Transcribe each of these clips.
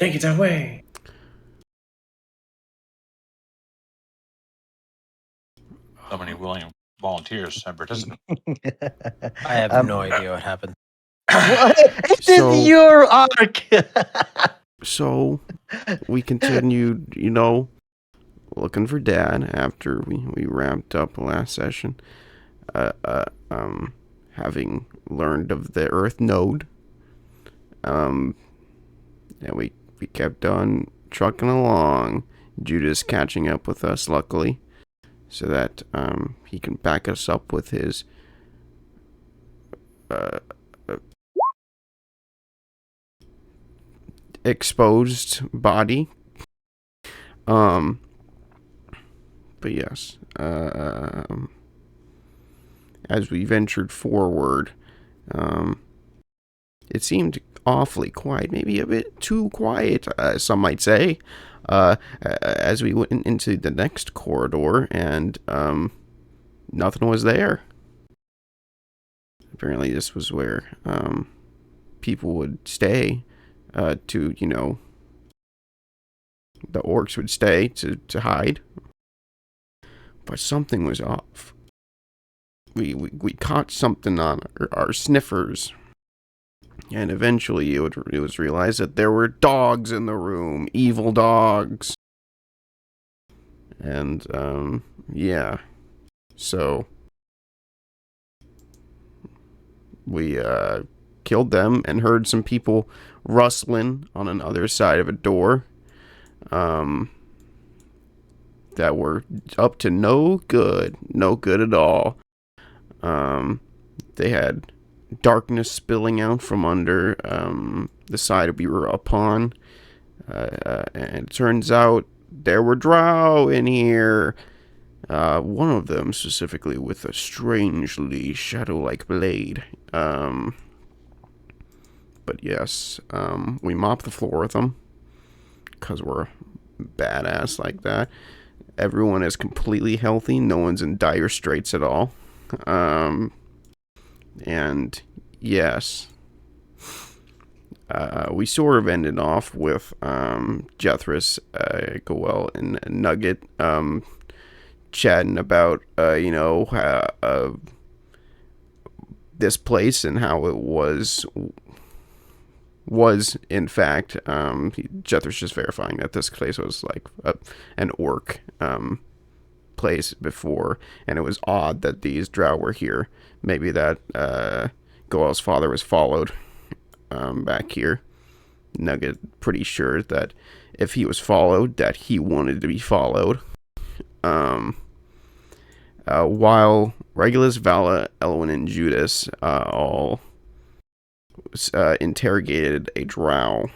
Take it away. So many willing volunteers and participants. I have no idea what happened. What? It So- is your arc. So we continued, looking for Dad after we wrapped up last session. Having learned of the Earth node. And we kept on trucking along. Judas catching up with us, luckily, so that he can back us up with his exposed body. But yes, as we ventured forward, it seemed awfully quiet, maybe a bit too quiet, some might say, as we went into the next corridor, and nothing was there. Apparently this was where people would stay the orcs would stay to hide. But something was off. We caught something on our sniffers. And eventually it was realized that there were dogs in the room. Evil dogs. And, yeah. So we killed them and heard some people rustling on another side of a door. That were up to no good at all. They had darkness spilling out from under the side we were upon, and it turns out there were drow in here. One of them specifically with a strangely shadow-like blade. But yes, we mopped the floor with them because we're badass like that. Everyone is completely healthy. No one's in dire straits at all. And yes, we sort of ended off with Jethris, Goel, and Nugget chatting about this place and how it was in fact Jethris just verifying that this place was like an orc place before, and it was odd that these drow were here. Maybe that Goel's father was followed back here. Nugget pretty sure that if he was followed, that he wanted to be followed. While Regulus, Vala, Elwyn, and Judas all interrogated a drow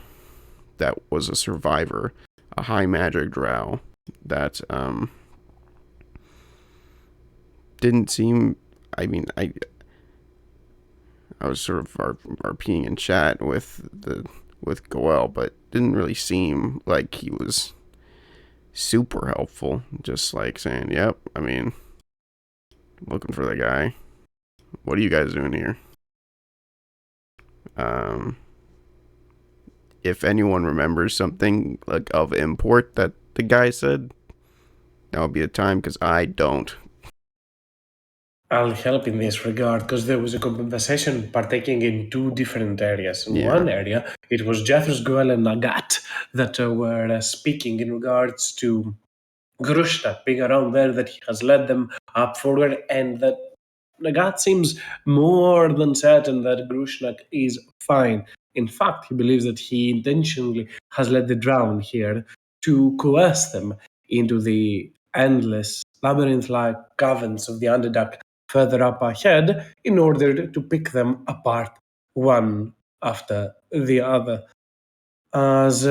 that was a survivor, a high magic drow that didn't seem. I mean, I was sort of RPing in chat with Goel, but didn't really seem like he was super helpful. Just like saying, "Yep, I mean, looking for the guy. What are you guys doing here?" If anyone remembers something like of import that the guy said, that would be the time, because I don't. I'll help in this regard because there was a conversation partaking in two different areas. In one area, it was Jethris, Goel, and Nagat that were speaking in regards to Grushnak being around there, that he has led them up forward, and that Nagat seems more than certain that Grushnak is fine. In fact, he believes that he intentionally has led the drown here to coerce them into the endless labyrinth-like caverns of the Underdark further up ahead in order to pick them apart one after the other. As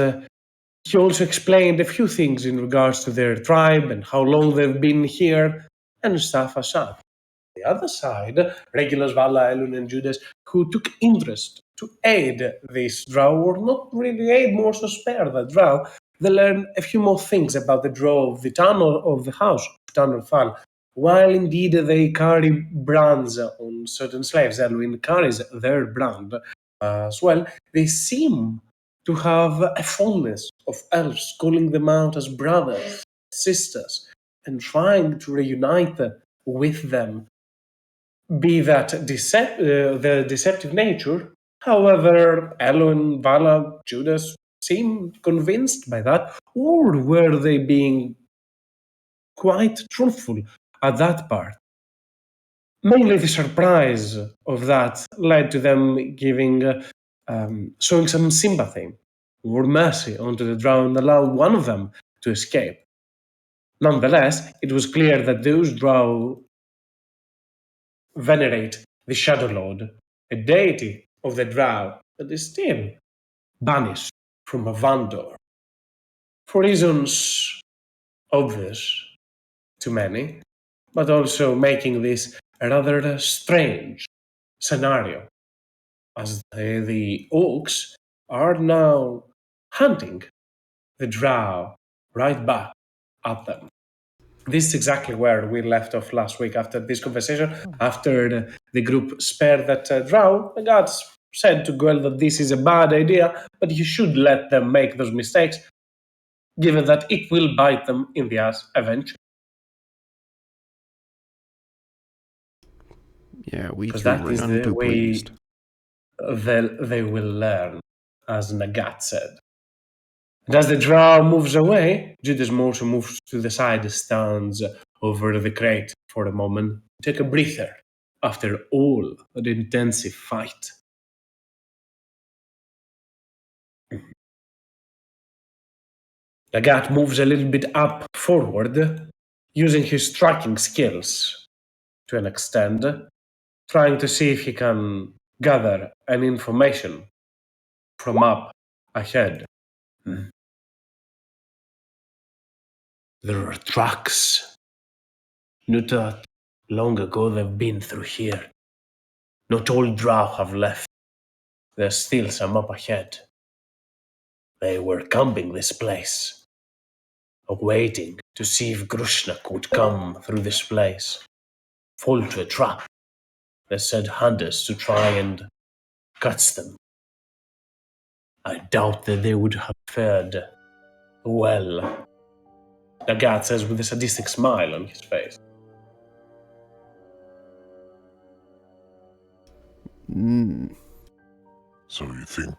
he also explained a few things in regards to their tribe and how long they've been here and stuff as such. The other side, Regulus, Vala, Elun, and Judas, who took interest to aid this drow, or not really aid, more so spare the drow, they learn a few more things about the drow of the town or of the house of Tannerfall. While indeed they carry brands on certain slaves, Elwyn carries their brand as well, they seem to have a fondness of elves, calling them out as brothers, sisters, and trying to reunite with them, be that the deceptive nature. However, Elon, Vala, Judas seemed convinced by that, or were they being quite truthful at that part? Mainly the surprise of that led to them showing some sympathy or mercy onto the drow and allowed one of them to escape. Nonetheless, it was clear that those drow venerate the Shadow Lord, a deity of the drow that is still banished from Avandor. For reasons obvious to many, but also making this a rather strange scenario, as the orcs are now hunting the drow right back at them. This is exactly where we left off last week after this conversation. After the group spared that drow, the gods said to Goel that this is a bad idea, but you should let them make those mistakes, given that it will bite them in the ass eventually. Yeah, we Because too that were is none the too way pleased. they will learn, as Nagat said. And as the drow moves away, Judas also moves to the side, stands over the crate for a moment, take a breather after all that intensive fight. Nagat moves a little bit up forward, using his tracking skills to an extent, trying to see if he can gather any information from up ahead. There are tracks. Not that long ago they've been through here. Not all drow have left. There's still some up ahead. They were camping this place, waiting to see if Grushnak would come through this place, fall to a trap. They sent hunters to try and catch them. I doubt that they would have fared well, Nagat says with a sadistic smile on his face. So you think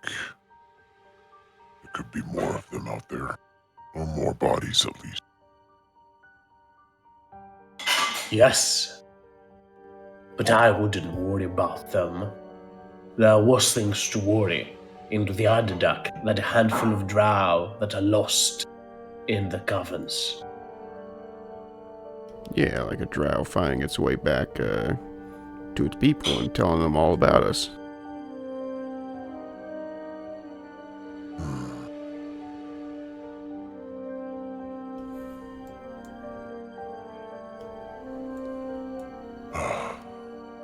there could be more of them out there? Or more bodies, at least? Yes, but I wouldn't worry about them. There are worse things to worry into the Underdark than a handful of drow that are lost in the caverns. Yeah, like a drow finding its way back to its people and telling them all about us.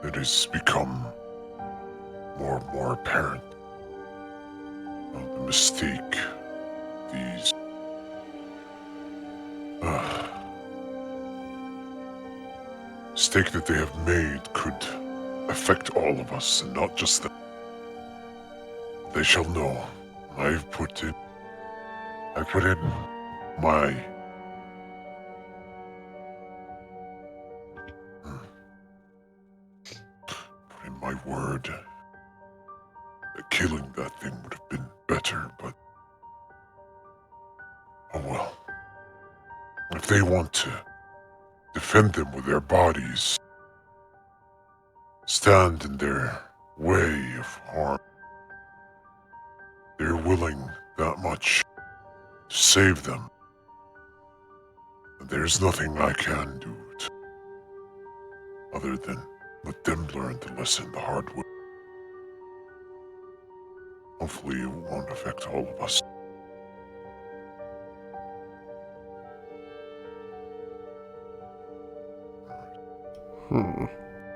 It has become more and more apparent. The mistake these mistake that they have made could affect all of us and not just them. They shall know. I put in my word that killing that thing would have been better, but oh well. If they want to defend them with their bodies, stand in their way of harm, they're willing that much to save them. There's nothing I can do other than let them learn the lesson the hard way. Hopefully it won't affect all of us.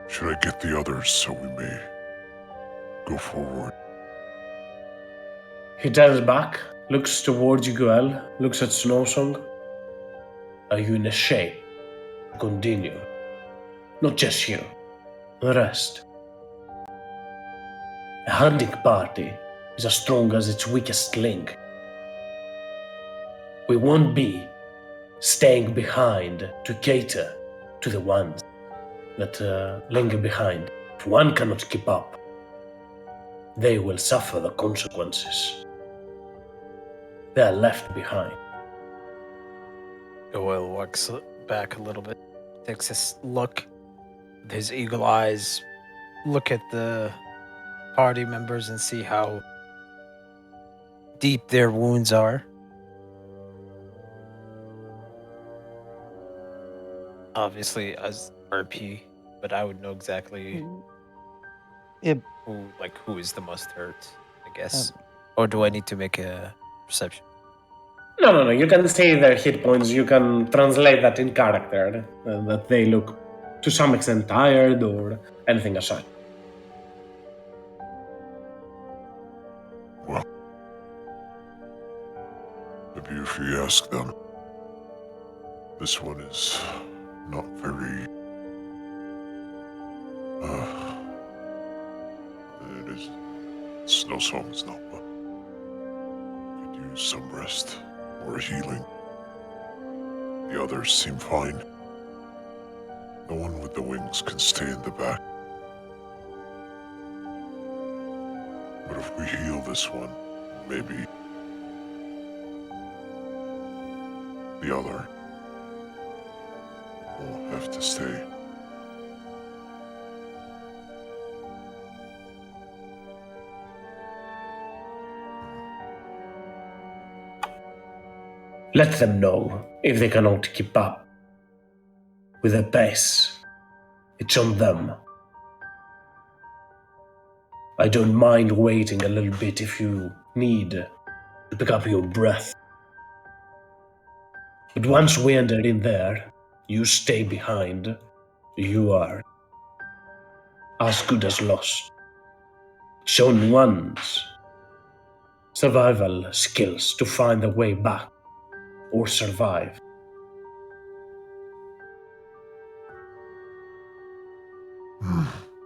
Should I get the others so we may go forward? He turns back, looks towards Goel, looks at Snowsong. Are you in a shape to continue? Not just you, the rest. A hunting party is as strong as its weakest link. We won't be staying behind to cater to the ones that linger behind. If one cannot keep up, they will suffer the consequences. They are left behind. Goel walks back a little bit, takes his look, with his eagle eyes, look at the party members and see how deep their wounds are. Obviously, as RP, but I would know exactly Yep. who is the most hurt, I guess. Or do I need to make a perception? No. You can see their hit points. You can translate that in character, that they look to some extent tired or anything aside. Well, maybe if you ask them, this one is not very. It is. Snow Song's not, but could use some rest or healing. The others seem fine. The one with the wings can stay in the back. But if we heal this one, maybe the other will have to stay. Let them know if they cannot keep up with the pace. It's on them. I don't mind waiting a little bit if you need to pick up your breath. But once we enter in there, you stay behind. You are as good as lost. Shown one's survival skills to find a way back or survive.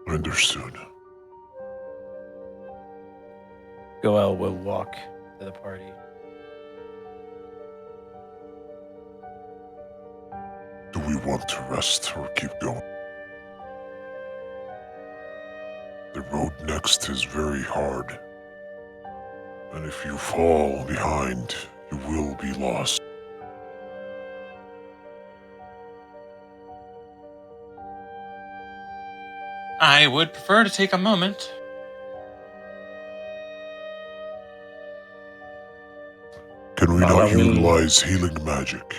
Understood. Goel will walk to the party. Do we want to rest or keep going? The road next is very hard. And if you fall behind, you will be lost. I would prefer to take a moment. Can we Vala not will- utilize healing magic?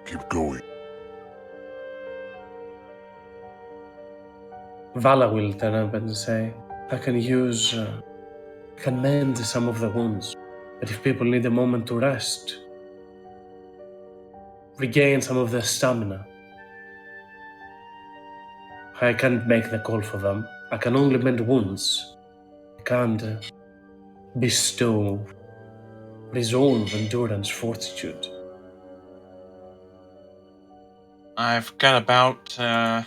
Keep going. Vala will turn up and say, I can mend some of the wounds. But if people need a moment to rest, regain some of their stamina, I can't make the call for them. I can only mend wounds. I can't bestow resolve, endurance, fortitude. I've got about, I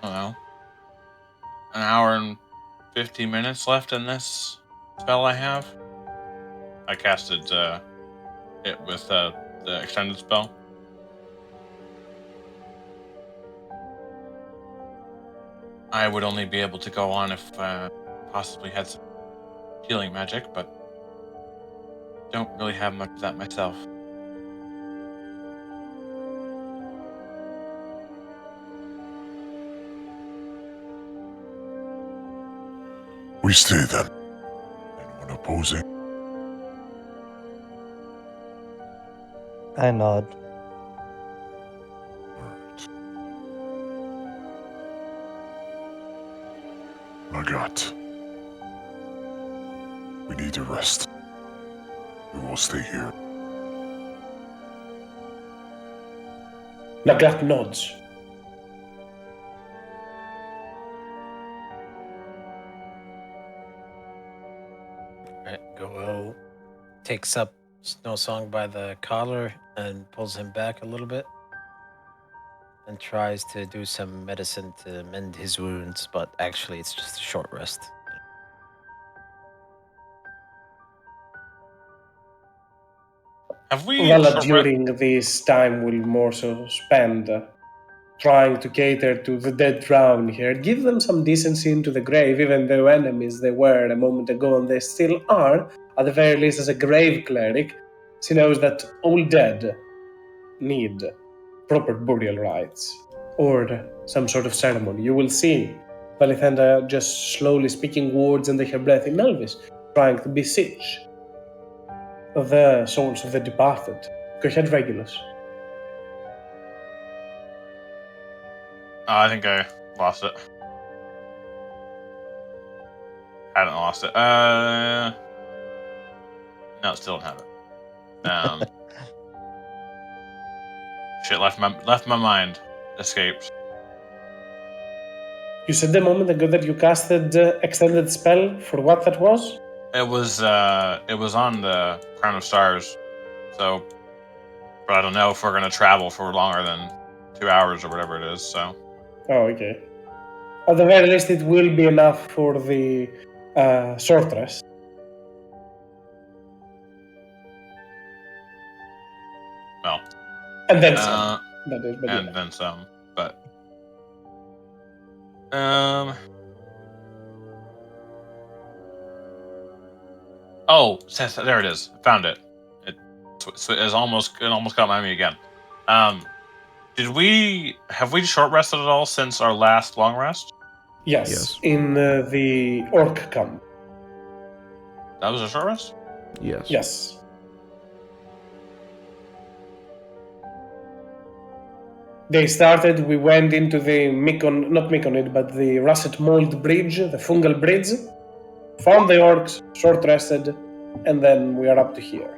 don't know, an hour and 50 minutes left in this spell I have. I casted it with the extended spell. I would only be able to go on if possibly had some healing magic, but don't really have much of that myself. We stay then. Anyone opposing? I nod. Alright. Nagat. We need to rest. We will stay here. Nagat nods. Right, Goel takes up Snow Song by the collar and pulls him back a little bit and tries to do some medicine to mend his wounds, but actually it's just a short rest. Have we Well, short re- during this time, we'll more so spend trying to cater to the dead drown here. Give them some decency into the grave, even though enemies they were a moment ago and they still are. At the very least, as a grave cleric, she knows that all dead need proper burial rites or some sort of ceremony. You will see Valithenda just slowly speaking words under her breath in Elvish, trying to beseech the souls of the departed. Go ahead, Regulus. I think I lost it. Hadn't lost it. No, still don't have it. Shit left my mind. Escaped. You said a moment ago that you casted extended spell for what that was? It was on the Crown of Stars. So, but I don't know if we're gonna travel for longer than 2 hours or whatever it is. So, Oh, okay. At the very least, it will be enough for the short rest. well, And then some. That is, but and yeah. then some. But oh, there it is. Found it. It almost got my me again. Have we short rested at all since our last long rest? Yes, Yes. in the orc camp. That was a short rest? Yes. Yes. They started, we went into the not Mykonid, but the Russet Mold Bridge, the fungal bridge, found the orcs, short rested, and then we are up to here.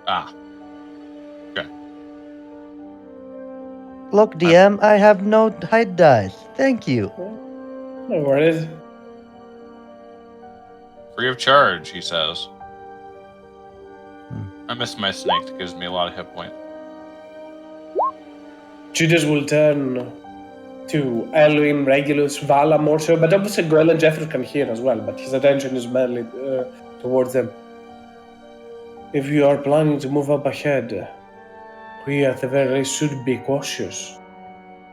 Ah. Look, DM, I have no hide dice. Thank you. No worries. Free of charge, he says. Hmm. I miss my snake that gives me a lot of hit points. Judas will turn to Elwin, Regulus, Vala more so, but obviously Goel and Jeffrey can hear as well, but his attention is mainly towards them. If you are planning to move up ahead, we at the very least should be cautious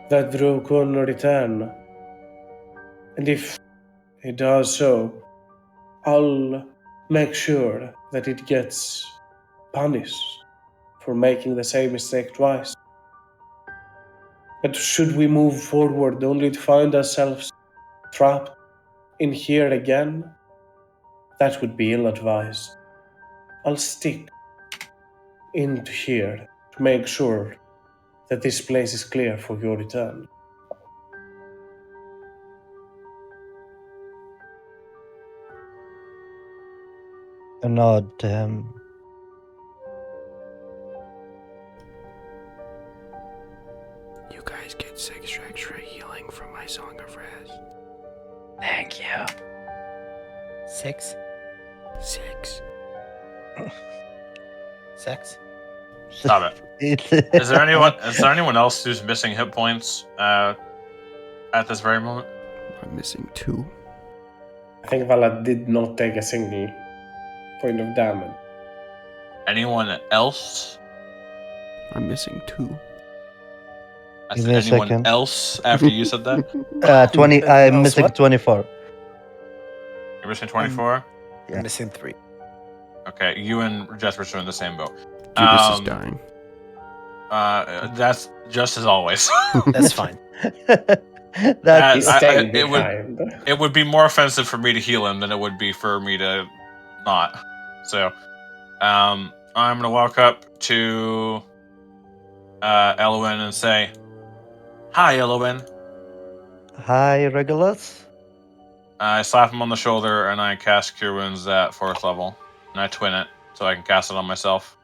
that Drew can return. And if he does so, I'll make sure that it gets punished for making the same mistake twice. But should we move forward only to find ourselves trapped in here again, that would be ill-advised. I'll stick into here to make sure that this place is clear for your return. A nod to him. You guys get 6 extra healing from my Song of Rest. Thank you. 6? 6. Sex? Stop it. Is there anyone else who's missing hit points at this very moment? I'm missing 2. I think Vala did not take a single point of damage. Anyone else? I'm missing 2. I Give said me a anyone second. else after you said that? 20. I'm Else missing what? 24. You're missing 24? Yeah. I'm missing 3. Okay, you and Jethro are in the same boat. Judas is dying. That's just as always. That's fine. That's He's I- staying it would- behind. It would be more offensive for me to heal him than it would be for me to not. So, I'm gonna walk up to Elwyn and say, "Hi, Elwyn." Hi, Regulus. I slap him on the shoulder and I cast Cure Wounds at 4th level, and I twin it so I can cast it on myself.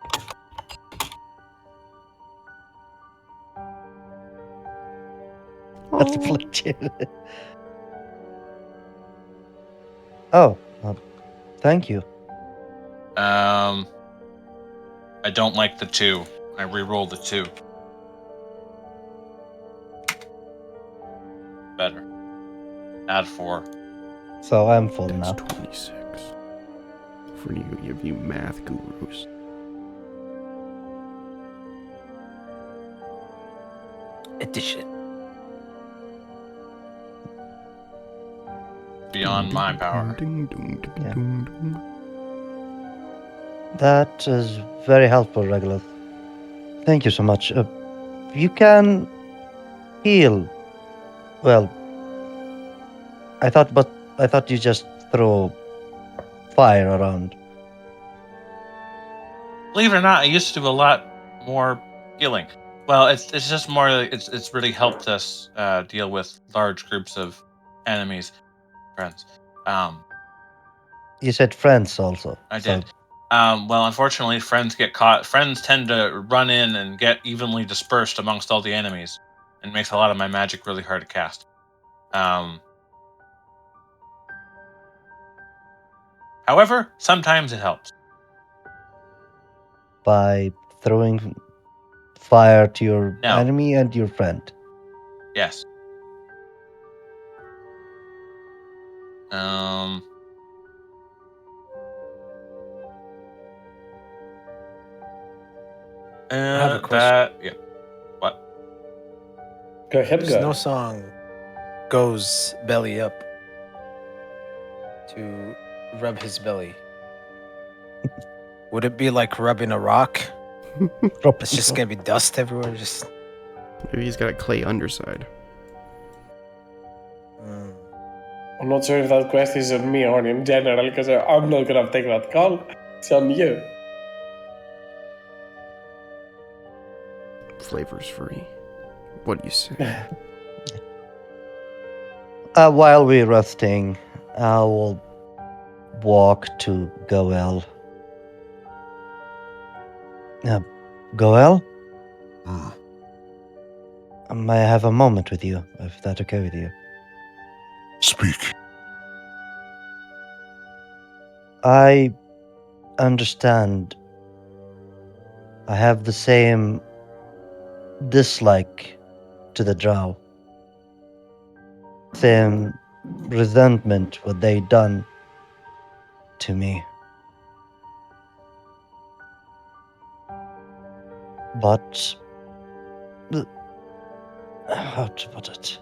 Affliction. Oh, thank you. I don't like the 2. I re-rolled the 2. Better. Add 4. So I'm full That's now. 26. for any of you math gurus. Addition. Beyond my power. Yeah. That is very helpful, Regulus. Thank you so much. You can heal. Well, I thought you just throw fire around. Believe it or not, I used to do a lot more healing. Well, it's just more. It's really helped us deal with large groups of enemies, friends. You said friends also. I so- did. Well, unfortunately, friends get caught. Friends tend to run in and get evenly dispersed amongst all the enemies, and makes a lot of my magic really hard to cast. However, sometimes it helps. by throwing fire to your No. enemy and your friend. Yes. have a question. Yeah. What? Go ahead, Snow go. Song goes belly up to rub his belly. Would it be like rubbing a rock? It's just gonna be dust everywhere. Just. Maybe he's got a clay underside. I'm not sure if that question is on me or in general, because I'm not gonna take that call. It's on you. Flavor's free. What do you say? While we're resting, I will walk to Goel. Goel? May I have a moment with you, if that's okay with you? Speak. I understand. I have the same dislike to the Drow. Same resentment what they done to me. But how to put it?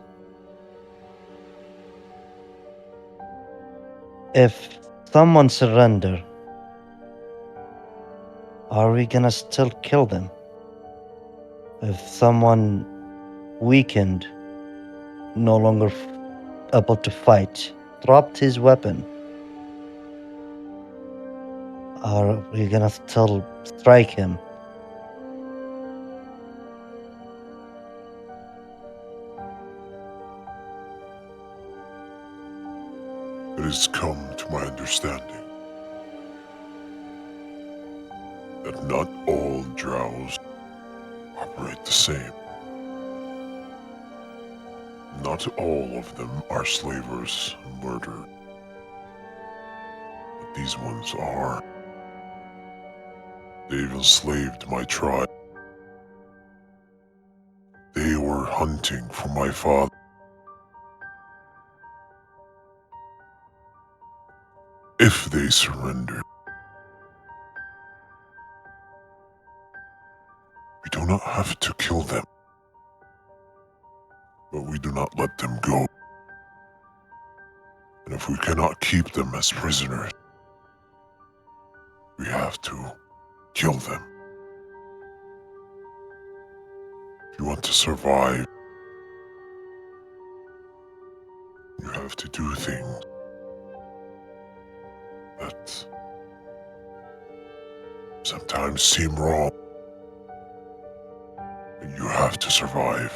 If someone surrender, are we gonna still kill them? If someone weakened, no longer able to fight, dropped his weapon, are we gonna still strike him? It has come to my understanding that not all drows operate the same. Not all of them are slavers murdered. But these ones are. They've enslaved my tribe. They were hunting for my father. If they surrender, we do not have to kill them, but we do not let them go. And if we cannot keep them as prisoners, we have to kill them. If you want to survive, you have to do things that sometimes seem wrong. And you have to survive.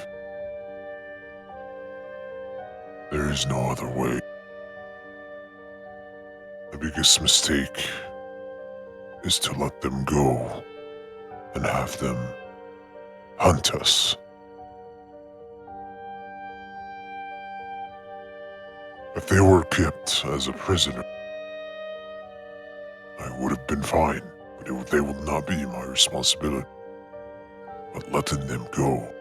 There is no other way. The biggest mistake is to let them go and have them hunt us. If they were kept as a prisoner, I would have been fine, but they will not be my responsibility. But letting them go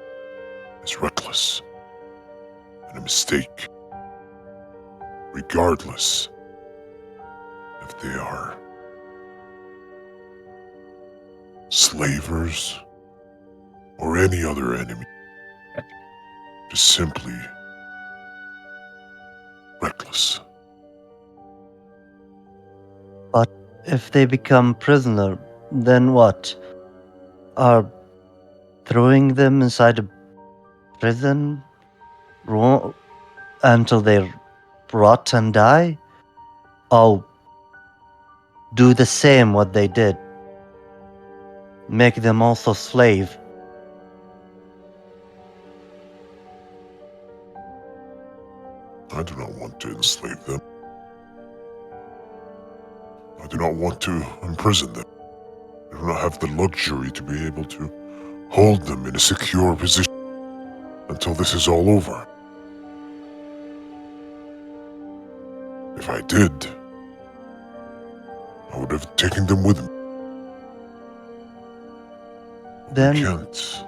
is reckless and a mistake, regardless if they are slavers, or any other enemy. Just simply reckless. But if they become prisoner, then what? Are throwing them inside a prison until they rot and die? Or do the same what they did? Make them also slave? I do not want to enslave them. I do not want to imprison them. I do not have the luxury to be able to hold them in a secure position until this is all over. If I did, I would have taken them with me. Then We can't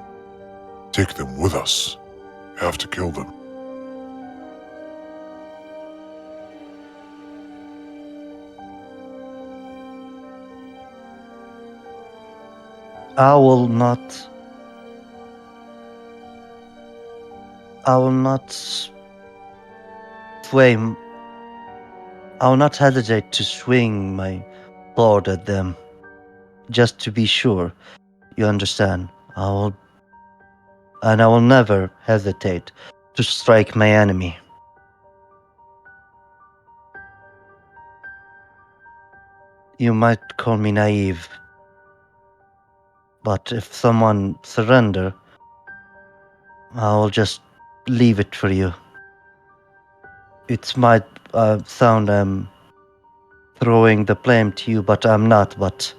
take them with us. We have to kill them. I will not sway. I will not hesitate to swing my sword at them, just to be sure. You understand? I will never hesitate to strike my enemy. You might call me naive, but if someone surrender, I will just leave it for you. It might sound I'm throwing the blame to you, but I'm not. But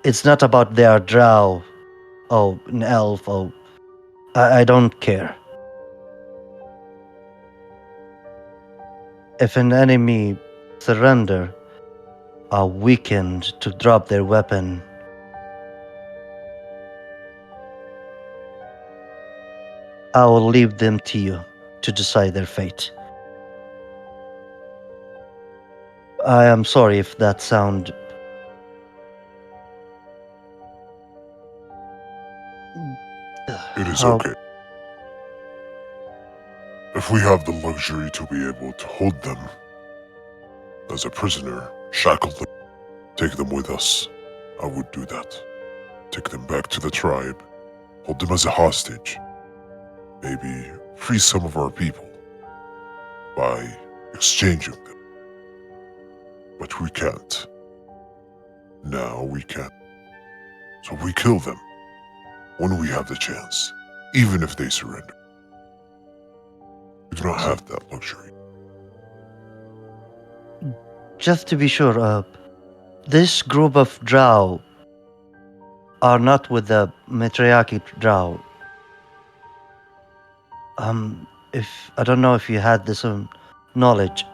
it's not about their drow, an elf, I don't care. If an enemy surrender, are weakened to drop their weapon, I will leave them to you to decide their fate. I am sorry if that sound. It is how- okay. If we have the luxury to be able to hold them as a prisoner, shackle them, take them with us, I would do that. Take them back to the tribe, hold them as a hostage, maybe free some of our people by exchanging them. But we can't. Now we can't. So we kill them when we have the chance, even if they surrender. We do not have that luxury. Just to be sure, this group of drow are not with the matriarchic drow. If I don't know if you had this knowledge.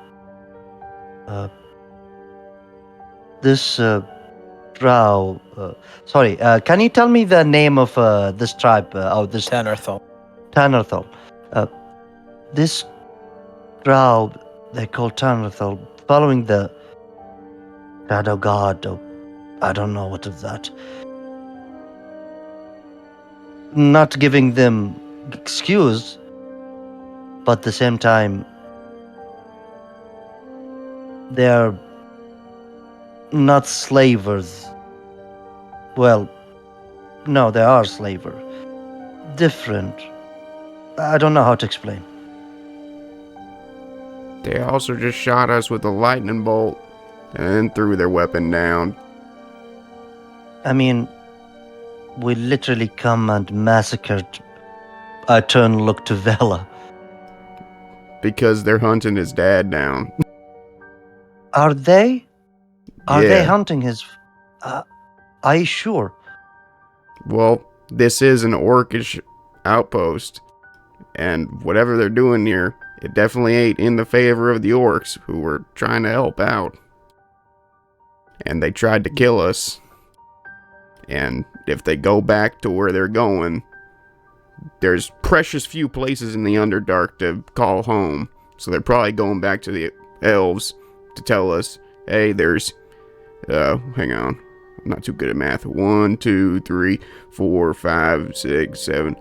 This drow. Sorry. Can you tell me the name of this tribe? This Tannerthal. Tannerthal. This drow they call Tannerthal, following the shadow god. I don't know what is that. Not giving them excuse, but at the same time, they are not slavers. Well, no, they are slaver. Different. I don't know how to explain. They also just shot us with a lightning bolt and then threw their weapon down. I mean, we literally come and massacred. I turn look to Vela. Because they're hunting his dad down. Are they? Are they Yeah. hunting his? Are you sure? Well, this is an orcish outpost, and whatever they're doing here, it definitely ain't in the favor of the orcs who were trying to help out. And they tried to kill us. And if they go back to where they're going, there's precious few places in the Underdark to call home. So they're probably going back to the elves to tell us, hey, there's, hang on. I'm not too good at math. 1, 2, 3, 4, 5, 6, 7.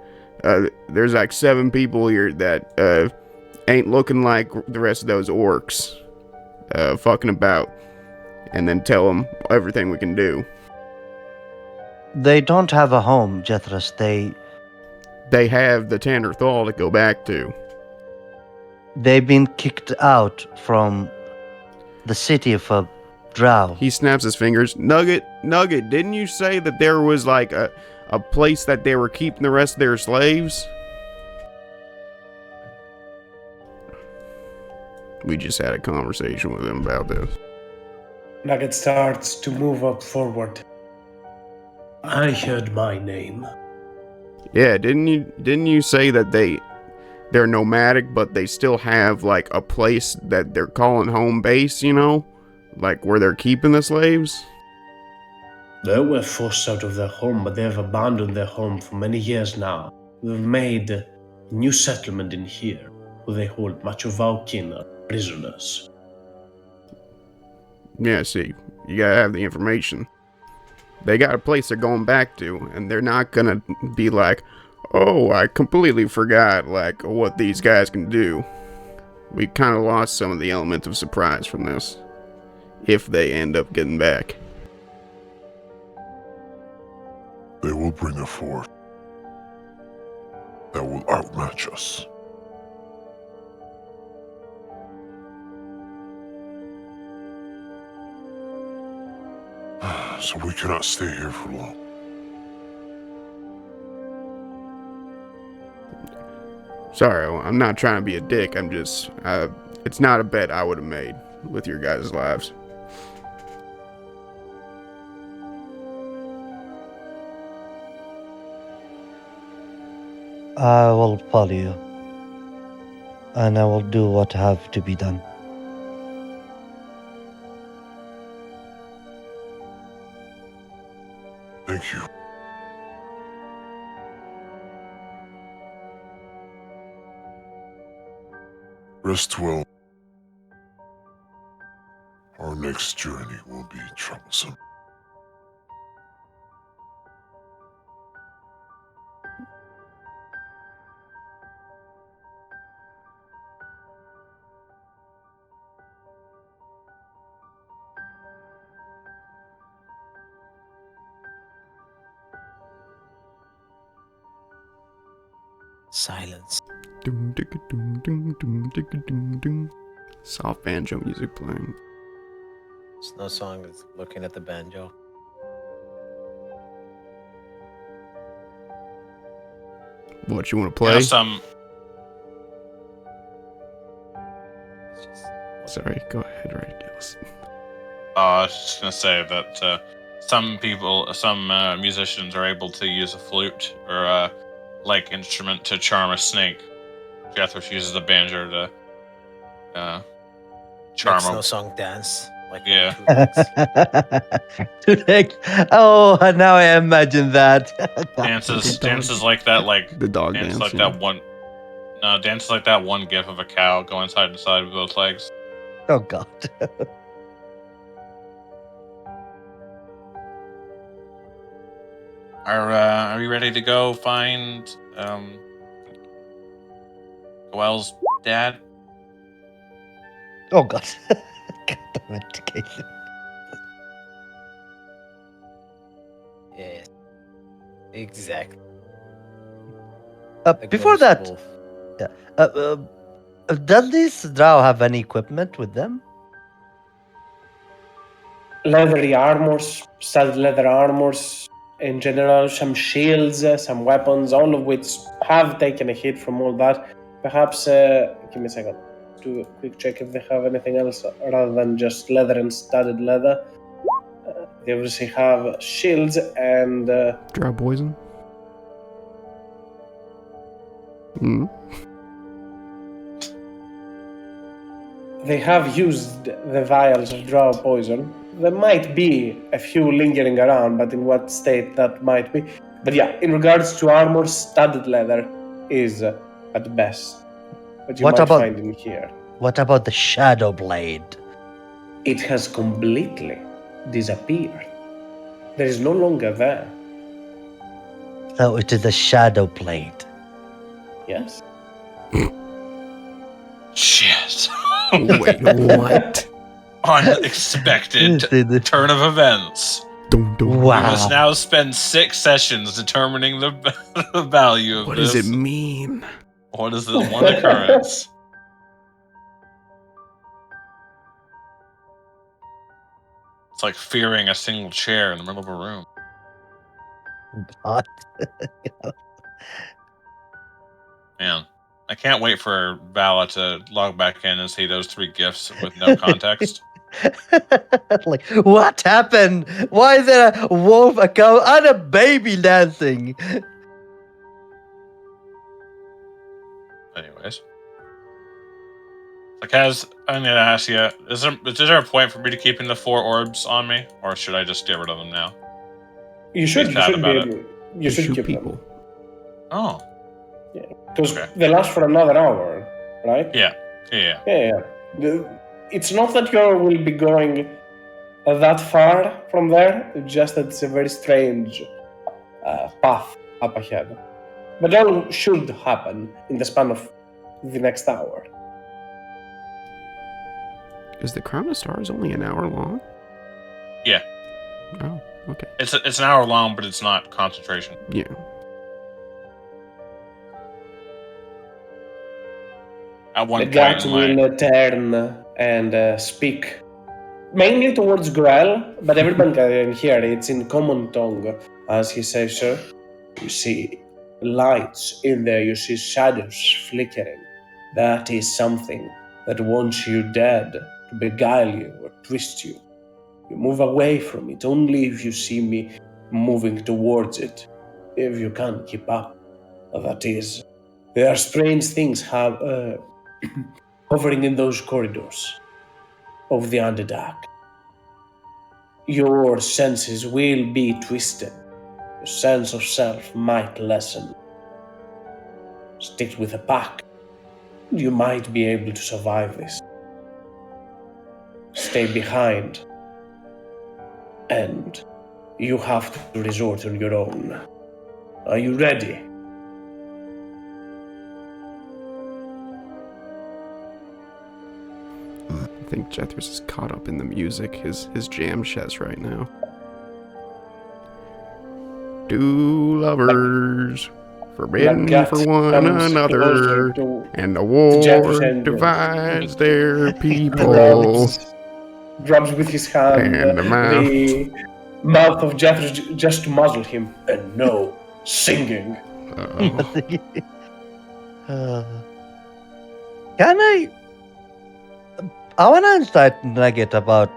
There's like 7 people here that ain't looking like the rest of those orcs. Fucking about. And then tell them everything we can do. They don't have a home, Jethros. They have the Tanner Thal to go back to. They've been kicked out from the city of Drow. He snaps his fingers. Nugget, didn't you say that there was like a place that they were keeping the rest of their slaves? We just had a conversation with him about this. Nugget starts to move up forward. I heard my name. Yeah, didn't you say that they're nomadic, but they still have like a place that they're calling home base, you know? Like where they're keeping the slaves? They were forced out of their home, but they have abandoned their home for many years now. They've made a new settlement in here, where they hold much of our kin as prisoners. Yeah, see, you gotta have the information. They got a place they're going back to, and they're not gonna be like, oh, I completely forgot, like, what these guys can do. We kind of lost some of the element of surprise from this, if they end up getting back. They will bring a force that will outmatch us. So we cannot stay here for long. Sorry, I'm not trying to be a dick, I'm just, it's not a bet I would have made with your guys' lives. I will follow you. And I will do what have to be done. Thank you. Rest well. Our next journey will be troublesome. Silence. Soft banjo music playing. Snow Song is looking at the banjo. What, you want to You play? know, some It's just Sorry, go ahead, right, Gillis. I was just gonna say that some musicians are able to use a flute or a like instrument to charm a snake. Jethro uses a banjo to charm makes a Snow Song dance like Yeah. two legs. Oh, now I imagine that. dances like that, like The dog dances dance, like yeah. that one. No, dances like that one gif of a cow going side to side with both legs. Oh God. Are we ready to go find Goel's dad? Oh God. God damn it, Caleb. Yes. Exactly. The Before ghost that, wolf. does this drow have any equipment with them? Leathery armors, studded leather armors in general, some shields, some weapons, all of which have taken a hit from all that. Perhaps, give me a second, do a quick check if they have anything else rather than just leather and studded leather. They obviously have shields and Drow poison? Hmm. they have used the vials of drow poison. There might be a few lingering around, but in what state that might be. But yeah, in regards to armor, studded leather is at best what you What might about- find in here. What about the Shadow Blade? It has completely disappeared. There is no longer there. So it is a shadow blade. Yes. Shit. Wait, what? Unexpected turn of events. Dum, dum. We Wow. must now spend 6 sessions determining the, the value of What this. does it mean? What is this one occurrence? It's like fearing a single chair in the middle of a room. God. Man, I can't wait for Vala to log back in and see those 3 gifts with no context. Like, what happened? Why is there a wolf, a cow, and a baby dancing? Anyways. Like, I'm gonna ask you, is there a point for me to keeping the 4 orbs on me? Or should I just get rid of them now? You should sad be about it. able. You should shoot keep people. Oh, because Okay. they last for another hour, right? yeah. Yeah. It's not that you will be going that far from there. It's just that it's a very strange path up ahead. But all should happen in the span of the next hour. Is the Crown of Stars only an hour long? Yeah. Oh, okay. It's an hour long, but it's not concentration. Yeah. At one The point, gut in my, will turn and speak mainly towards Gruel, but everyone can hear it's in common tongue as he says, "Sir, you see lights in there, you see shadows flickering. That is something that wants you dead, to beguile you or twist you. You move away from it only if you see me moving towards it. If you can't keep up, that is. There are strange things hovering in those corridors of the Underdark. Your senses will be twisted. Your sense of self might lessen. Stick with a pack. You might be able to survive this. Stay behind. And you have to resort on your own. Are you ready?" I think Jethris is caught up in the music, his jam says right now. Two lovers, forbidden Nagat for one comes another, closer to and the Jethris war and divides their people. grabs with his hand And the mouth. the mouth of Jethris just to muzzle him. And no singing. Uh-oh. Can I want to insight Nugget about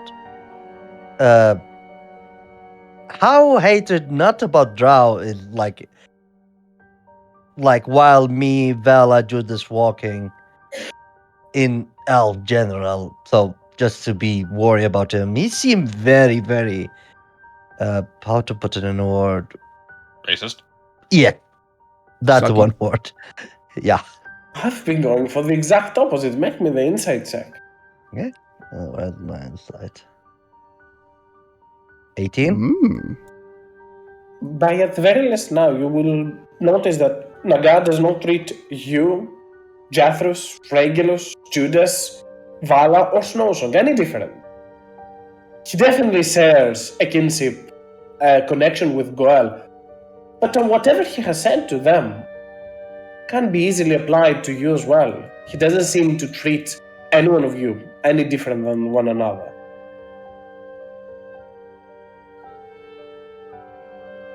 how hatred not about Drow is like while me, Vala, Judas walking in Elf general. So just to be worried about him, he seemed very, very how to put it in a word? racist. Yeah, that's Sucky. one word. Yeah. I've been going for the exact opposite. Make me the insight check. Oh, where's my insight? 18? Mm. By at the very least now, you will notice that Naga does not treat you, Jathrus, Regulus, Judas, Vala, or Snowsong any different. He definitely shares a kinship, a connection with Goel, but whatever he has said to them can be easily applied to you as well. He doesn't seem to treat any one of you any different than one another.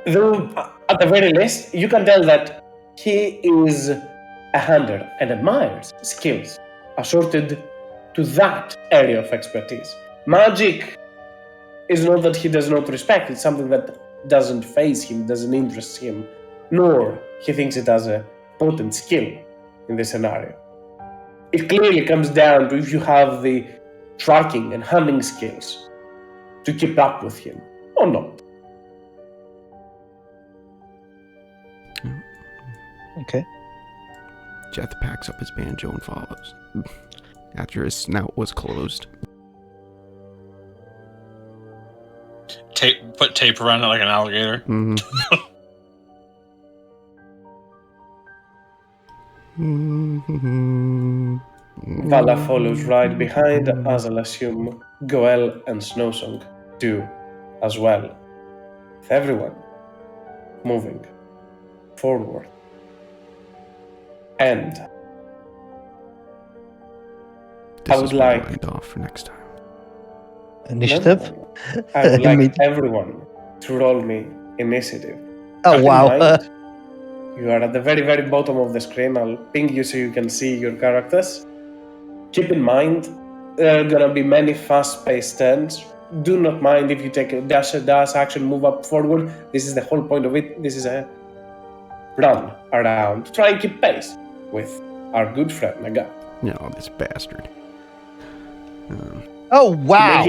Though, at the very least, you can tell that he is a hunter and admires skills assorted to that area of expertise. Magic is not that he does not respect, it's something that doesn't faze him, doesn't interest him, nor he thinks it has a potent skill in this scenario. It clearly comes down to if you have the tracking and hunting skills to keep up with him or not. Okay. Jeth packs up his banjo and follows. After his snout was closed. put tape around it like an alligator. Vala follows right behind, as I'll assume Goel and Snowsong do as well. With everyone moving forward. And This I would is where like- we'll end off for next time. Initiative? I would like Immediate- everyone to roll me initiative. Oh, Keep in wow. mind, you are at the very, very bottom of the screen. I'll ping you so you can see your characters. Keep in mind, there are gonna be many fast-paced turns. Do not mind if you take a dash action, move up forward. This is the whole point of it. This is a run around. Try and keep pace with our good friend Nagat. No, this bastard. Oh, wow.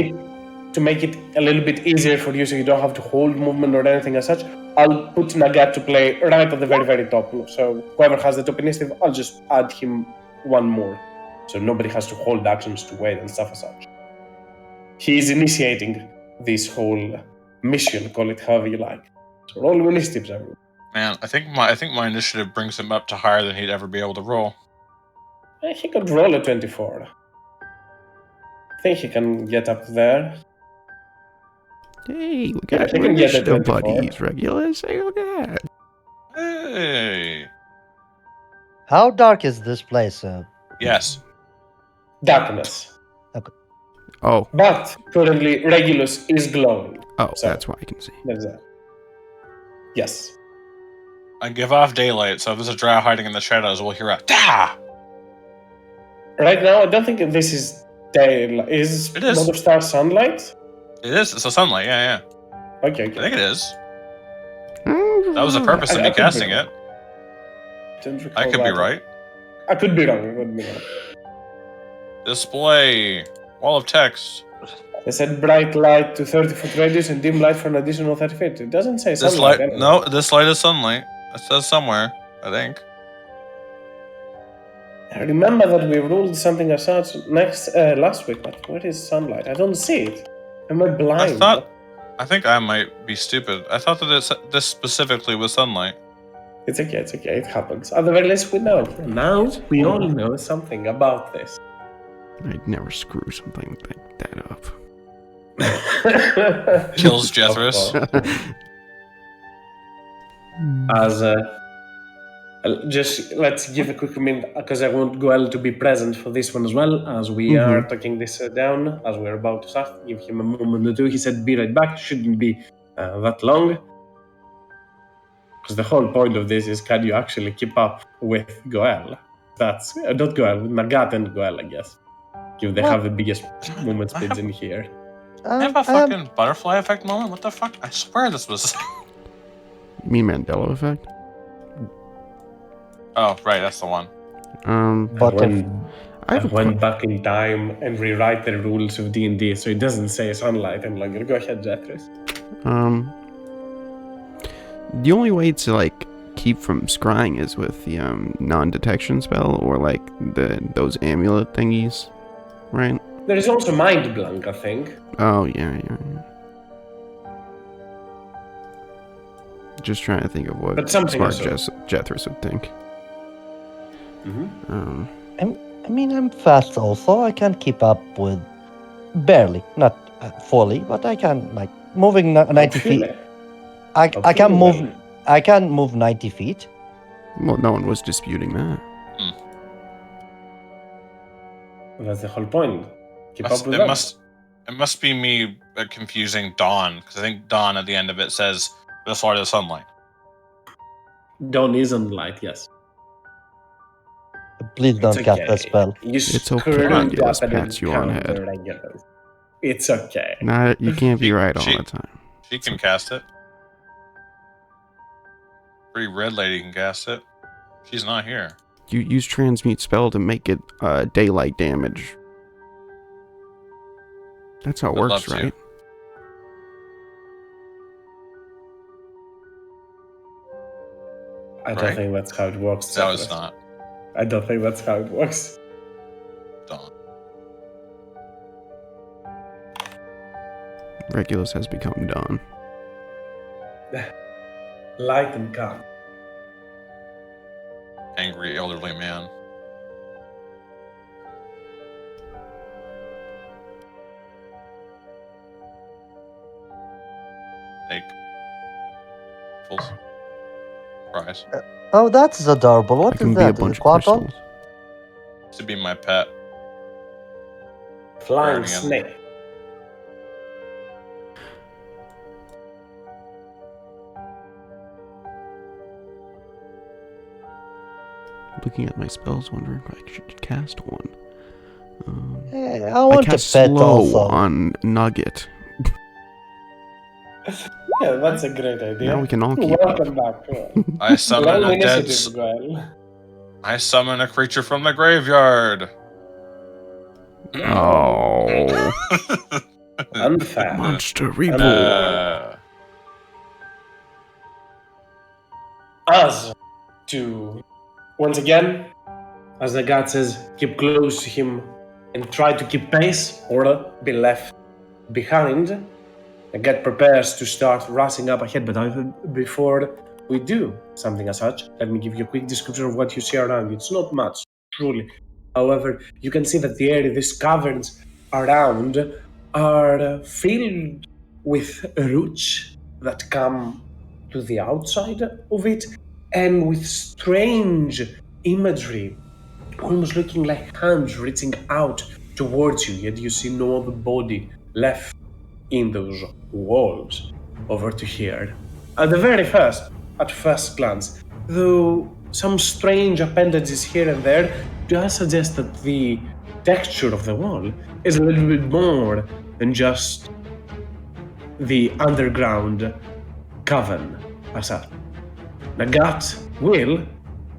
To make it a little bit easier for you so you don't have to hold movement or anything as such, I'll put Nagat to play right at the very, very top. So whoever has the top initiative, I'll just add him one more. So nobody has to hold actions to wait and stuff as such. He is initiating this whole mission, call it however you like. So roll your initiatives, everyone. Man, I think my initiative brings him up to higher than he'd ever be able to roll. He could roll a 24. I think he can get up there. Hey, we Yeah, got I think I can get a initiative 24. buddies, Regulus. Hey, look at that. Hey. How dark is this place? Yes. Darkness. Oh, But currently, Regulus is glowing. oh, So- that's why I can see. There's that. Yes. I give off daylight, so if there's a drow hiding in the shadows, we'll hear a "Da!" Right now, I don't think this is daylight. Is It is. Mother Star sunlight? It is. It's a sunlight. Yeah. Okay, I okay. think it is. That was the purpose of I me could be casting wrong. it. Didn't recall I could be that. right. I could be wrong. I could be wrong. Display wall of text. They said bright light to 30-foot radius and dim light for an additional 30 feet. It doesn't say This sunlight. light. anyway. No, this light is sunlight. It says somewhere. I think. I remember that we ruled something as such last week, but where is sunlight? I don't see it. Am I blind? I think I might be stupid. I thought that this specifically was sunlight. It's okay, it's okay. It happens. At the very least, we know. Now we all know something about this. I'd never screw something like that up. Kills Of Jethris. course. As just let's give a quick minute because I want Goel to be present for this one as well. As we are taking this down, as we're about to start, give him a moment or two. He said, "Be right back." Shouldn't be that long. Because the whole point of this is, can you actually keep up with Goel? That's not Goel, with Nagat and Goel, I guess. If they have the biggest movement speeds in here. I have a fucking butterfly effect moment. What the fuck? I swear this was. You mean Mandela effect? Oh, right, that's the one. But I have I a went back in time and rewrite the rules of D&D so it doesn't say sunlight. I'm like, go ahead, Jethris. The only way to like keep from scrying is with the non-detection spell or like those amulet thingies, right? There is also Mind Blank, I think. Oh yeah. Just trying to think of what But something smart is Jethris would think. I mean, I'm fast also. I can keep up with barely, not fully, but I can like moving 90 feet. I can move. I can move 90 feet. Well, no one was disputing that. That's the whole point. Keep up with It that. must be me confusing dawn, because I think dawn at the end of it says this light is sunlight. Dawn isn't light, yes. Please don't It's cast okay. that spell. You It's okay, screwed Regulus up and pats you on the head. encounter regulars. It's okay. Nah, you can't be right all She- the time. She can cast it. Pretty red lady can cast it. She's not here. You use transmute spell to make it daylight damage. That's how it I'd works, love to. right? I don't Right. think that's how it works. No, it's Jethris. not. I don't think that's how it works. Dawn. Regulus has become Dawn. Light and calm. Angry elderly man. Take. Full surprise. Oh, that's adorable. That What can is be a that? bunch of Quaton? crystals. To be my pet. Flying Guardian. snake. Looking at my spells, wondering if I should cast one. Hey, I I want a cast pet slow also. on Nugget. Yeah, that's a great idea. Now we can all keep Welcome back. I summon Roll a dead. initiative, Goel. I summon a creature from the graveyard. Oh. Unfair. Monster reborn. As to, once again, as the god says, keep close to him and try to keep pace or be left behind. The god prepares to start rushing up ahead, but before we do something as such, let me give you a quick description of what you see around you. It's not much, truly. However, you can see that the area, these caverns around, are filled with roots that come to the outside of it, and with strange imagery, almost looking like hands reaching out towards you, yet you see no other body left in those walls over to here. At first glance, though some strange appendages here and there does suggest that the texture of the wall is a little bit more than just the underground cavern as such. Nagat will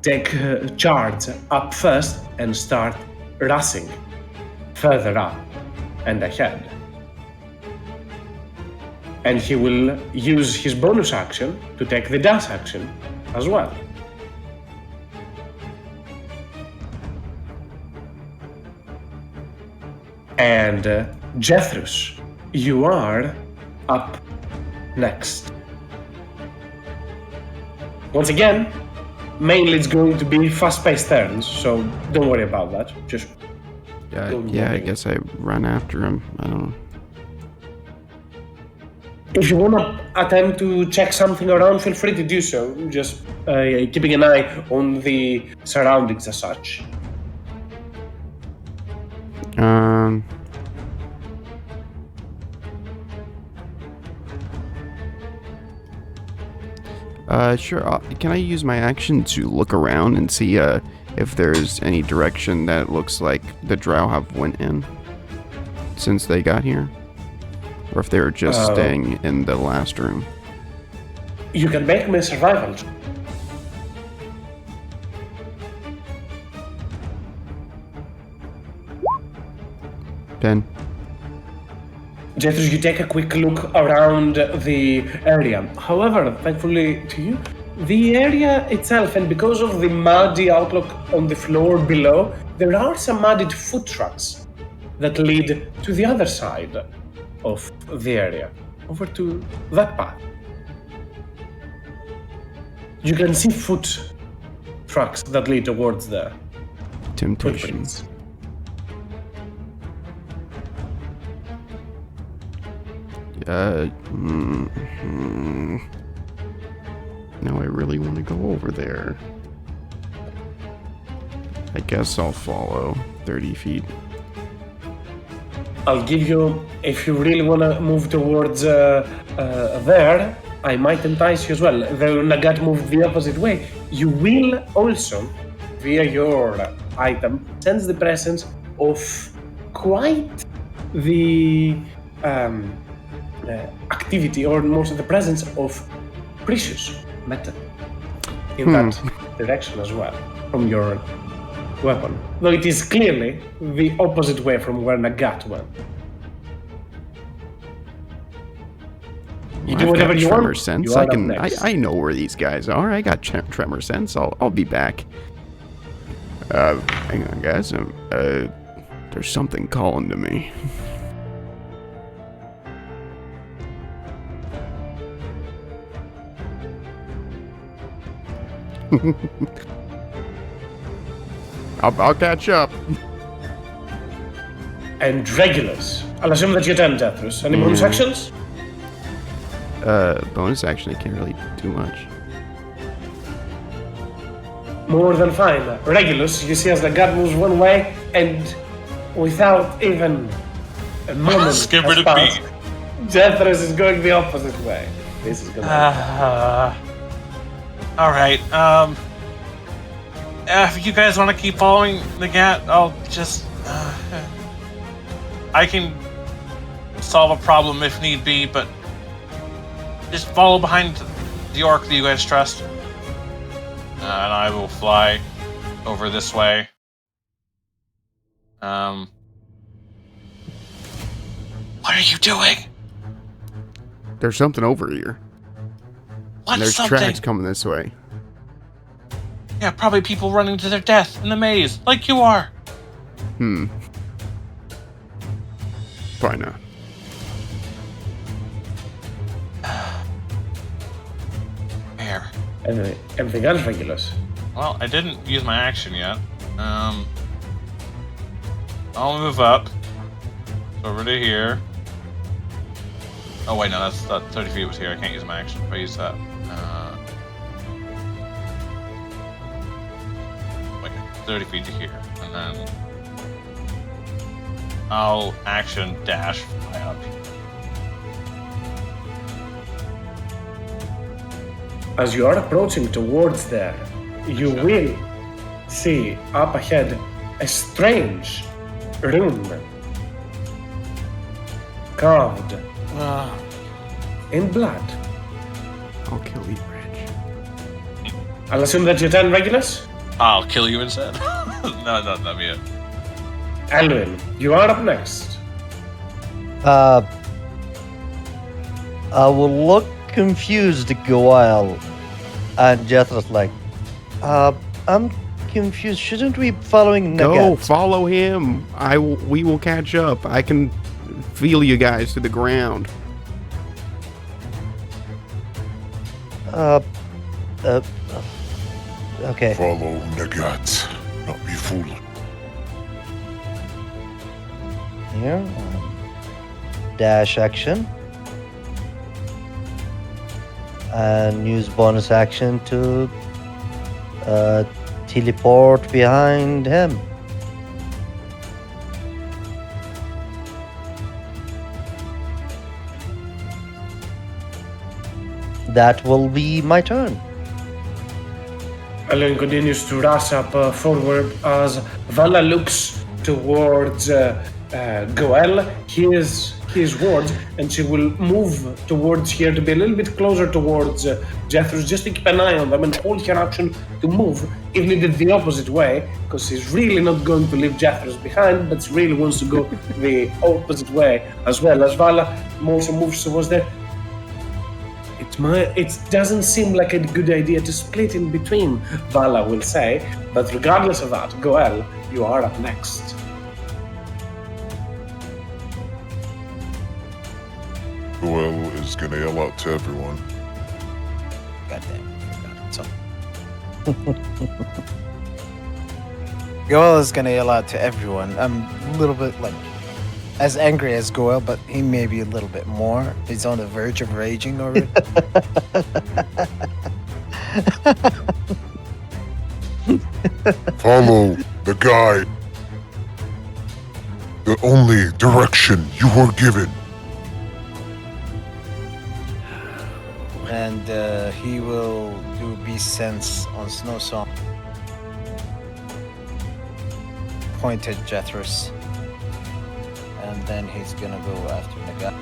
take charge up first and start rushing further up and ahead. And he will use his bonus action to take the dash action as well. And Jethros, you are up next. Once again, mainly it's going to be fast-paced turns, so don't worry about that. Just Yeah, I guess I run after him. I don't know. if you want to attempt to check something around, feel free to do so. Just keeping an eye on the surroundings as such. Sure. Can I use my action to look around and see if there's any direction that looks like the drow have went in since they got here? Or if they were just staying in the last room? You can make me a survival. Ben? Jethros, you take a quick look around the area. However, thankfully to you, the area itself, and because of the muddy outlook on the floor below, there are some mudded foot tracks that lead to the other side of the area, over to that path. You can see foot tracks that lead towards the Temptation. footprints. Now I really want to go over there. I guess I'll follow 30 feet. I'll give you, if you really want to move towards there, I might entice you as well. Though Nagat moved the opposite way, you will also, via your item, sense the presence of quite the activity, or most of the presence of precious metal in that direction as well, from your weapon. Though it is clearly the opposite way from where Nagat went. You do whatever you tremor want. sense. You are I up can. next. I know where these guys are. I got tremor sense. I'll be back. Hang on, guys. There's something calling to me. I'll catch up. And Regulus. I'll assume that you turn Jethros. Any bonus actions? Bonus action, I can't really do much. More than fine. Regulus, you see as the guard moves one way, and without even a moment Skip has it a passed, beat. Jethros is going the opposite way. This is gonna All right. If you guys want to keep following the Gat, I'll just. I can solve a problem if need be, but just follow behind the orc that you guys trust, and I will fly over this way. What are you doing? There's something over here. What's And there's something? tracks coming this way. Yeah, probably people running to their death in the maze, like you are. Probably not. Where? Anything else, Regulus? Well, I didn't use my action yet. I'll move up over to here. Oh wait, no, that 30 feet was here. I can't use my action if I use that. Wait, 30 feet to here, and then I'll action dash fly up. As you are approaching towards there, you will see up ahead a strange rune carved in blood. I'll kill you, Reg. I'll assume that you turn Regulus? I'll kill you instead. No, that'd be it. Alwyn, you are up next. I will look confused a while, and Jethro's like, I'm confused. Shouldn't we be following Go, Nagat? follow him. We will catch up. I can feel you guys to the ground. Okay. Follow Nagat, not be fooled. Here. Dash action. And use bonus action to teleport behind him. That will be my turn. Alwyn continues to rush up forward as Vala looks towards Goel. Hears words, and she will move towards here to be a little bit closer towards Jethros, just to keep an eye on them and hold her action to move, if needed, the opposite way, because she's really not going to leave Jethros behind, but she really wants to go the opposite way as well. As Vala also moves towards there, it doesn't seem like a good idea to split in between, Vala will say, but regardless of that, Goel, you are up next. Joel is gonna yell out to everyone. Goddamn, I forgot it. Goel is gonna yell out to everyone. I'm a little bit like as angry as Goel, but he may be a little bit more. He's on the verge of raging already. Follow the guide. The only direction you were given. And he will do Beast Sense on Snow Song. Point at Jethros. And then he's gonna go after Nagat.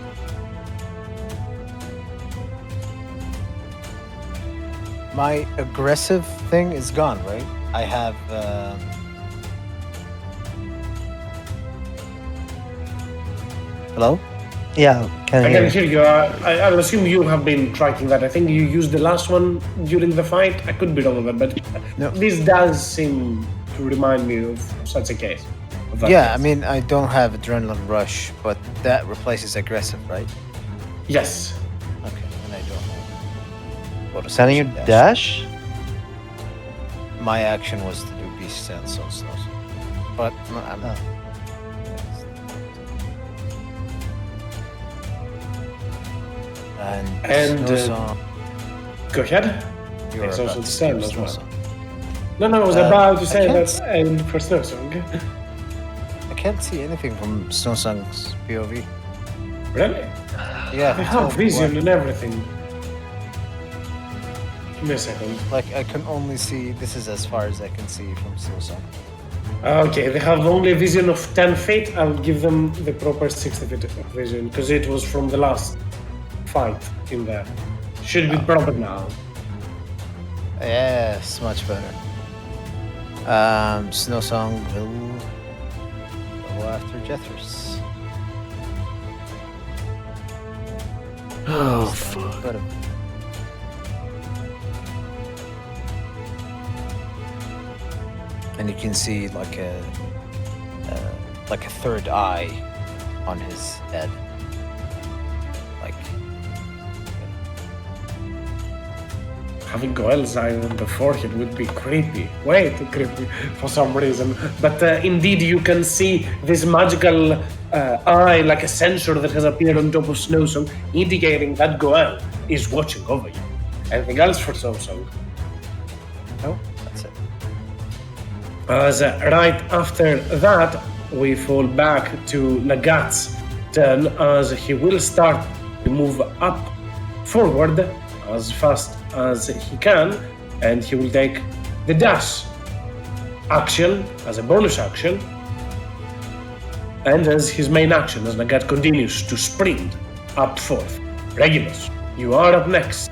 My aggressive thing is gone, right? I have hello? Yeah, I can can hear. hear you. I'll assume you have been tracking that. I think you used the last one during the fight. I could be wrong with that, but No. this does seem to remind me of such a case. Of that Yeah, case. I mean, I don't have Adrenaline Rush, but that replaces aggressive, right? Yes. Okay, and I don't have bonus Can you action dash? my action was to do beast sense on Snow Song. But I'm Oh. And Snow Song, Go ahead. you're it's also about the to same skip as Snow well. Song. No, I was I about to say can't that and for Snow Song. I can't see anything from Snow Song's POV. Really? Yeah, I it's have all vision black. and everything. Give me a second. Like I can only see. This is as far as I can see from Snow Song. Okay, they have only a vision of 10 feet. I'll give them the proper 60 feet of vision because it was from the last fight in there. Should be proper now. Yes, much better. Snow Song will go after Jethros. Oh, fuck. And you can see like a third eye on his head. Like Having Goel's eye on the forehead would be creepy. Way too creepy for some reason. But indeed, you can see this magical eye, like a sensor that has appeared on top of Snowsong, indicating that Goel is watching over you. Anything else for Snowsong? no, that's it. As right after that, we fall back to Nagat's turn as he will start to move up forward as fast as he can, and he will take the dash action as a bonus action and as his main action as Nagat continues to sprint up forth. Regulus, you are up next.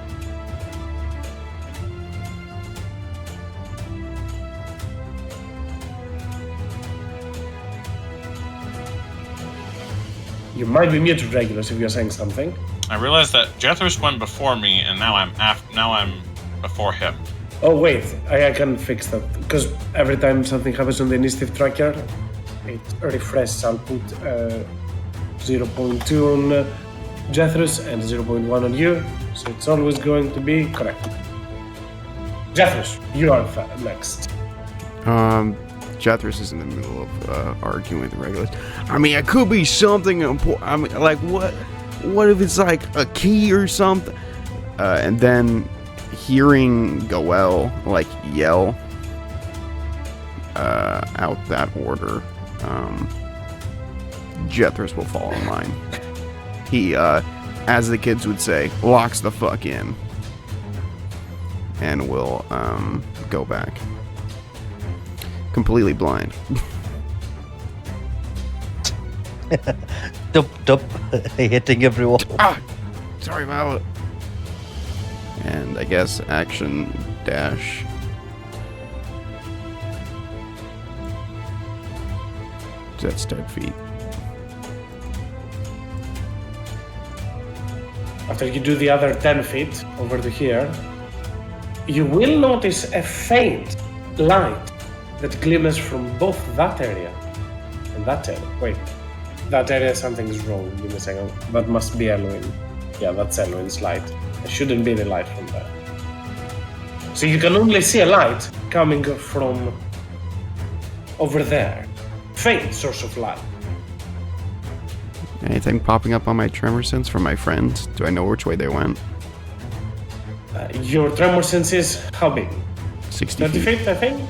You might be muted, Regulus, if you're saying something. I realized that Jethros went before me, and now I'm before him. Oh wait, I can fix that because every time something happens on the initiative tracker, it refreshes. I'll put 0.2 on Jethros and 0.1 on you, so it's always going to be correct. Jethros, you are next. Jethros is in the middle of arguing with the regulars. I mean, it could be something important. I mean, like, what if it's like a key or something? And then hearing Goel like yell out that order, Jethros will fall in line. He, as the kids would say, locks the fuck in and will go back. Completely blind. Dup, hitting everyone. Ah! Sorry about it. And I guess action dash. That's 10 feet. After you do the other 10 feet over to here, you will notice a faint light that glimmers from both that area and that area. Wait, that area, something's wrong. Give me a second. That must be Elwyn. Yeah, that's Elwyn's light. It shouldn't be the light from there. So you can only see a light coming from over there. Faint source of light. Anything popping up on my tremor sense from my friends? Do I know which way they went? Your tremor sense is how big? 60 30 feet. feet, I think?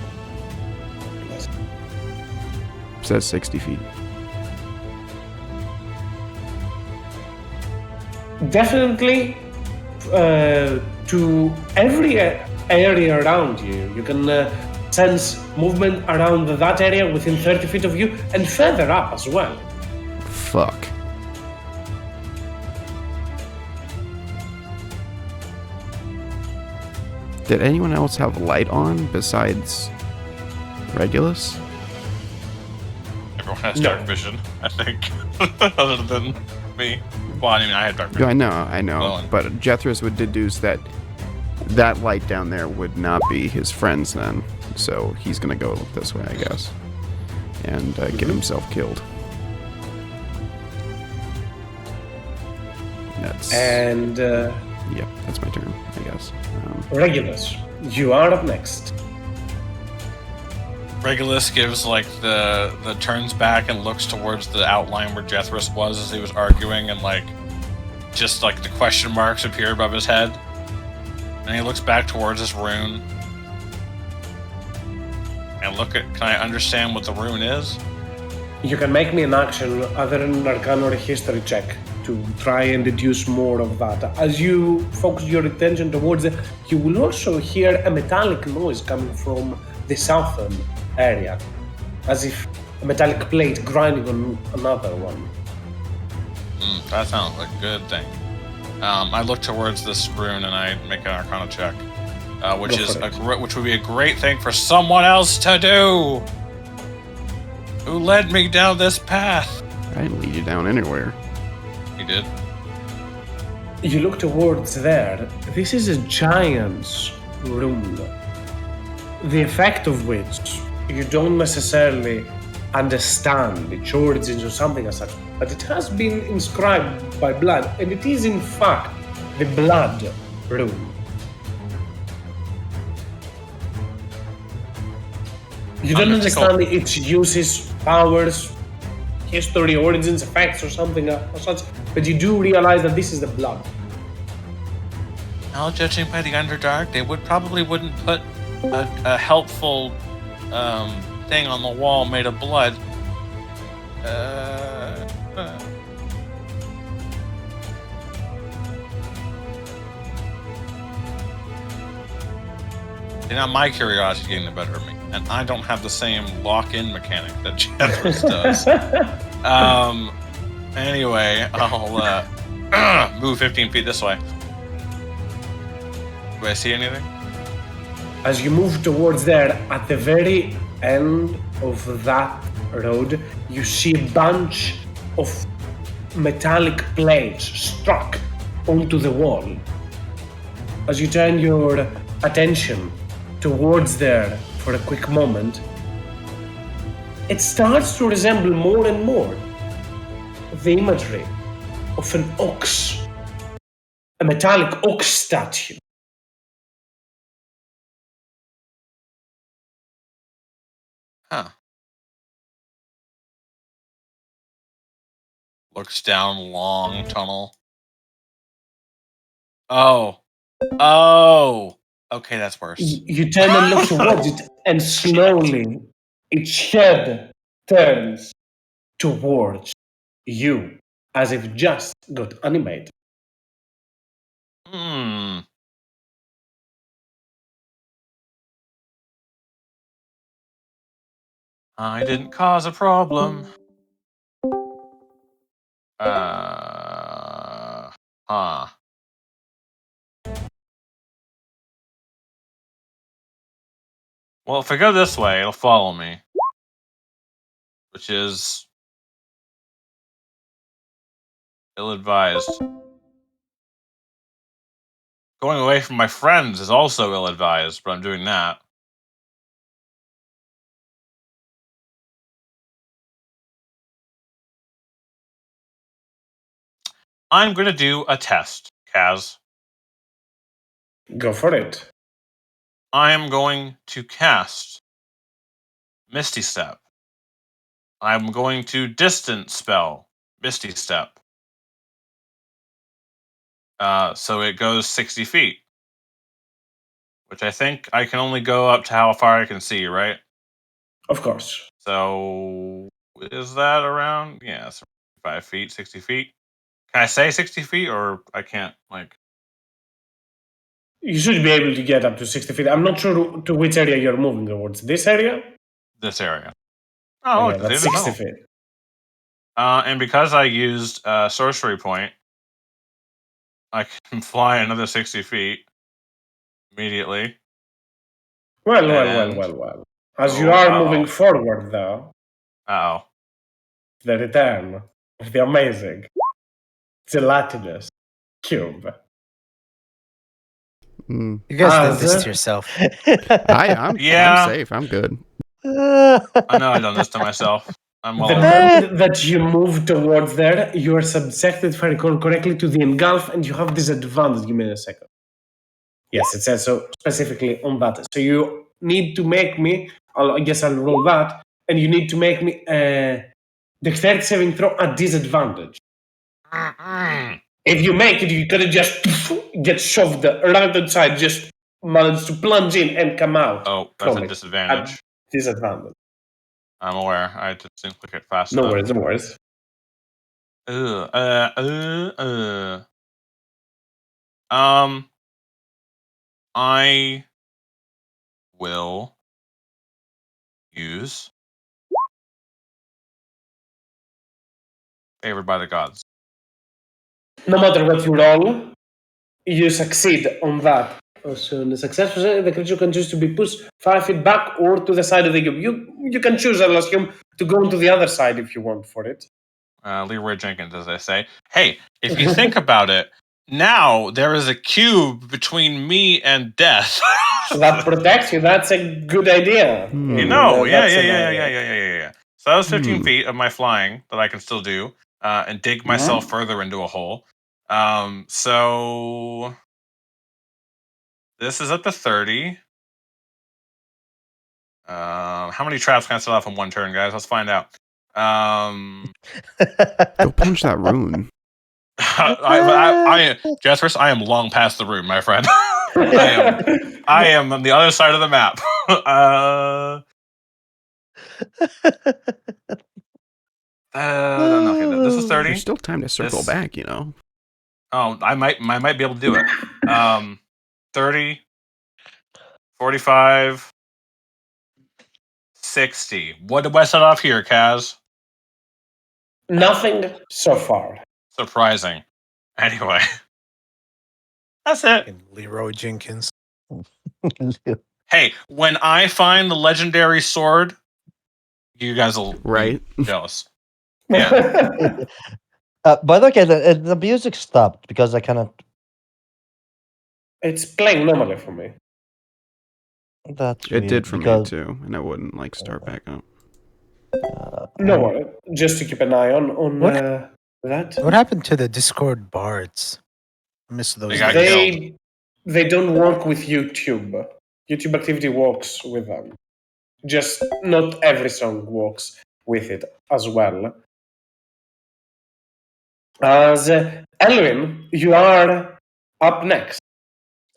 Says 60 feet. Definitely to every area around you. You can sense movement around that area within 30 feet of you and further up as well. Fuck. Did anyone else have light on besides Regulus? Everyone has No. dark vision, I think, other than me. Well, I mean, I had dark Yeah, vision. I know. Well, But Jethros would deduce that that light down there would not be his friends then. So he's gonna go this way, I guess. And get himself killed. That's... And Yep, that's my turn, I guess. Regulus, you are up next. Regulus gives like the turns back and looks towards the outline where Jethris was as he was arguing, and like just like the question marks appear above his head. And he looks back towards this rune. And can I understand what the rune is? You can make me an action other than an Arcana or a history check to try and deduce more of that. As you focus your attention towards it, you will also hear a metallic noise coming from the southern area, as if a metallic plate grinding on another one. That sounds like a good thing. I look towards this rune and I make an Arcana check, which would be a great thing for someone else to do. Who led me down this path? I didn't lead you down anywhere. He did. You look towards there. This is a giant's rune, the effect of which you don't necessarily understand its origins or something as such, but it has been inscribed by blood, and it is in fact the blood rune. You don't understand its uses, powers, history, origins, effects, or something or such, but you do realize that this is the blood. Now, judging by the Underdark, they probably wouldn't put a helpful thing on the wall made of blood. Now my curiosity is getting the better of me, and I don't have the same lock-in mechanic that Jethris does. Anyway, I'll move 15 feet this way. Do I see anything? As you move towards there, at the very end of that road, you see a bunch of metallic plates struck onto the wall. As you turn your attention towards there for a quick moment, it starts to resemble more and more the imagery of an ox, a metallic ox statue. Huh. Looks down long tunnel. Oh. Okay, that's worse. You turn and look towards it, and slowly its head turns towards you, as if just got animated. I didn't cause a problem. Well, if I go this way, it'll follow me. Which is ill-advised. Going away from my friends is also ill-advised, but I'm doing that. I'm going to do a test, Kaz. Go for it. I am going to cast Misty Step. I'm going to distance spell Misty Step. So it goes 60 feet. Which I think I can only go up to how far I can see, right? Of course. So is that around? Yeah, 5 feet, 60 feet. Can I say 60 feet or I can't, like... You should be able to get up to 60 feet. I'm not sure to which area you're moving towards. This area? This area. Oh, yeah, that's 60 feet. And because I used sorcery point, I can fly another 60 feet immediately. Well. As you are moving forward, though, the return of the amazing gelatinous cube. You guys did this to yourself. I'm safe. I'm good. I know I've done this to myself. I'm well the moment that you move towards there, you are subjected, if I recall correctly, to the engulf, and you have disadvantage. Give me a second. Yes, it says so specifically on that. So you need to make me I guess I'll roll that. And you need to make me a dexterity saving throw at disadvantage. If you make it, you gotta just get shoved right inside, just manage to plunge in and come out. Oh, that's from a it disadvantage. At disadvantage. I'm aware. I just didn't click it fast No enough. worries, no worries. I will use favored by the gods. No matter what you roll, you succeed on that. So the successful the creature can choose to be pushed 5 feet back or to the side of the cube. You can choose, I'll assume, to go into the other side if you want for it. Leroy Jenkins, as I say. Hey, if you think about it, now there is a cube between me and death. That protects you. That's a good idea. You know, in yeah. that scenario. So that was 15 feet of my flying that I can still do, and dig myself further into a hole. So this is up to 30. How many traps can I set off in one turn, guys? Let's find out. Go punch that rune. Jespers, I am long past the room, my friend. I am on the other side of the map. Okay, this is 30. There's still time to circle back, you know. Oh, I might be able to do it. 30, 45, 60. What do I set off here, Kaz? Nothing so far. Surprising. Anyway. That's it. Fucking Leroy Jenkins. Hey, when I find the legendary sword, you guys will Right. be jealous. Yeah. By the way, the music stopped because I cannot. It's playing normally for me. That's It weird, did for because, me too, and I wouldn't like start back up. No worry. Just to keep an eye on What? that. What happened to the Discord bards? I miss those. They got days. killed. They don't work with YouTube. YouTube activity works with them. Just not every song works with it as well. As Elwin, you are up next.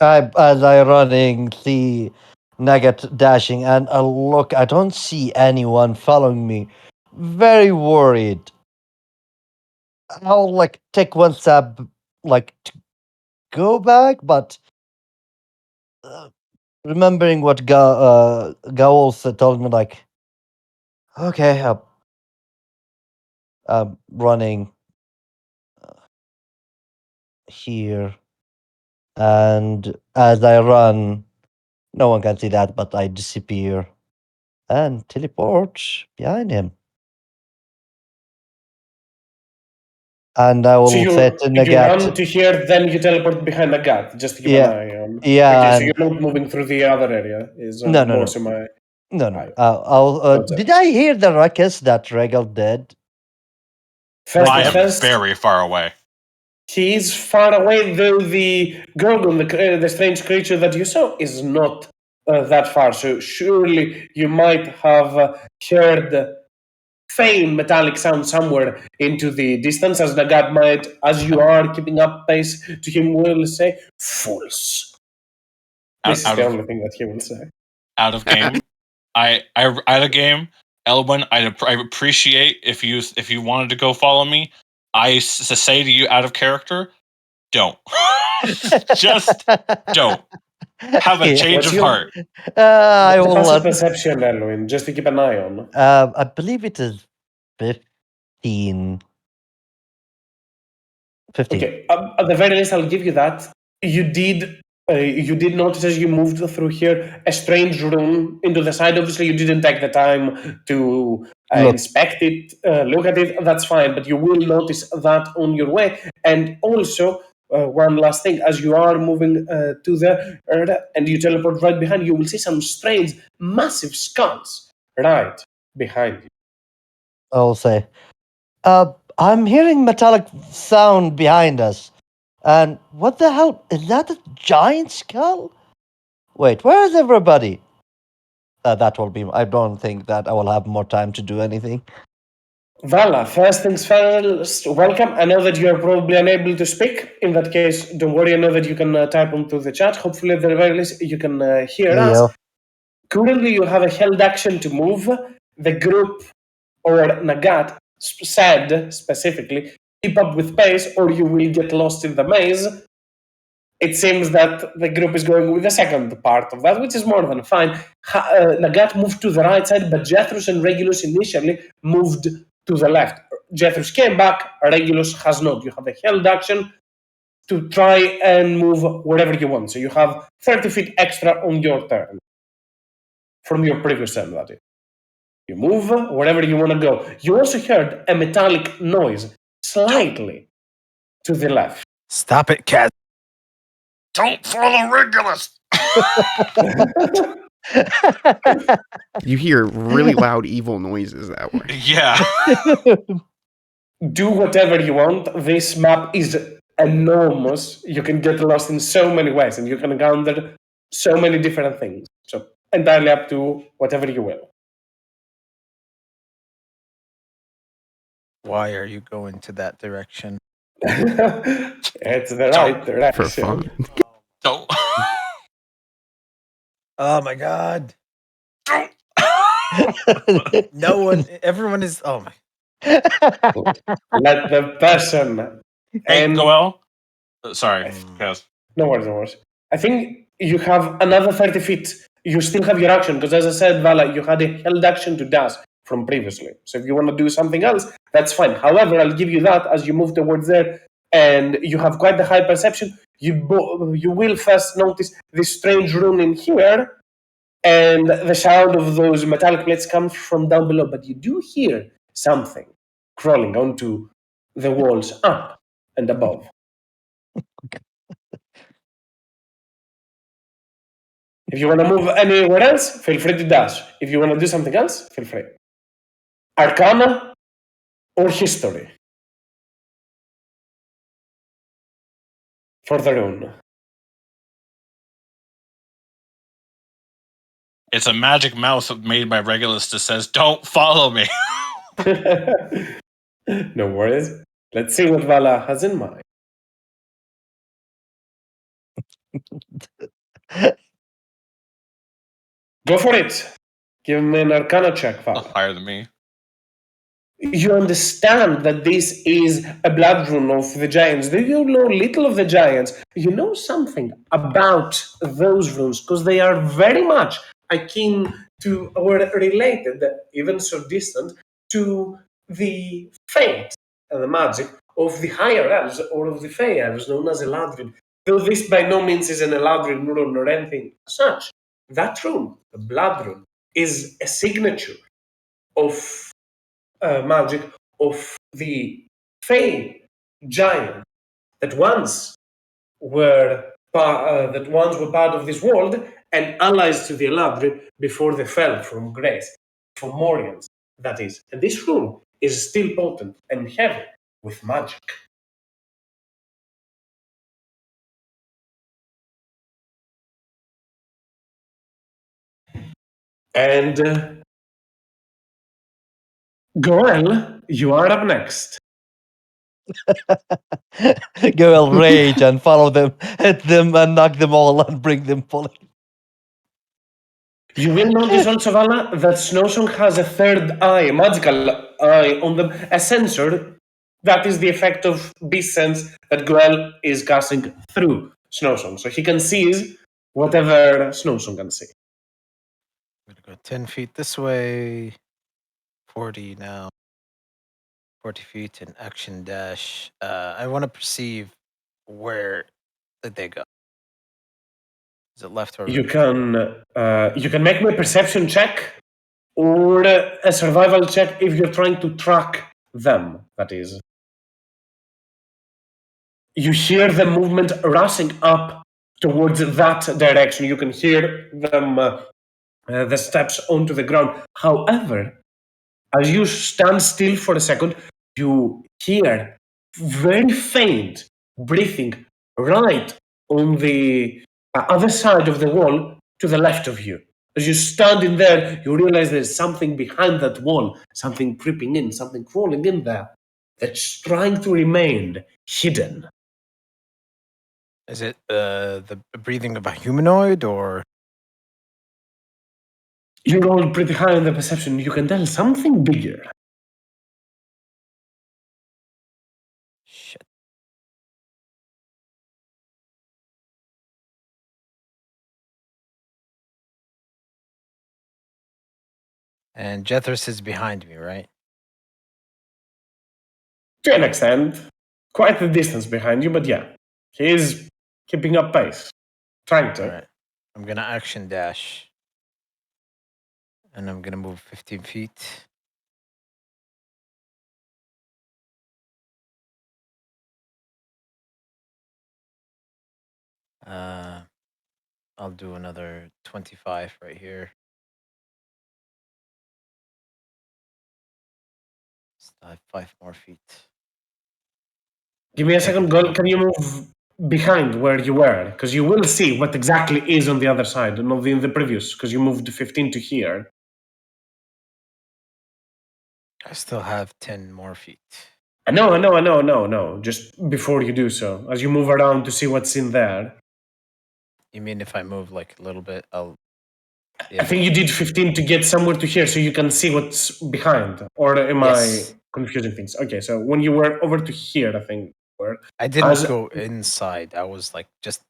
as I running, see Nugget dashing, and I look. I don't see anyone following me. Very worried. I'll like take one step, like to go back, but remembering what Gaul told me, like, okay, I'm running here, and as I run, no one can see that, but I disappear and teleport behind him. And I So will say to you Nagat, run to here, then you teleport behind the gut, just to keep Yeah, an eye on. yeah, Okay, so and- you're not moving through the other area. Is No, no, more no. so my. no, no. Aye. I'll. Noted. Did I hear the ruckus that Regal did? First I things am first, very far away. he's far away, though the Gorgon, the strange creature that you saw, is not that far. So surely you might have heard faint metallic sound somewhere into the distance, as Nagat might, as you are keeping up pace to him, will say, "Fools." This is the only thing that he will say. Out of game. I out of game. Elwin, I appreciate if you wanted to go follow me. I say to you out of character, don't. Just don't. Have a Yeah. change What's of your- heart. I will. Passive perception, Elwin, just to keep an eye on. I believe it is 15. 15. Okay, at the very least, I'll give you that. You did notice as you moved through here a strange room into the side. Obviously, you didn't take the time to Look. inspect it, look at it. That's fine, but you will notice that on your way. And also, one last thing: as you are moving to there and you teleport right behind, you will see some strange, massive skulls right behind you. I'll say. I'm hearing metallic sound behind us. And what the hell? Is that a giant skull? Wait, where is everybody? That will be. I don't think that I will have more time to do anything. Vala, first things first, welcome. I know that you're probably unable to speak. In that case, don't worry. I know that you can type onto the chat. Hopefully, at the very least, you can hear Hey, us. yo. Currently, you have a held action to move. The group or Nagat said specifically, keep up with pace or you will get lost in the maze. It seems that the group is going with the second part of that, which is more than fine. Nagat moved to the right side, but Jethros and Regulus initially moved to the left. Jethros came back, Regulus has not. You have a held action to try and move wherever you want. So you have 30 feet extra on your turn from your previous turn, that is. You move wherever you want to go. You also heard a metallic noise slightly to the left. Stop it, Cat. Don't follow Regulus. You hear really loud evil noises that way. Yeah. Do whatever you want. This map is enormous. You can get lost in so many ways and you can encounter so many different things. So entirely up to whatever you will. Why are you going to that direction? It's the right direction. For fun. Don't. Oh my god. Don't. No one, everyone is. Oh my. Let the person. Hey, And Goel. Sorry, Kaz. no worries, no worries. I think you have another 30 feet. You still have your action because, as I said, Vala, you had a held action to dash from previously. So if you want to do something else, that's fine. However, I'll give you that as you move towards there, and you have quite the high perception. You will first notice this strange rune in here, and the sound of those metallic plates comes from down below. But you do hear something crawling onto the walls up and above. If you want to move anywhere else, feel free to dash. If you want to do something else, feel free. Arcana or history for the rune. It's a magic mouth made by Regulus that says, "Don't follow me." No worries. Let's see what Vala has in mind. Go for it. Give me an Arcana check, Vala. Higher than me. You understand that this is a blood rune of the giants. Do you know little of the giants? You know something about those runes because they are very much akin to or related, even so distant, to the fate and the magic of the higher elves or of the fey elves known as Eladrin. Though this by no means is an Eladrin rune or anything such, that rune, the blood rune, is a signature of magic of the Fey giant that once were part of this world and allies to the Eladrin before they fell from grace, from Morians, that is. And this rune is still potent and heavy with magic. And Goel, you are up next. Go will rage and follow them, hit them, and knock them all and bring them fully. You will notice also, Vala, that Snowsong has a third eye, a magical eye on them, a sensor. That is the effect of Beast Sense that Goel is casting through Snowsong. So he can see whatever Snowsong can see. I'm gonna go 10 feet this way. 40 now. 40 feet in action dash. I want to perceive where did they go. Is it left or right? You can make me a perception check or a survival check if you're trying to track them, that is. You hear the movement rushing up towards that direction. You can hear them, the steps onto the ground. However, as you stand still for a second, you hear very faint breathing right on the other side of the wall to the left of you. As you stand in there, you realize there's something behind that wall, something creeping in, something crawling in there that's trying to remain hidden. Is it the breathing of a humanoid or? You rolled pretty high on the perception. You can tell something bigger. Shit. And Jethris is behind me, right? To an extent, quite a distance behind you, but yeah, he is keeping up pace, trying to. All right. I'm gonna action dash, and I'm gonna move 15 feet. I'll do another 25 right here. So I have 5 more feet. Give me a second. Can you move behind where you were? Because you will see what exactly is on the other side, not in the previous, because you moved 15 to here. I still have 10 more feet. I know. Just before you do so, as you move around to see what's in there. You mean if I move like a little bit, I'll be I able think you did 15 to get somewhere to here so you can see what's behind. Or am Yes. I confusing things? Okay, so when you were over to here, I think, where I didn't as go inside. I was like just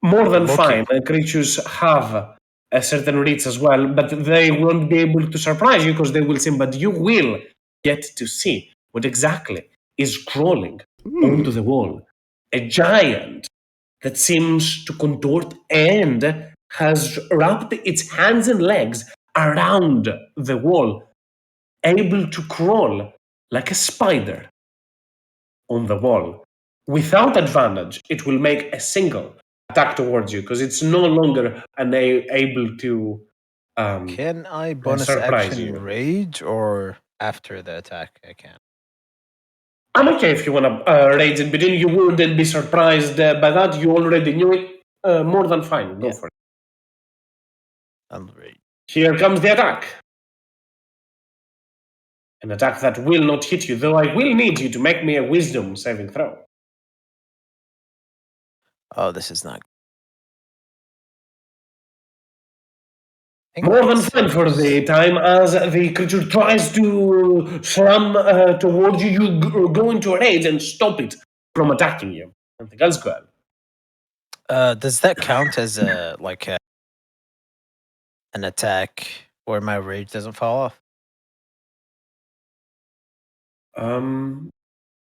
more than looking. fine, creatures have a certain reach as well, but they won't be able to surprise you because they will see. But you will get to see what exactly is crawling onto the wall. A giant that seems to contort and has wrapped its hands and legs around the wall, able to crawl like a spider on the wall. Without advantage, it will make a single attack towards you because it's no longer able to Can I bonus surprise action you. rage or after the attack? I can. I'm okay if you want to rage in between. You wouldn't be surprised by that. You already knew it. More than fine. Go Yeah. for it. I'll rage. Here comes the attack. An attack that will not hit you, though I will need you to make me a wisdom saving throw. Oh, this is not. I think More like than fine for the time as the creature tries to slam towards you. You go into a rage and stop it from attacking you. Something else go ahead. Does that count as a like an attack where my rage doesn't fall off?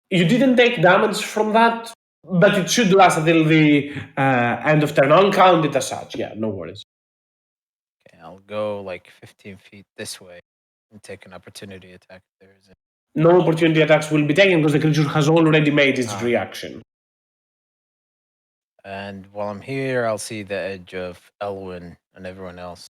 You didn't take damage from that, but it should last until the end of turn. I'll count it as such. Yeah, no worries. Okay, I'll go like 15 feet this way and take an opportunity attack if there is. No opportunity attacks will be taken because the creature has already made its reaction. And while I'm here, I'll see the edge of Elwyn and everyone else.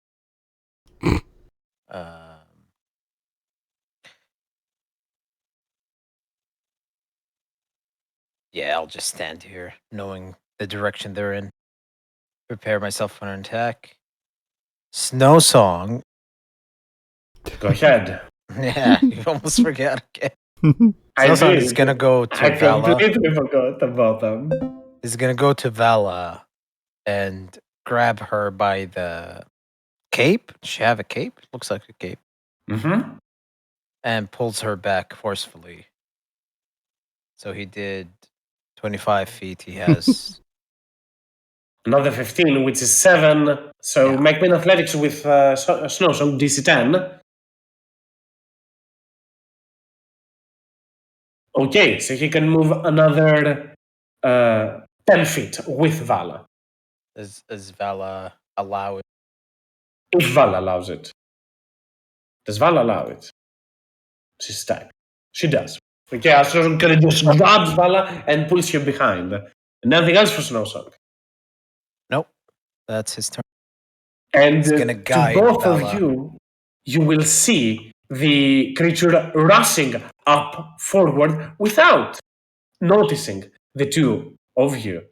Yeah, I'll just stand here, knowing the direction they're in. Prepare myself for an attack. Snow Song. Go ahead. Yeah, you almost forgot again. I Snow Song did. is gonna go to I Vala. completely forgot about them. Is gonna go to Vala and grab her by the cape. Does she have a cape? Looks like a cape. Mm-hmm. And pulls her back forcefully. So he did 25 feet. He has Another 15, which is 7. So Yeah. make me an athletics with Snow Song, DC 10. Okay, so he can move another 10 feet with Vala. Does Vala allow it? If Vala allows it. Does Vala allow it? She's type. She does. Okay, so kind of just grabs Vala and pulls you behind. Nothing else for Snow Song. Nope. That's his turn. And He's gonna to guide both Vala. of you will see the creature rushing up forward without noticing the two of you.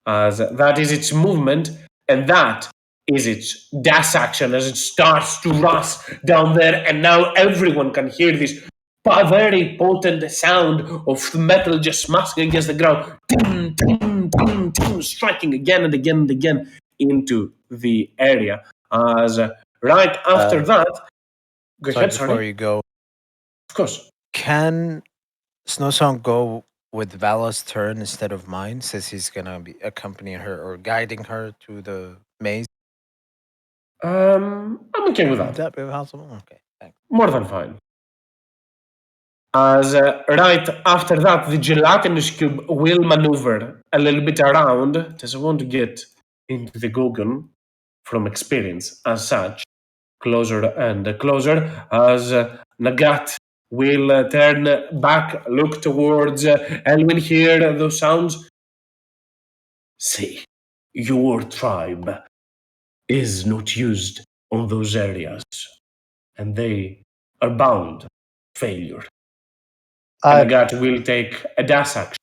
As that is its movement, and that is its dash action as it starts to rush down there, and now everyone can hear this very potent sound of metal just smashing against the ground, ting, ting, ting, ting, striking again and again and again into the area. As right after that, go ahead, Before you go, of course. can Snowsong go with Vala's turn instead of mine, since he's gonna be accompanying her or guiding her to the maze? I'm okay with Would that. that be possible? Okay, thanks. More than fine. As right after that, the gelatinous cube will maneuver a little bit around. It doesn't want to get into the Gogon from experience as such. Closer and closer as Nagat will turn back, look towards Elwin, hear those sounds. See, your tribe is not used on those areas, and they are bound failure. And Nagat will take a dash action.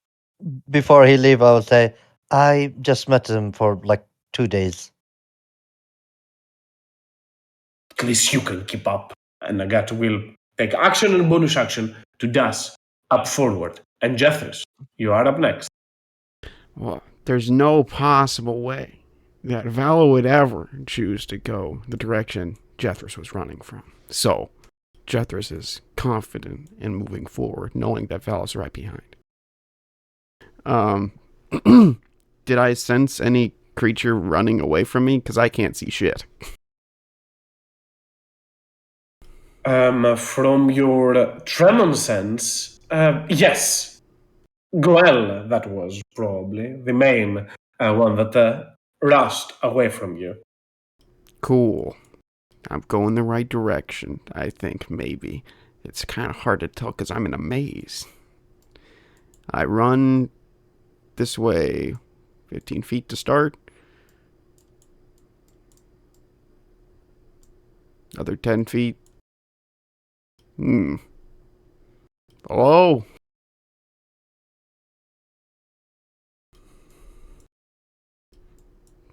Before he leave, I will say, I just met him for like 2 days. At least you can keep up. And Nagat will take action and bonus action to dash up forward. And Jethris, you are up next. Well, there's no possible way that Vala would ever choose to go the direction Jethris was running from. So, Jethris is confident in moving forward, knowing that Vala's right behind. Did I sense any creature running away from me? Because I can't see shit. From your Tremon sense, yes. Goel, that was probably the main one that rushed away from you. Cool. I'm going the right direction, I think, maybe. It's kind of hard to tell because I'm in a maze. I run this way. 15 feet to start. Another 10 feet. Hello?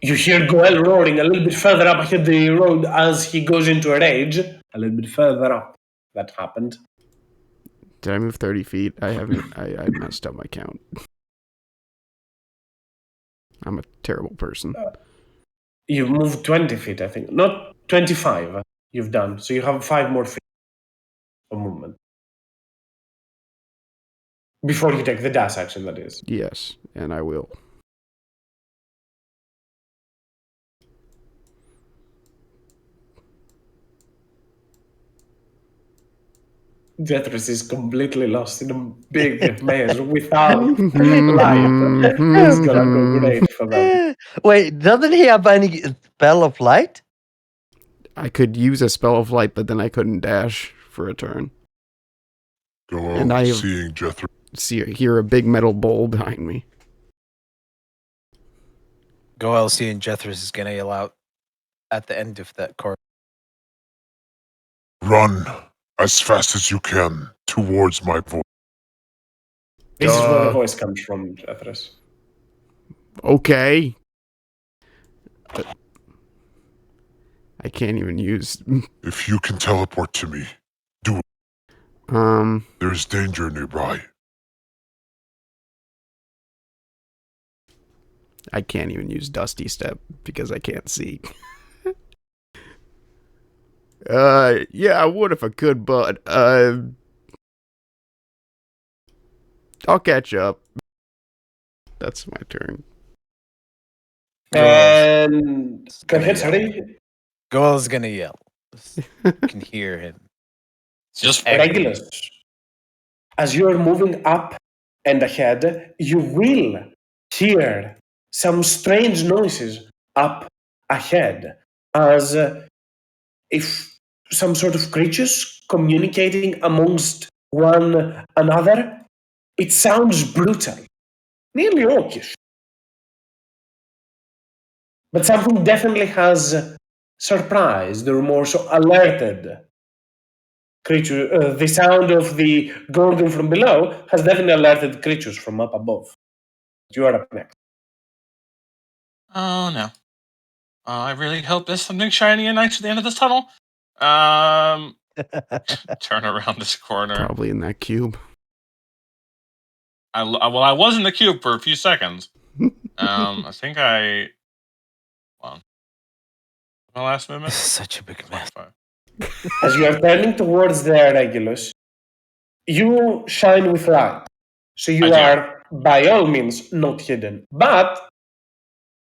You hear Goel roaring a little bit further up ahead the road as he goes into a rage. A little bit further up. That happened. Did I move 30 feet? I haven't. I messed up my count. I'm a terrible person. You've moved 20 feet, I think. Not 25 you've done. So you have 5 more feet of movement. Before you take the dash action, that is. Yes, and I will. Jethris is completely lost in a big maze without light. It's gonna go great for them. Wait, doesn't he have any spell of light? I could use a spell of light, but then I couldn't dash for a turn. And I seeing Jethro. Hear a big metal bowl behind me. Goel seeing Jethris is gonna yell out at the end of that corridor. Run as fast as you can towards my voice. This is where the voice comes from, Jethris. Okay. But I can't even use... If you can teleport to me, do it. There's danger nearby. I can't even use Dusty Step because I can't see. Yeah, I would if I could, but, I'll catch up. That's my turn. And go ahead, sorry. Goel's gonna yell. You can hear him. Just Regulus. As you are moving up and ahead, you will hear some strange noises up ahead, as if some sort of creatures communicating amongst one another. It sounds brutal, nearly orcish. But something definitely has surprised or more so alerted creature. The sound of the Gorgon from below has definitely alerted creatures from up above. You are up next. Oh no. I really hope there's something shiny and nice at the end of this tunnel. Turn around this corner. Probably in that cube. I was in the cube for a few seconds. I think I. Hold on. My last movement. This is such a big mess. 25. As you are turning towards the Regulus, you shine with light. So you I do. are, by all means, not hidden. But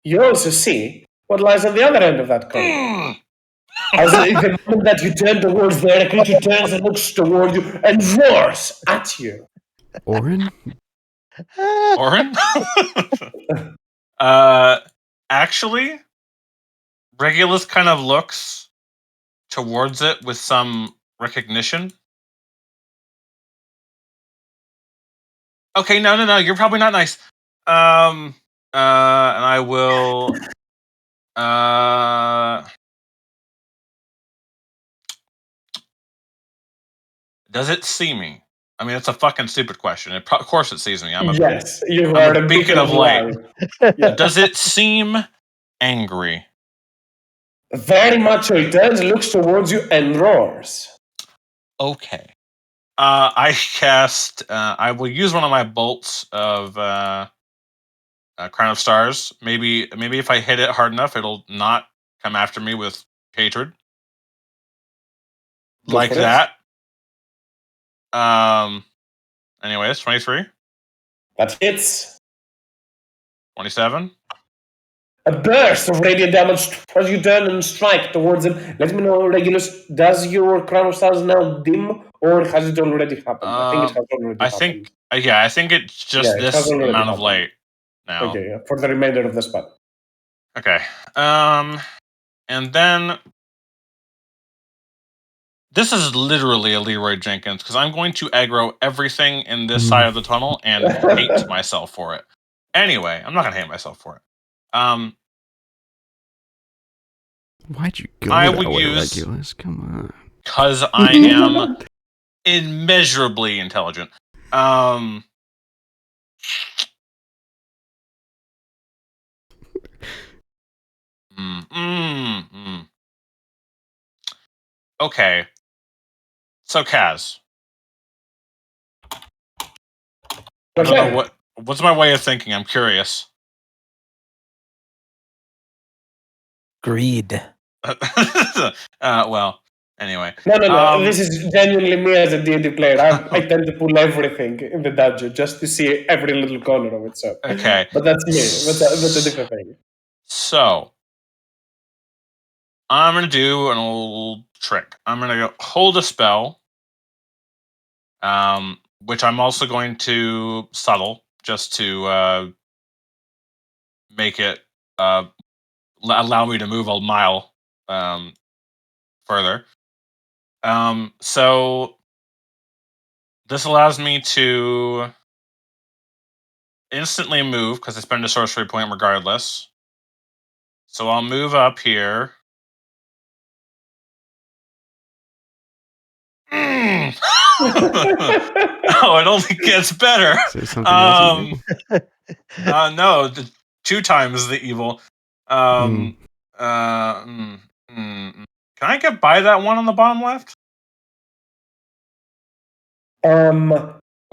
you also see what lies on the other end of that corridor. As the moment that you turn towards there, a creature turns and looks toward you and roars at you. Orin? Orin? Actually, Regulus kind of looks towards it with some recognition. Okay, no, you're probably not nice. And I will. Does it see me? I mean, it's a fucking stupid question. Of course, it sees me. Yes, you I'm are a beacon of light. Yeah. Does it seem angry? Very much so. He turns, looks towards you, and roars. Okay. I cast. I will use one of my bolts of Crown of Stars. Maybe if I hit it hard enough, it'll not come after me with hatred. Go Like for it. that. Anyways, 23, That hits. 27. A burst of radiant damage as you turn and strike towards him. Let me know, Regulus, does your Crown of Stars now dim, or has it already happened? I think it has already happened. I think it's just Yeah, it has this already amount of happened. light now. Okay, yeah, for the remainder of the spell. Okay. And then this is literally a Leroy Jenkins because I'm going to aggro everything in this side of the tunnel and hate myself for it. Anyway, I'm not gonna hate myself for it. Why'd you go I that would way, use- Regulus? Come on. Because I am immeasurably intelligent. Okay. So Kaz. I don't know what's my way of thinking. I'm curious. Greed. Well, anyway. No. This is genuinely me as a D&D player. I tend to pull everything in the dungeon just to see every little corner of it. So, Okay. but that's me. That's a different thing. So, I'm going to do an old trick. I'm going to hold a spell, which I'm also going to subtle just to make it allow me to move a mile further. So, this allows me to instantly move because I spend a sorcery point regardless. So I'll move up here. Oh, it only gets better. Say something else. No, 2 times the evil. Can I get by that one on the bottom left?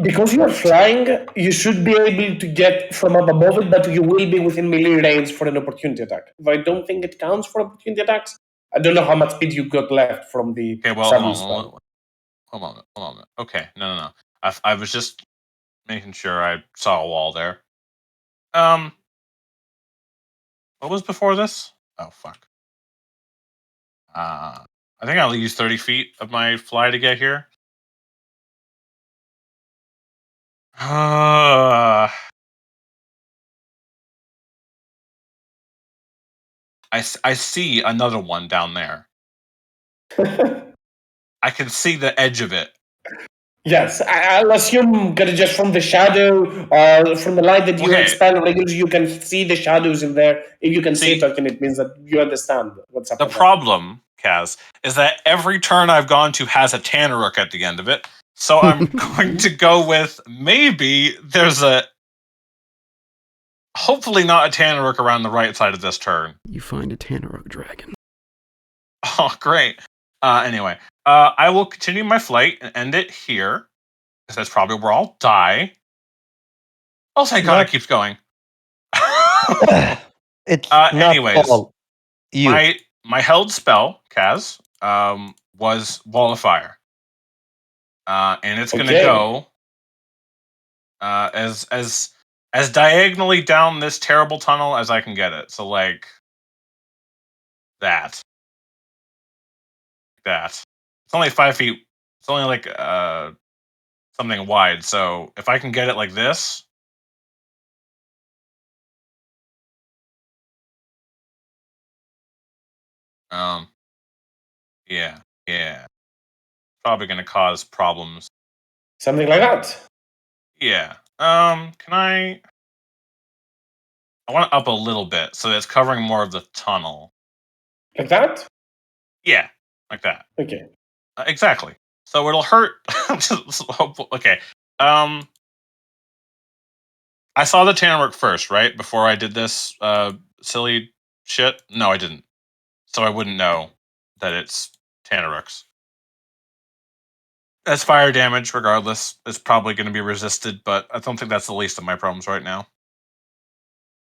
Because you're flying, you should be able to get from up above it, but you will be within melee range for an opportunity attack. If I don't think it counts for opportunity attacks, I don't know how much speed you got left from the saddle spell. Hold on. Okay, no. I was just making sure I saw a wall there. What was before this? Oh, fuck. I think I'll use 30 feet of my fly to get here. I see another one down there. I can see the edge of it. Yes, I'll assume just from the shadow or from the light that you expel regularly, you can see the shadows in there. If you can see it, it means that you understand what's happening. The problem, Kaz, is that every turn I've gone to has a Tanaruk at the end of it. So I'm going to go with maybe there's a hopefully not a Tanaruk around the right side of this turn. You find a Tanaruk dragon. Oh, great. Anyway, I will continue my flight and end it here, because that's probably where I'll die. Oh, thank God it keeps going. It's not anyways, all you. My held spell, Kaz, was Wall of Fire. And it's gonna go as diagonally down this terrible tunnel as I can get it. So like that. It's only 5 feet. It's only like something wide. So if I can get it like this. Yeah. Probably gonna cause problems. Something like that. Yeah. Can I want it up a little bit so it's covering more of the tunnel. Like that? Yeah, like that. Okay. Exactly. So it'll hurt. Okay. I saw the Tanaruk first, right? Before I did this silly shit. No, I didn't. So I wouldn't know that it's Tanaruks. That's fire damage, regardless. It's probably going to be resisted, but I don't think that's the least of my problems right now.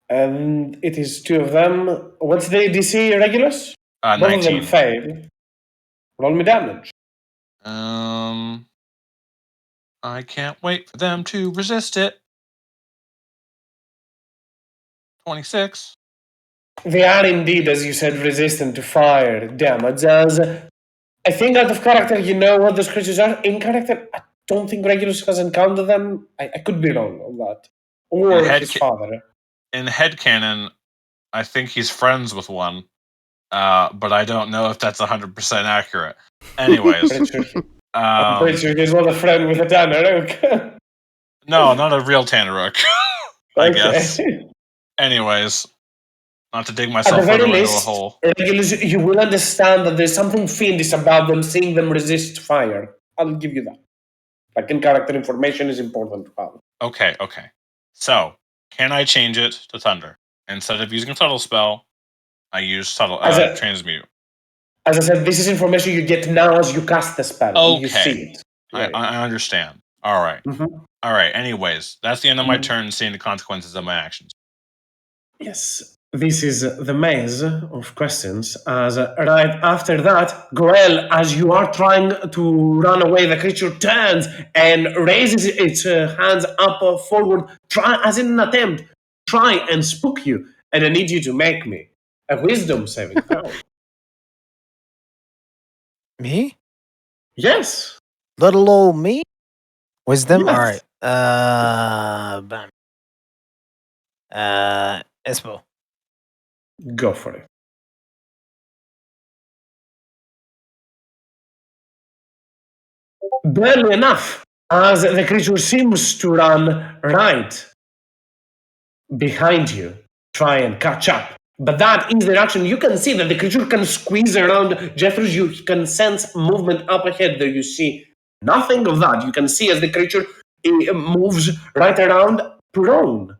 And it is two of them. What's the DC Regulus? Both 19. of them fail. Roll me damage. I can't wait for them to resist it. 26. They are indeed, as you said, resistant to fire damage. As I think out of character, you know what those creatures are. In character, I don't think Regulus has encountered them. I could be wrong on that. Or his father. In headcanon, I think he's friends with one. But I don't know if that's 100% accurate. Anyways. I'm pretty sure he's not a friend with a Tanaruk. No, not a real Tanaruk. I guess. Anyways. Not to dig myself further into a hole. Regulus, you will understand that there's something fiendish about them, seeing them resist fire. I'll give you that. Like, in character information is important to have. Okay. So, can I change it to thunder? Instead of using a subtle spell, I use subtle transmute. As I said, this is information you get now as you cast the spell. Okay. You see it. I understand. All right. Mm-hmm. All right. Anyways, that's the end of my turn, seeing the consequences of my actions. Yes. This is the maze of questions. As right after that, Goel, as you are trying to run away, the creature turns and raises its hands up forward, try as in an attempt, try and spook you. And I need you to make me a wisdom saving throw. Me? Yes. Little old me? Wisdom? Yes. All right. Espo. Go for it. Barely enough, as the creature seems to run right behind you, try and catch up. But that is the action. You can see that the creature can squeeze around Jeffers. You can sense movement up ahead there. You see nothing of that. You can see as the creature moves right around prone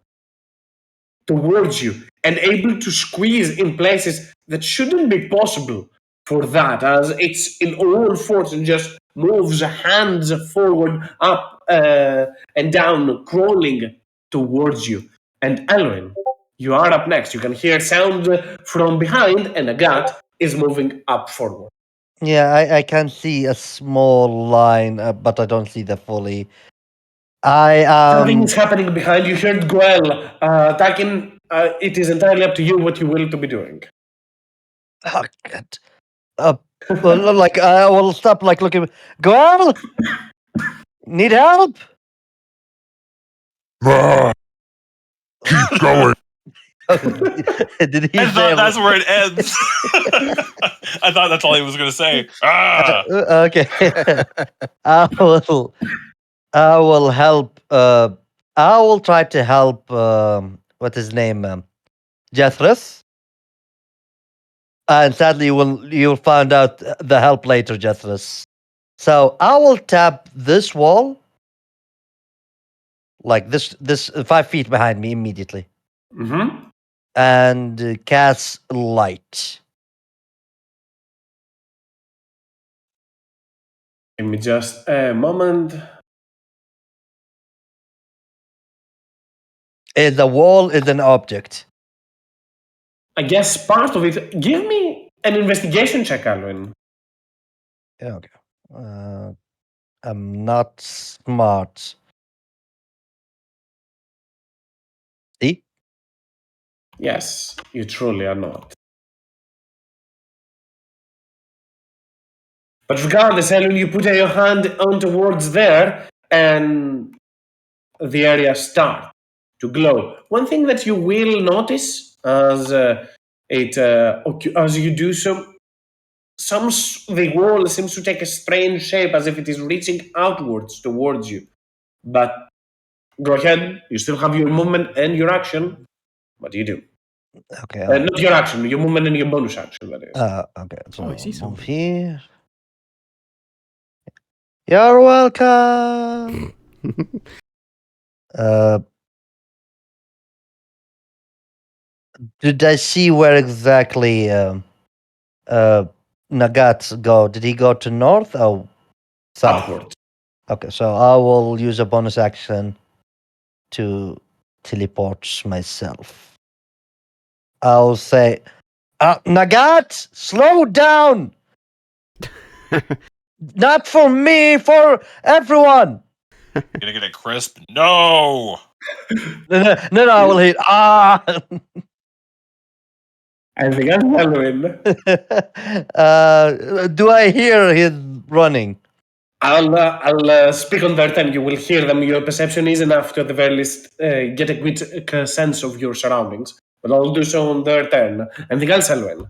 towards you and able to squeeze in places that shouldn't be possible for that, as it's in all force and just moves hands forward, up and down, crawling towards you. And Elwin, you are up next. You can hear sound from behind, and Agat is moving up forward. Yeah, I can see a small line, but I don't see the fully. Something is happening behind you. Heard Goel attacking. It is entirely up to you what you will to be doing. Oh, God. Like I will stop. Like looking. Goel, need help? Keep going. Did he? I thought that's where it ends. I thought that's all he was going to say. Okay. I will help. I will try to help. What's his name? Jethris. And sadly, you'll find out the help later, Jethris. So I will tap this wall, like this 5 feet behind me immediately. Mm-hmm. and cast light. Give me just a moment. The wall is an object. I guess part of it. Give me an investigation check, Alwyn. Okay. I'm not smart. See? Yes, you truly are not. But regardless, Alwyn, you put your hand on towards there, and the area starts to glow. One thing that you will notice as as you do so, the wall seems to take a strange shape as if it is reaching outwards towards you. But go ahead, you still have your movement and your action. What do you do? Okay. Not your action, your movement and your bonus action, that is. Okay. So Oh, I see move something. here. You're welcome. uh, did I see where exactly Nagat go? Did he go to north or south? Upwards. Okay, so I will use a bonus action to teleport myself. I'll say, Nagat, slow down! Not for me, for everyone! Gonna get a crisp? No. No, I will hit. I think I'm Halloween. Do I hear him running? I'll speak on their time. You will hear them. Your perception is enough to, at the very least, get a good sense of your surroundings. But I'll do so on their turn. Anything else, Halloween?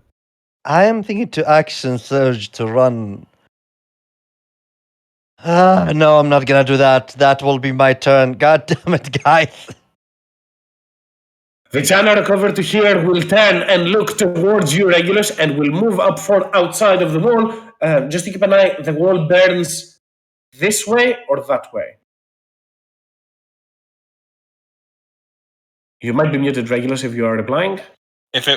I am thinking to action surge to run. No, I'm not gonna do that. That will be my turn. God damn it, guys. The channel cover to here will turn and look towards you, Regulus, and will move up for outside of the wall. Just to keep an eye, the wall burns this way or that way. You might be muted, Regulus, if you are replying. If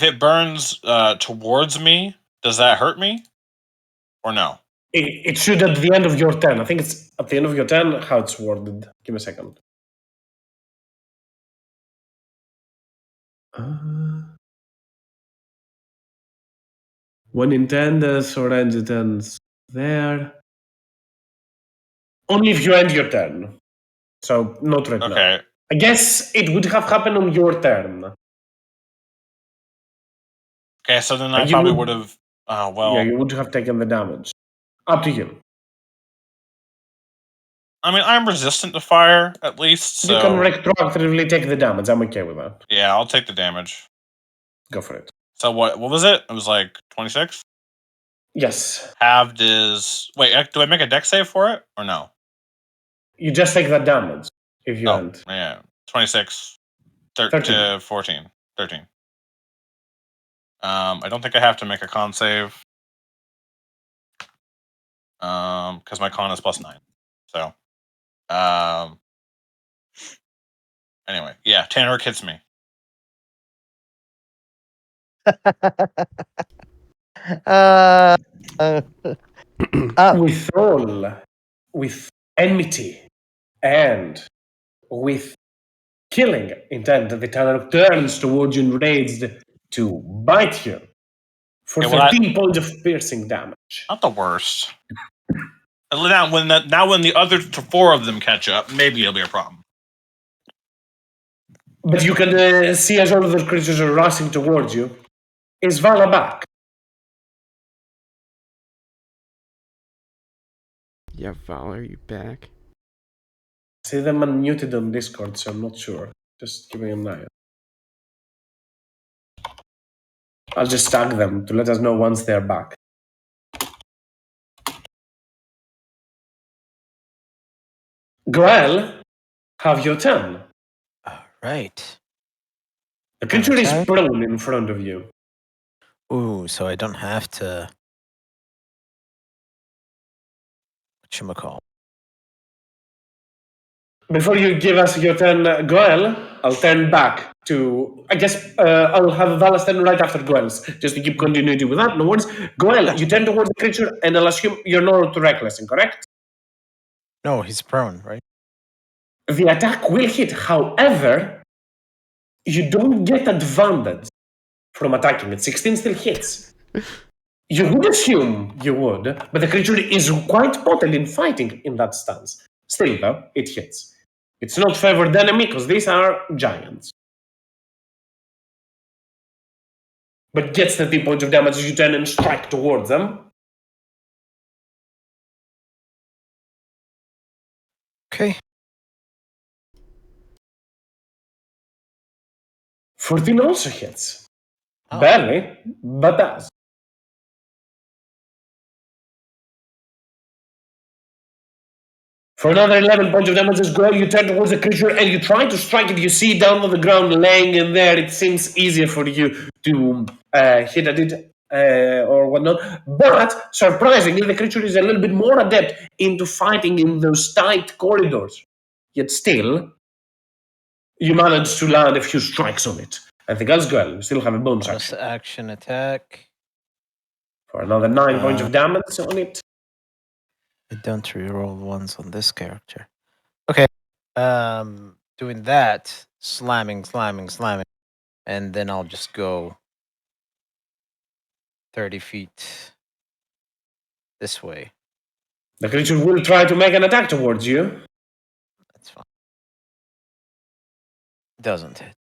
it burns towards me, does that hurt me? Or no? It should at the end of your turn. I think it's at the end of your turn how it's worded. Give me a second. When intended, orange it ends there. Only if you end your turn. So not right now. Okay. I guess it would have happened on your turn. Okay, so then You I probably would- would have. Yeah, you would have taken the damage. Up to you. I mean, I'm resistant to fire at least, so You can retroactively take the damage. I'm okay with that. yeah, I'll take the damage. Go for it. So what was it? It was like 26. Yes. Halved is do I make a deck save for it or no? You just take that damage if you Oh, end. yeah, 26 13. to 14. 13. I don't think I have to make a con save. Because my con is +9. So, anyway, yeah, Tanner hits me. Uh, With all, with enmity and with killing intent, the Tanner turns towards you enraged to bite you for Okay, well, 13 points of piercing damage. not the worst. Now when the other 4 of them catch up, maybe it'll be a problem. But you can see as all of the creatures are rushing towards you. Is Vala back? Yeah, Val, are you back? See them unmuted on Discord, so I'm not sure. Just giving an eye. I'll just tag them to let us know once they're back. Goel, have your turn. All right. The creature is Attack. prone in front of you. Ooh, so I don't have to. Whatchamacall? Before you give us your turn, Goel, I'll turn back to, I guess I'll have Vala stand right after Goel's, just to keep continuity with that. No worries. Goel, you turn towards the creature, and I'll assume you're not recklessing, correct? No, he's prone, right? The attack will hit. However, you don't get advantage from attacking it. 16 still hits. You would assume you would, but the creature is quite potent in fighting in that stance. Still, though, it hits. It's not favored enemy because these are giants. But gets 30 points of damage as you turn and strike towards them. Okay. 14 also hits. Oh. Barely, but does. For another 11 points of damage as well, you turn towards the creature and you try to strike it. You see down on the ground laying in there. It seems easier for you to hit at it or whatnot. But surprisingly, the creature is a little bit more adept into fighting in those tight corridors. Yet still, you manage to land a few strikes on it. I think as well, you still have a bonus Bonus action. action attack. For another 9 points of damage on it. I don't reroll ones on this character. Okay. Doing that, slamming, and then I'll just go 30 feet this way. The creature will try to make an attack towards you. That's fine. Doesn't hit.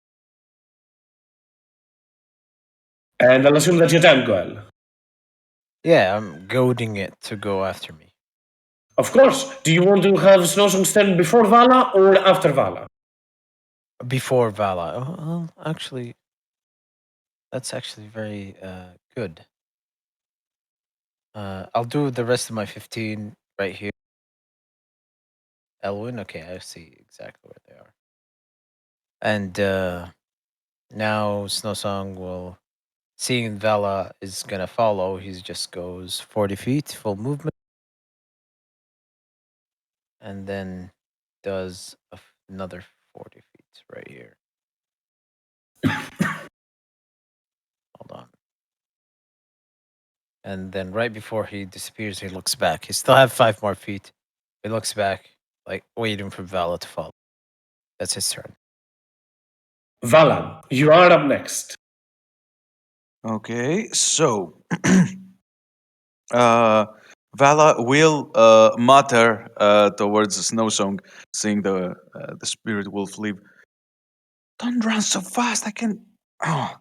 And I'll assume that you don't, Goel. Yeah, I'm goading it to go after me. Of course. Do you want to have Snowsong stand before Vala or after Vala? Before Vala. Oh, well, actually, that's actually very good. I'll do the rest of my 15 right here. Elwyn, okay, I see exactly where they are. And now Snowsong will, seeing Vala is gonna follow, he just goes 40 feet, full movement. And then does another 40 feet right here. Hold on. And then right before he disappears, he looks back. He still have 5 more feet. He looks back, like waiting for Vala to follow. That's his turn. Vala, you are up next. Okay, so Vala will mutter towards Snowsong, seeing the spirit wolf leave. Don't run so fast! I can. Oh.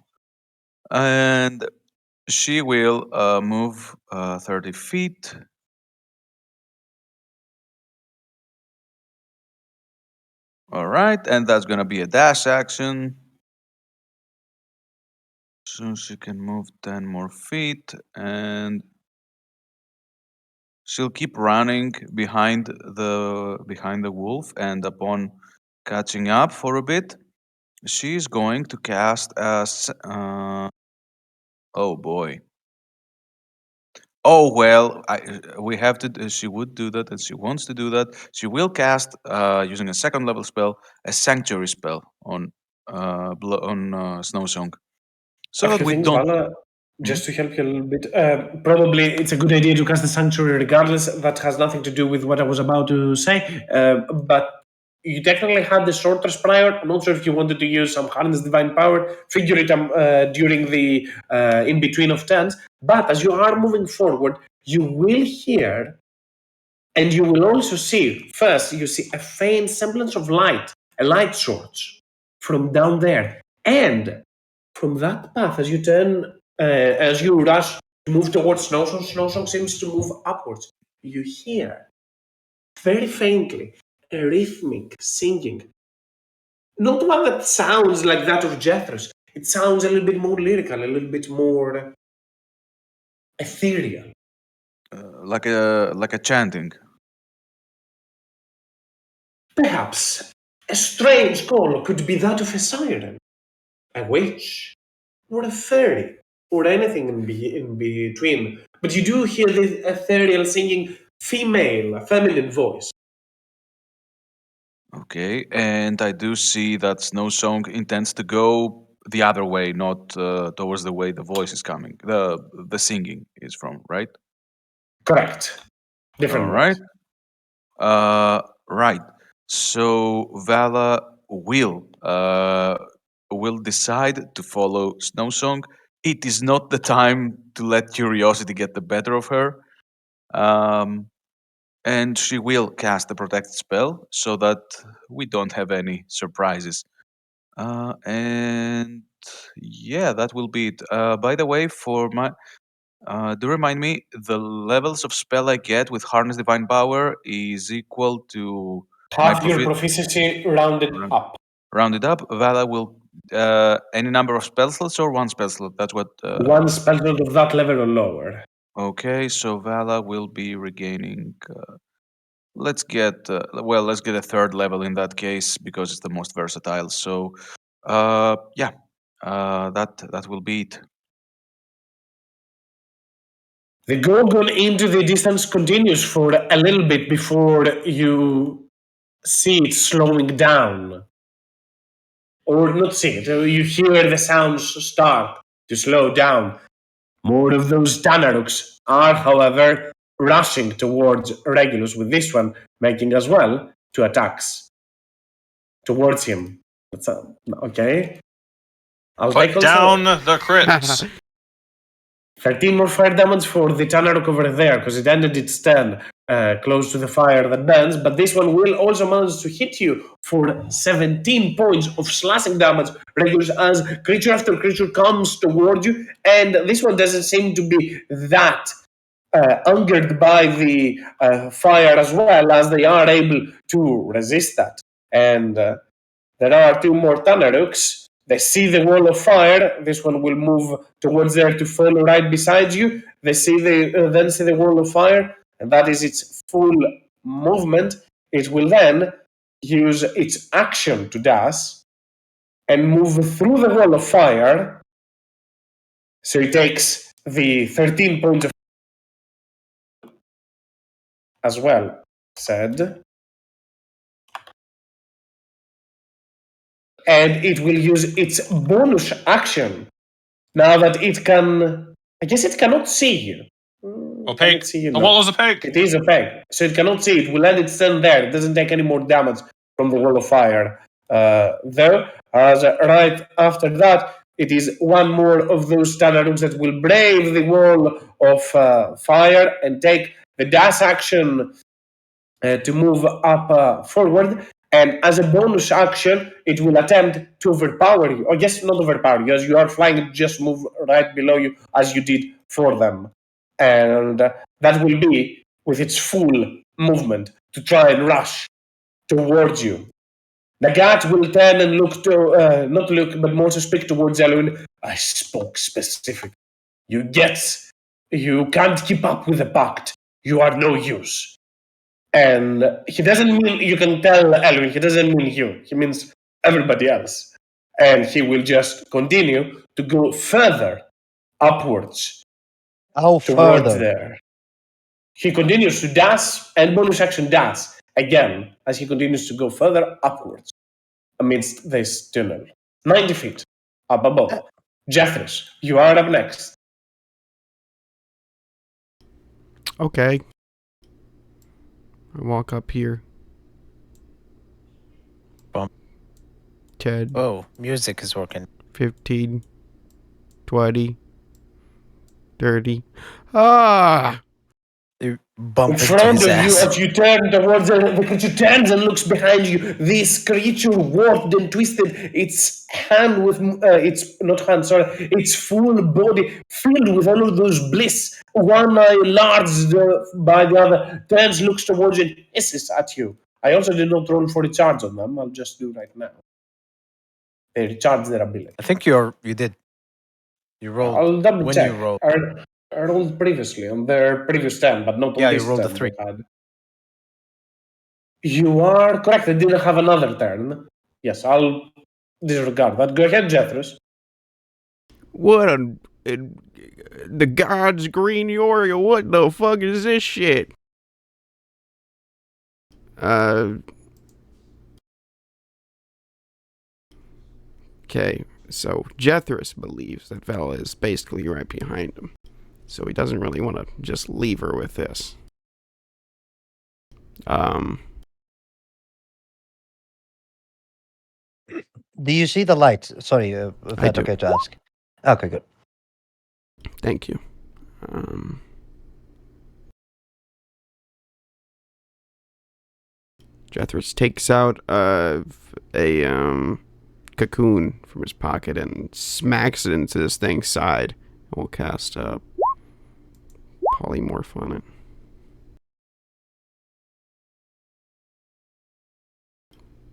And she will move 30 feet. All right, and that's gonna be a dash action. So she can move 10 more feet, and she'll keep running behind the wolf. And upon catching up for a bit, she's going to cast as. Oh boy. Oh well, we have to. She would do that, and she wants to do that. She will cast, using a second level spell, a sanctuary spell on Snowsong, so A that few we things, don't. Vala, just to help you a little bit. Probably it's a good idea to cast the Sanctuary regardless. That has nothing to do with what I was about to say. But you technically had the sorceress prior. I'm not sure if you wanted to use some harness divine power, figure it during the in between of turns. But as you are moving forward, you will hear, and you will also see. First, you see a faint semblance of light, a light source from down there, and from that path, as you turn, as you rush to move towards Snowsong, Snowsong seems to move upwards. You hear, very faintly, a rhythmic singing. Not one that sounds like that of Jethro's. It sounds a little bit more lyrical, a little bit more ethereal. Like a chanting. Perhaps a strange call could be that of a siren, a witch, or a fairy, or anything in between. But you do hear the ethereal singing female, a feminine voice. Okay, and I do see that Snow Song intends to go the other way, not towards the way the voice is coming. The singing is from, right? Correct. All Different right. voice. Right. So Vala will decide to follow Snow Song. It is not the time to let curiosity get the better of her. Um, and she will cast the protect spell so that we don't have any surprises. And yeah, that will be it. By the way, for my do remind me, the levels of spell I get with Harness Divine Power is equal to my Half your proficiency rounded up. rounded up. Vala will any number of spell slots or one spell slot. That's what. One spell slot of that level or lower. Okay, so Vala will be regaining. Let's get let's get a third level in that case because it's the most versatile. So, yeah, that will be it. The Gorgon into the distance continues for a little bit before you see it slowing down. Or not see it, you hear the sounds start to slow down. More of those Tanaruks are, however, rushing towards Regulus, with this one making as well 2 attacks towards him. That's okay. I'll take Put also down the crits. 13 more fire damage for the Tanaruk over there, because it ended its turn close to the fire that burns, but this one will also manage to hit you for 17 points of slashing damage, Regulus, as creature after creature comes toward you, and this one doesn't seem to be that angered by the fire as well, as they are able to resist that. And there are 2 more Tanaruks. They see the wall of fire. This one will move towards there to follow right beside you. They see then see the wall of fire, and that is its full movement. It will then use its action to dash and move through the wall of fire. So it takes the 13 points of as well. Said. And it will use its bonus action now that it can. I guess it cannot see you. Can it Opaque. see you? The No. wall is opaque. It is opaque, so it cannot see. It will let it stand there. It doesn't take any more damage from the wall of fire. Though, as right after that, it is one more of those Tanaruks that will brave the wall of fire and take the dash action to move up forward. And as a bonus action, it will attempt to overpower you. Or yes, not overpower you. As you are flying, it just move right below you as you did for them. And that will be with its full movement to try and rush towards you. The guard will turn and look to, not look, but more to speak towards Elwin. I spoke specific. You can't keep up with the pact. You are no use. And he doesn't mean, you can tell Elwin, he doesn't mean you. He means everybody else. And he will just continue to go further upwards How towards further? there. He continues to dash and bonus action dash again as he continues to go further upwards amidst this tunnel. 90 feet up above. Jeffries, you are up next. Okay. I walk up here. Bump. 10, Oh, music is working. 15, 20, 30. Ah! You In bump into front his of you, ass. as you turn towards the creature turns and looks behind you. This creature warped and twisted, its hand with its not hand, sorry, its full body filled with all of those bliss. One eye enlarged by the other, turns, looks towards you, and hisses at you. I also did not roll for recharge on them. I'll just do right now. They recharge their ability. I think you did. You rolled I'll double when check. you rolled. I rolled previously on their previous turn, but not on Yeah, you this rolled a turn. 3. They had. You are correct. They didn't have another turn. Yes, I'll disregard that. Go ahead, Jethros. What the God's Green Oriole? What the fuck is this shit? Okay, so Jethris believes that Vala is basically right behind him. So he doesn't really want to just leave her with this. Do you see the light? Sorry, if I that's do. okay to ask. Okay, good. Thank you. Jethris takes out a cocoon from his pocket and smacks it into this thing's side. We'll cast polymorph on it.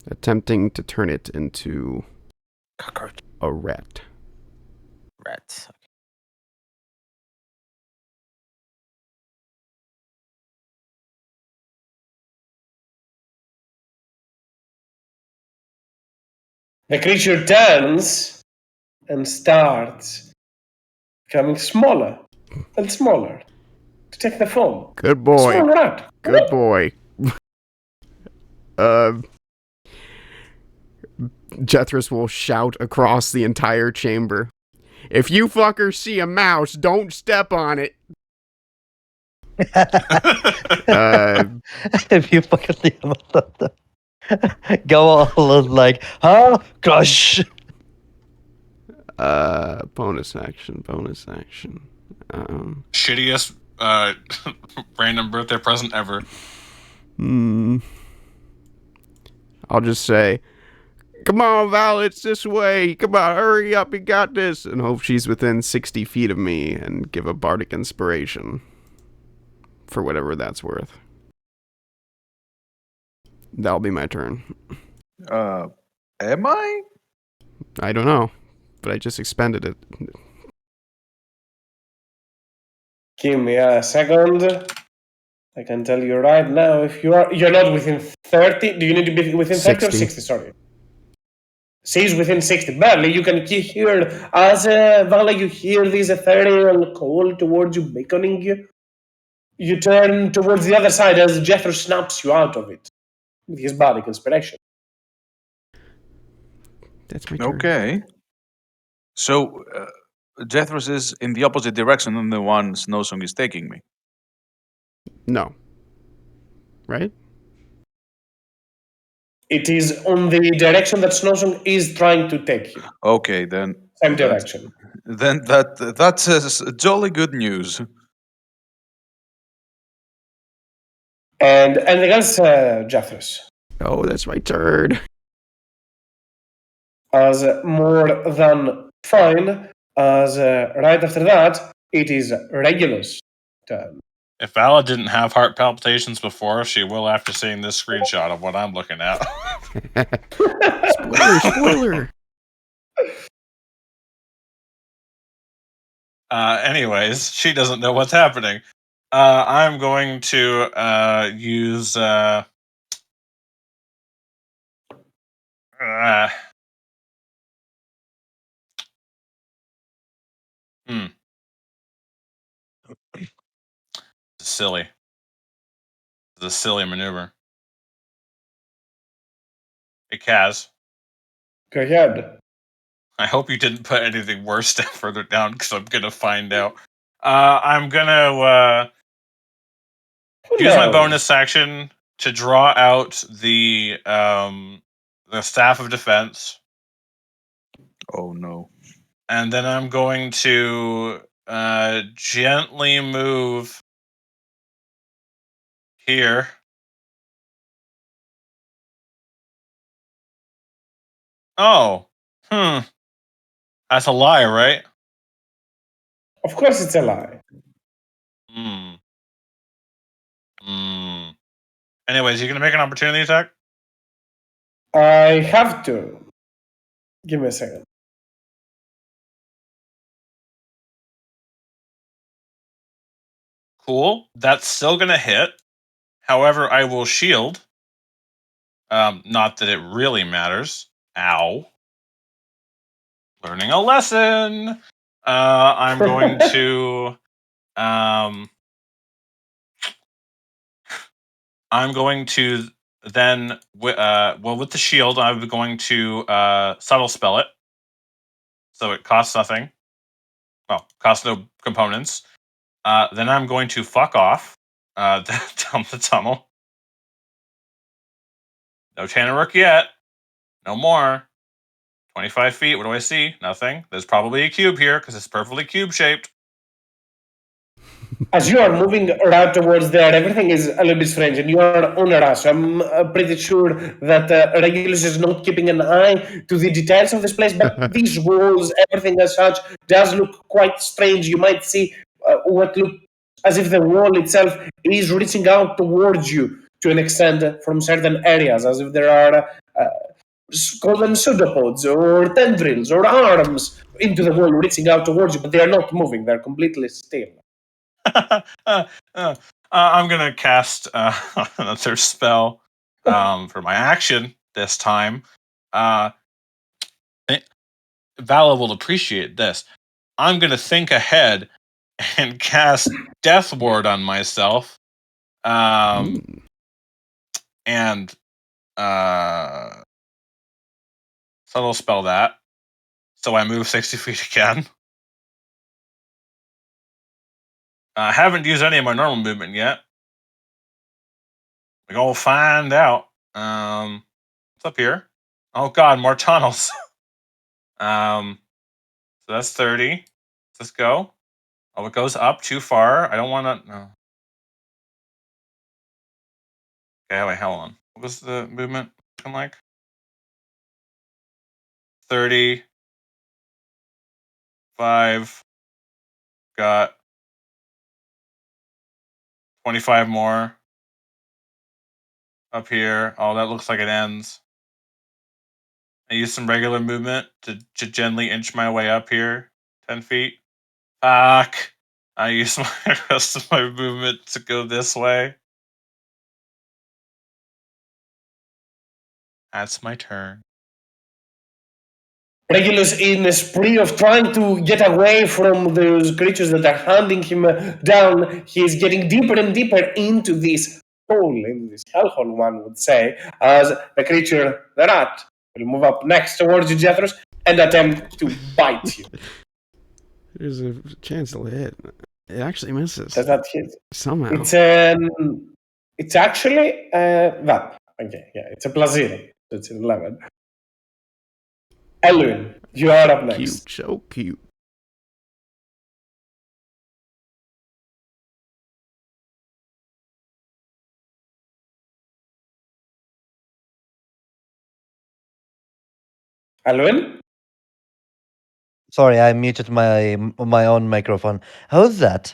Attempting to turn it into Cockroach. a rat. Rat. The creature turns and starts becoming smaller and smaller to take the form. Good boy. Small rat. Good boy. Jethris will shout across the entire chamber. If you fuckers see a mouse, don't step on it. If you fucking see him, go all like, huh? Crush. Bonus action. Shittiest random birthday present ever. I'll just say, come on, Val, it's this way. Come on, hurry up, you got this. And hope she's within 60 feet of me and give a bardic inspiration. For whatever that's worth. That'll be my turn. Am I? I don't know, but I just expended it. Give me a second. I can tell you right now if you're not within 30. Do you need to be within 30 or 60? 60? Sorry. She's within 60. Barely you can hear as Vala, you hear this ethereal call towards you, beckoning you. You turn towards the other side as Jethro snaps you out of it with his bardic inspiration. That's my turn. Okay. So, Jethros is in the opposite direction than the one Snowsong is taking me. No. Right? It is on the direction that Snowsong is trying to take you. Okay, then. Same direction. Then that's jolly good news. And anything else, Jethros? Oh, that's my turn. As more than fine, as right after that, it is Regulus' turn. If Vala didn't have heart palpitations before, she will after seeing this screenshot of what I'm looking at. Spoiler. Anyways, she doesn't know what's happening. I'm going to use silly. It's a silly maneuver. Hey, Kaz. Go ahead. I hope you didn't put anything worse down further down because I'm gonna find out. I'm gonna use my bonus action to draw out the staff of defense. Oh no! And then I'm going to gently move here. Oh, that's a lie, right? Of course, it's a lie. Anyways, you gonna make an opportunity attack? I have to. Give me a second. Cool. That's still gonna hit. However, I will shield. Not that it really matters. Ow. Learning a lesson. I'm going to. I'm going to then. With the shield, I'm going to subtle spell it. so it costs nothing. Well, costs no components. Then I'm going to fuck off down the tunnel. No Tanner work yet. No more. 25 feet. What do I see? Nothing. There's probably a cube here because it's perfectly cube shaped. As you are moving around towards there, everything is a little bit strange, and you are on a rush. I'm pretty sure that Regulus is not keeping an eye to the details of this place, but these walls, everything as such, does look quite strange. You might see what looks as if the wall itself is reaching out towards you to an extent from certain areas, as if there are call them pseudopods or tendrils or arms into the wall reaching out towards you, but they are not moving. They're completely still. I'm gonna cast another spell for my action this time. Vala will appreciate this. I'm gonna think ahead and cast Death Ward on myself, and subtle spell that. So I move 60 feet again. I haven't used any of my normal movement yet. We're gonna find out. What's up here? Oh god, more tunnels. So that's 30. Let's go. Oh, it goes up too far. I don't want to. No. Okay, wait, hold on. What was the movement looking like? 30. 5. Got 25 more. Up here. Oh, that looks like it ends. I use some regular movement to gently inch my way up here. 10 feet. Fuck. I use my rest of my movement to go this way. That's my turn. Regulus, in a spree of trying to get away from those creatures that are hunting him down, he is getting deeper and deeper into this hole, into this hellhole, one would say, as the creature, the rat, will move up next towards you, Jethros, and attempt to bite you. There's a chance it'll hit. It actually misses. Does that hit? Somehow. It's actually that. Okay, yeah, it's a +0. So it's 11. Elwin, you are up next. Cute, so cute. Elwin? Sorry, I muted my own microphone. Who's that?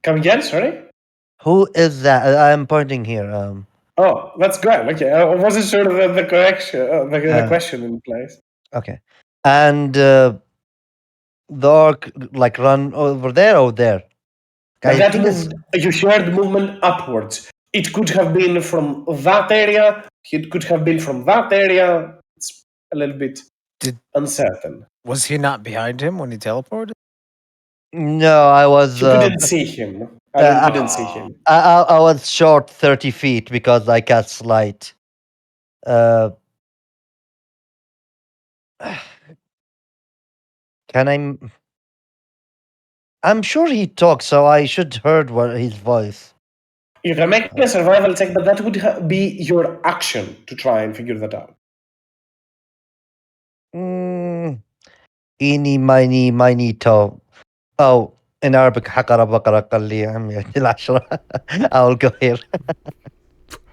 Come again, sorry? Who is that? I'm pointing here. Oh, that's great. Okay, I wasn't sure that the correction, the question in place. Okay. And the orc like run over there or there? But I that think it's moved, you shared movement upwards. It could have been from that area. It could have been from that area. It's a little bit uncertain. Was he not behind him when he teleported? no. I was. You couldn't see him. I couldn't see him. I was short 30 feet because I cast light. Can I? I'm sure he talks, so I should heard his voice. You can make a survival check, but that would be your action to try and figure that out. Eeny, miny, miny, toe. Oh, in Arabic, حقر بقرة قال لي عمي العشرة. I'll go here.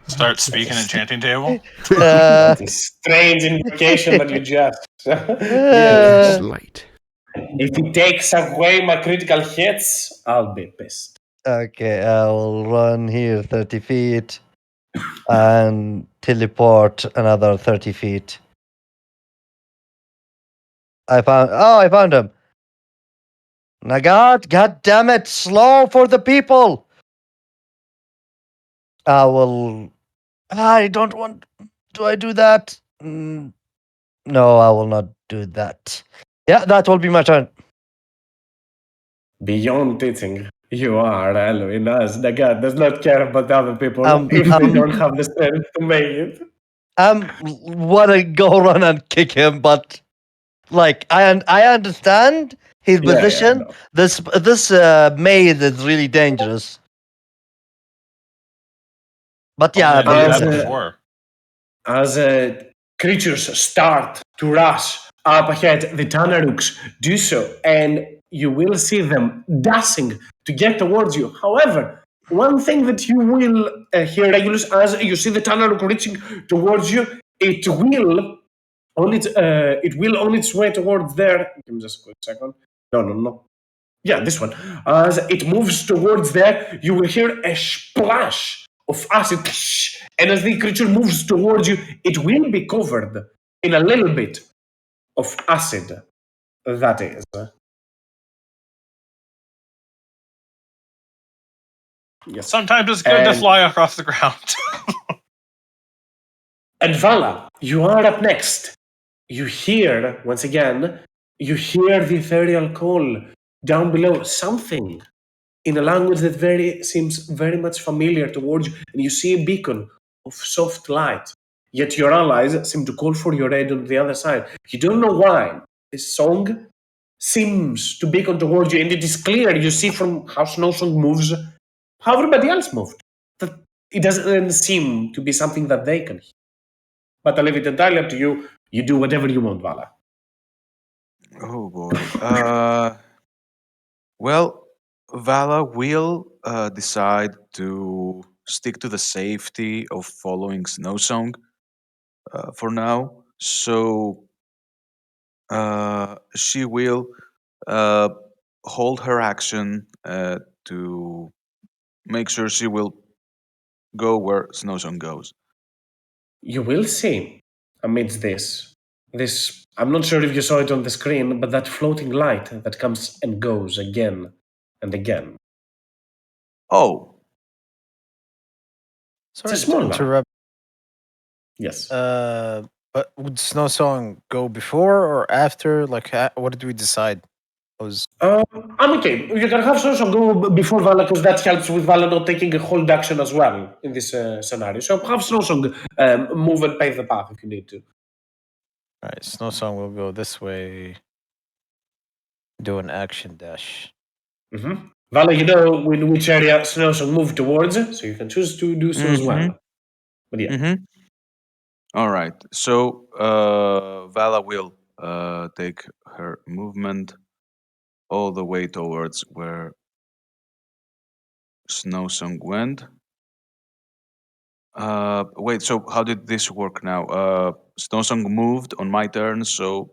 Start speaking enchanting table. That is strange invocation that you just. Yes. Slight. If he takes away my critical hits, I'll be pissed. Okay, I will run here 30 feet and teleport another 30 feet. I found him. Nagat, god damn it, slow for the people. I don't want. Do I do that? No, I will not do that. Yeah, that will be my turn. Beyond teaching, you are Elohim, as the God does not care about other people if they don't have the strength to make it. want to go run and kick him, but like I understand his Yeah, position. no. This maze is really dangerous. But Well, yeah, they did As that but before. as creatures start to rush up ahead, the Tanaruks do so, and you will see them dashing to get towards you. However, one thing that you will hear, Regulus, as you see the Tanaruk reaching towards you, it will on its way towards there. Give me just a quick second. No. Yeah, this one. As it moves towards there, you will hear a splash of acid. And as the creature moves towards you, it will be covered in a little bit of acid. That is. Yes. Sometimes it's good to And, fly across the ground. and Vala, you are up next. You hear, once again, you hear the ethereal call down below. Something in a language that seems very much familiar towards you, and you see a beacon of soft light. Yet your allies seem to call for your aid on the other side. You don't know why. This song seems to beacon towards you, and it is clear you see from how Snow Song moves how everybody else moved. That it doesn't seem to be something that they can hear. But I leave it entirely up to you. You do whatever you want, Vala. Oh boy. Well, Vala will decide to stick to the safety of following Snowsong for now. So she will uh, hold her action to make sure she will go where Snowsong goes. You will see amidst this I'm not sure if you saw it on the screen, but that floating light that comes and goes again and again. Oh, It's a Sorry to small light. interrupt. Yes. But would Snow Song go before or after? Like, what did we decide? Was I'm okay. You can have Soso go before Vala because that helps with Vala not taking a hold action as well in this scenario. So have Soso move and pave the path if you need to. all right? Snow Song will go this way. Do an action dash. Mm-hmm. Vala, you know in which area Snowsong moved towards, so you can choose to do so as well. But yeah. Mm-hmm. All right. So Vala will take her movement all the way towards where Snowsong went. Wait. So how did this work now? Snowsong moved on my turn, so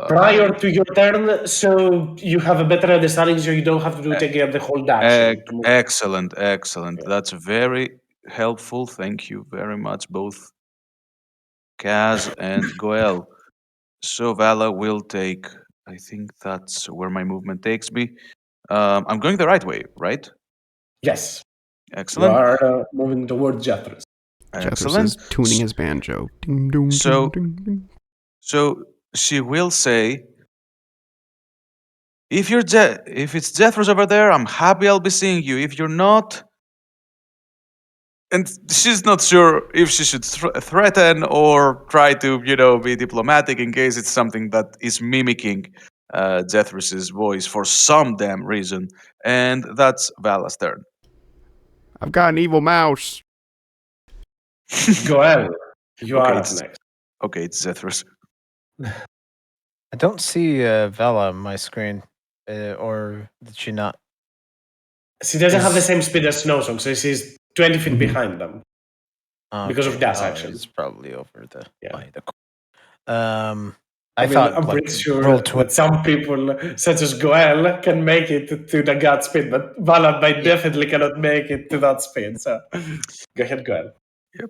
Prior to your turn, so you have a better understanding, so you don't have to do take the hold action to move. Excellent, excellent. Yeah. That's very helpful. Thank you very much, both Kaz and Goel. So Vala will take. I think that's where my movement takes me. I'm going the right way, right? Yes, you Excellent, are moving towards Jethros. Jethros excellent. is tuning his banjo. Ding, dong, ding, So, ding, ding. so she will say, if it's Jethros over there, I'm happy I'll be seeing you. If you're not, and she's not sure if she should threaten or try to, be diplomatic in case it's something that is mimicking Jethrus's voice for some damn reason. And that's Vala's turn. I've got an evil mouse. Goel, you Okay, are up it's next. okay. It's Jethrus. I don't see Vela on my screen, or did she not? She doesn't have the Is- same speed as Snowsong, so she's 20 feet Mhm. behind them because of Okay, dash oh, action. it's probably over the Yeah. by the. I I mean, thought I'm like pretty sure roll 20. that some people, such as Goel, can make it to the god speed, but Vala Yeah. definitely cannot make it to that speed. So go ahead, Goel.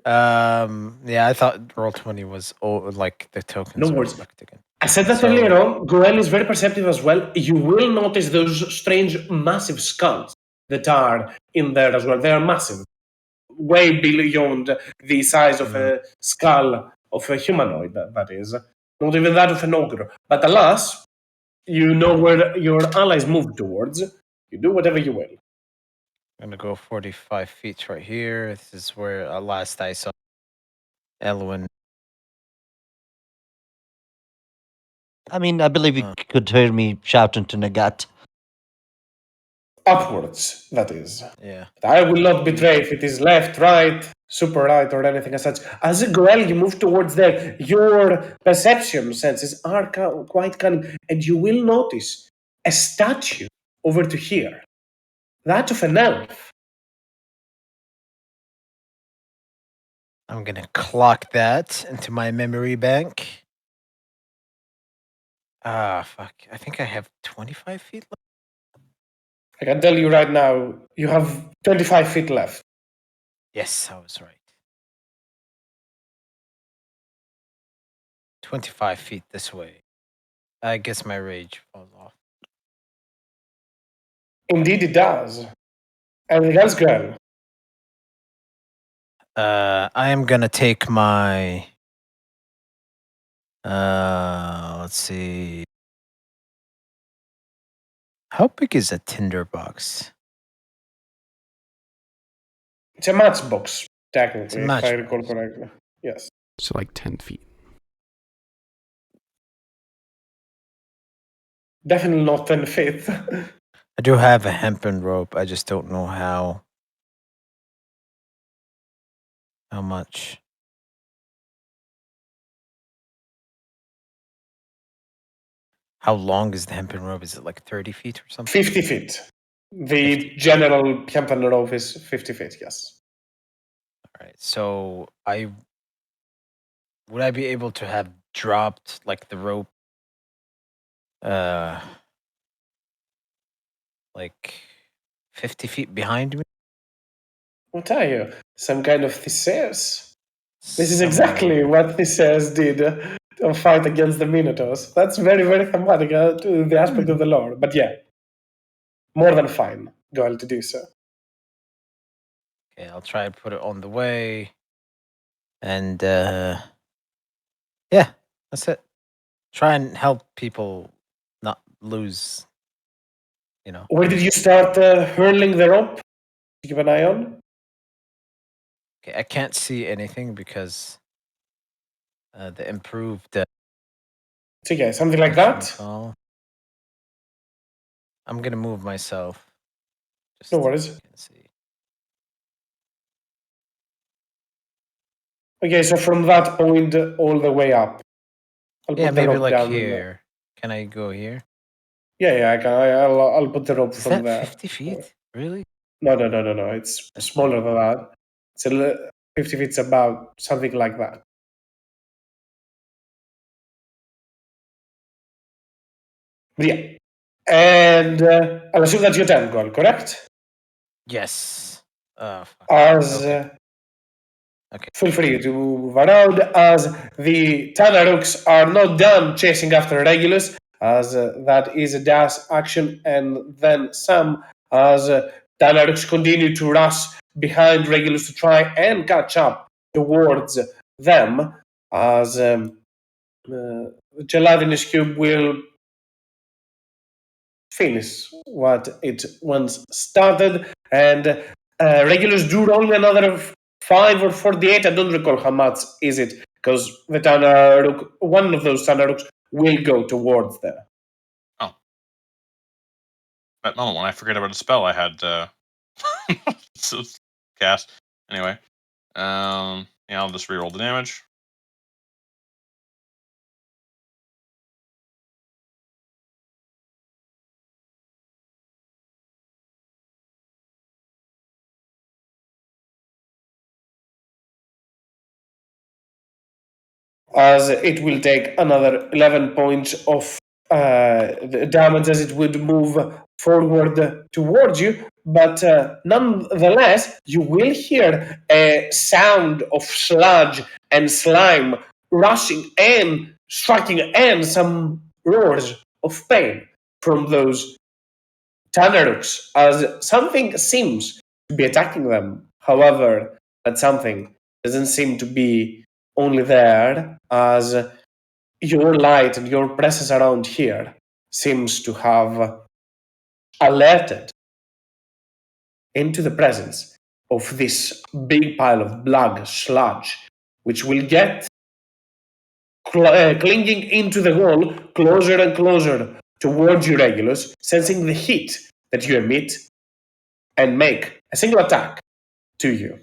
Yeah, I thought roll 20 was like the tokens No are worries. locked again. I said that So- earlier on. Goel is very perceptive as well. You will notice those strange, massive skulls that are in there as well. They are massive, way beyond the size of a skull of a humanoid, that is. Not even that of an ogre. But alas, you know where your allies move towards. You do whatever you will. I'm gonna go 45 feet right here. This is where last I saw Elwin I mean, I believe you could hear me shouting to Nagat. Upwards, that is. Yeah. I will not betray if it is left, right, super right, or anything as such. As a girl, you move towards there. Your perception senses are quite cunning, and you will notice a statue over to here. That of an elf. I'm gonna clock that into my memory bank. Ah, fuck. I think I have 25 feet left. I can tell you right now, you have 25 feet left. Yes, I was right. 25 feet this way. I guess my rage falls off. Indeed, it does. Anything else, girl? I am gonna take my. Let's see. How big is a tinderbox? It's a matchbox, technically, if I recall matchbox. correctly. Yes. So like 10 feet. Definitely not 10 feet. I do have a hempen rope. I just don't know how much. How long is the hempen rope? Is it like 30 feet or something? 50 feet. The 50. general hempen rope is 50 feet, yes. All right. So would I be able to have dropped like the rope like 50 feet behind me? What are you? Some kind of Theseus? This is Somewhere exactly over. what Theseus did to fight against the Minotaurs. That's very, very thematic to the aspect of the lore. But yeah, more than fine, going to do so. Okay, I'll try and put it on the way. And yeah, that's it. Try and help people not lose, Where did you start hurling the rope? Keep an eye on? Okay, I can't see anything because the improved It's okay, something like action that? call. I'm gonna move myself. Just No so worries. I can see. Okay, so from that point all the way up. I'll Yeah, put the maybe rope like down. here. Can I go here? Yeah, I can. I'll put the rope Is from that there. 50 feet? Really? No. It's That's smaller than that. It's 50 feet, about something like that. Yeah. And I'll assume that's your turn, goal, correct? Yes. Fuck. As Okay. feel free to move around as the Tanarooks are not done chasing after Regulus, as that is a dash action, and then some as Tanarooks continue to rush behind Regulus to try and catch up towards them, as the Gelatinous Cube will finish what it once started, and Regulus do roll me another 5 or 48. I don't recall how much is it, because the Tanaruk, one of those Tanaruks will go towards there. Oh. At the moment, when I forget about a spell I had cast. Anyway. Yeah, I'll just reroll the damage. As it will take another 11 points of damage as it would move forward towards you. But nonetheless, you will hear a sound of sludge and slime rushing and striking, and some roars of pain from those Tanarooks as something seems to be attacking them. However, that something doesn't seem to be only there, as your light and your presence around here seems to have alerted into the presence of this big pile of blood sludge, which will get clinging into the wall closer and closer towards you, Regulus, sensing the heat that you emit, and make a single attack to you.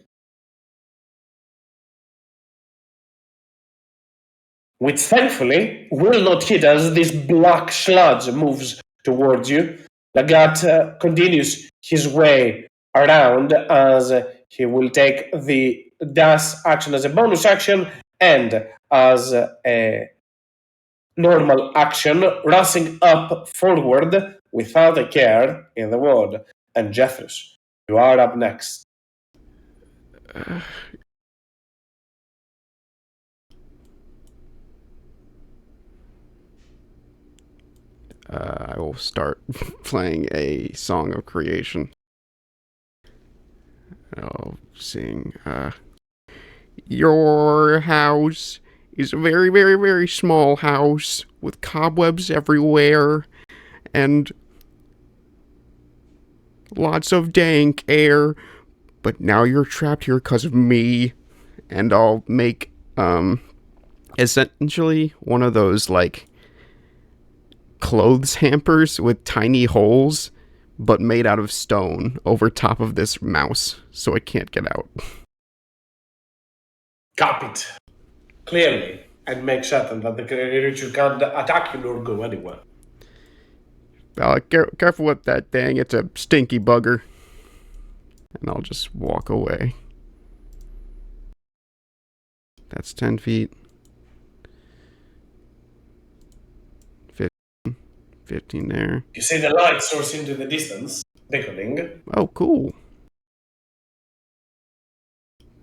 Which thankfully will not hit as this black sludge moves towards you. Lagat continues his way around as he will take the dash action as a bonus action and as a normal action, rushing up forward without a care in the world. And Jethus, you are up next. I will start playing a song of creation. I'll sing, Your house is a very, very, very small house with cobwebs everywhere and lots of dank air, but now you're trapped here because of me. And I'll make, essentially one of those, like, clothes hampers with tiny holes, but made out of stone over top of this mouse, so it can't get out. Cap it. Clearly, and make certain that the creature can't attack you nor go anywhere. Careful with that thing, it's a stinky bugger. And I'll just walk away. That's 10 feet. 15 there. You see the light source into the distance, beckoning. Oh, cool.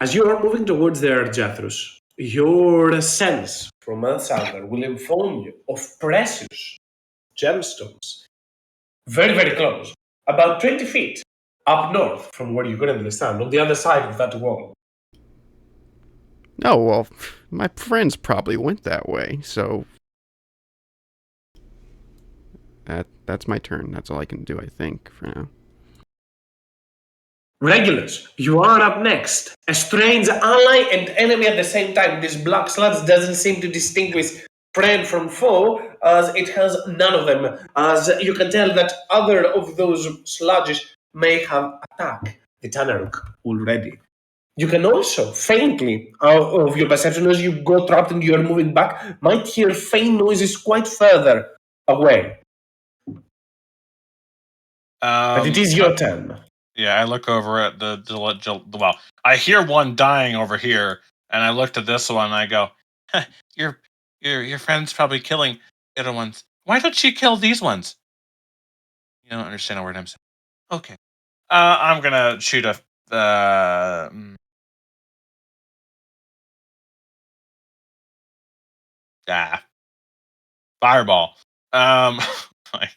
As you are moving towards there, Jethros, your sense from outside will inform you of precious gemstones. Very, very close. About 20 feet up north from where you currently stand, on the other side of that wall. Oh, well, my friends probably went that way, so that's my turn. That's all I can do, I think, for now. Regulus, you are up next. A strange ally and enemy at the same time. This black sludge doesn't seem to distinguish friend from foe, as it has none of them. As you can tell that other of those sludges may have attacked the Tanaruk already. You can also faintly, out of your perception as you go trapped and you are moving back, might hear faint noises quite further away. But it is your turn. Yeah, I look over at well, I hear one dying over here, and I looked at this one and I go, your friend's probably killing the other ones. Why don't you kill these ones? You don't understand a word I'm saying. Okay. I'm gonna shoot a fireball. Like,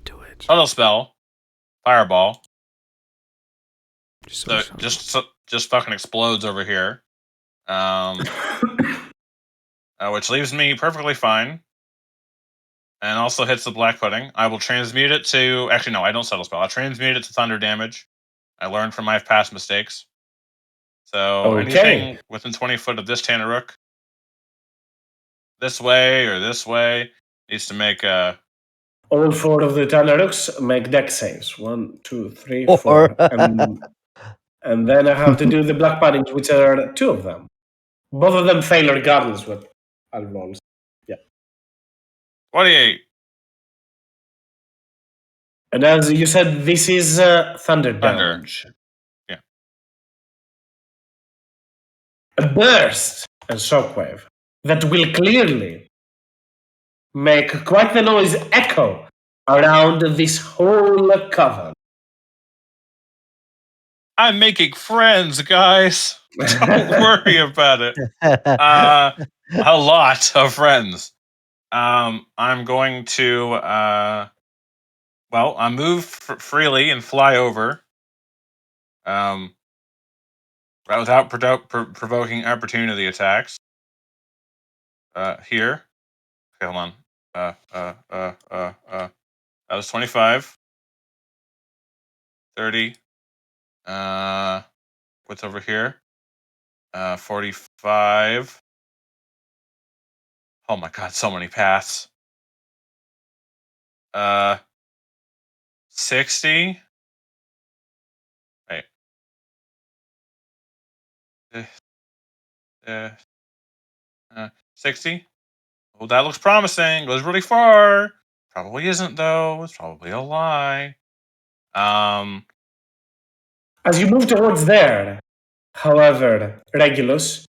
Do it. subtle spell, fireball. So Just fucking explodes over here. Which leaves me perfectly fine. And also hits the black pudding. I will transmute it to... Actually, no, I don't subtle spell. I transmute it to thunder damage. I learned from my past mistakes. So anything within 20 foot of this Tanaruk, this way or this way, needs to make a... All four of the Tanaruks make deck saves. 1, 2, 3, 4. And then I have to do the black puddings, which are 2 of them. Both of them fail regardless what I'll roll. Yeah. 28. And as you said, this is thunder damage. Yeah. A burst and shockwave that will clearly make quite the noise echo around this whole cavern. I'm making friends, guys. Don't worry about it. A lot of friends. I'm going to I move freely and fly over. Without provoking opportunity attacks. Here. Okay, hold on. That was 25. 30. What's over here? 45. Oh my god, so many paths. 60. Wait. Uh, 60. Oh, that looks promising. Goes really far. Probably isn't though. It's probably a lie. As you move towards there, however, Regulus,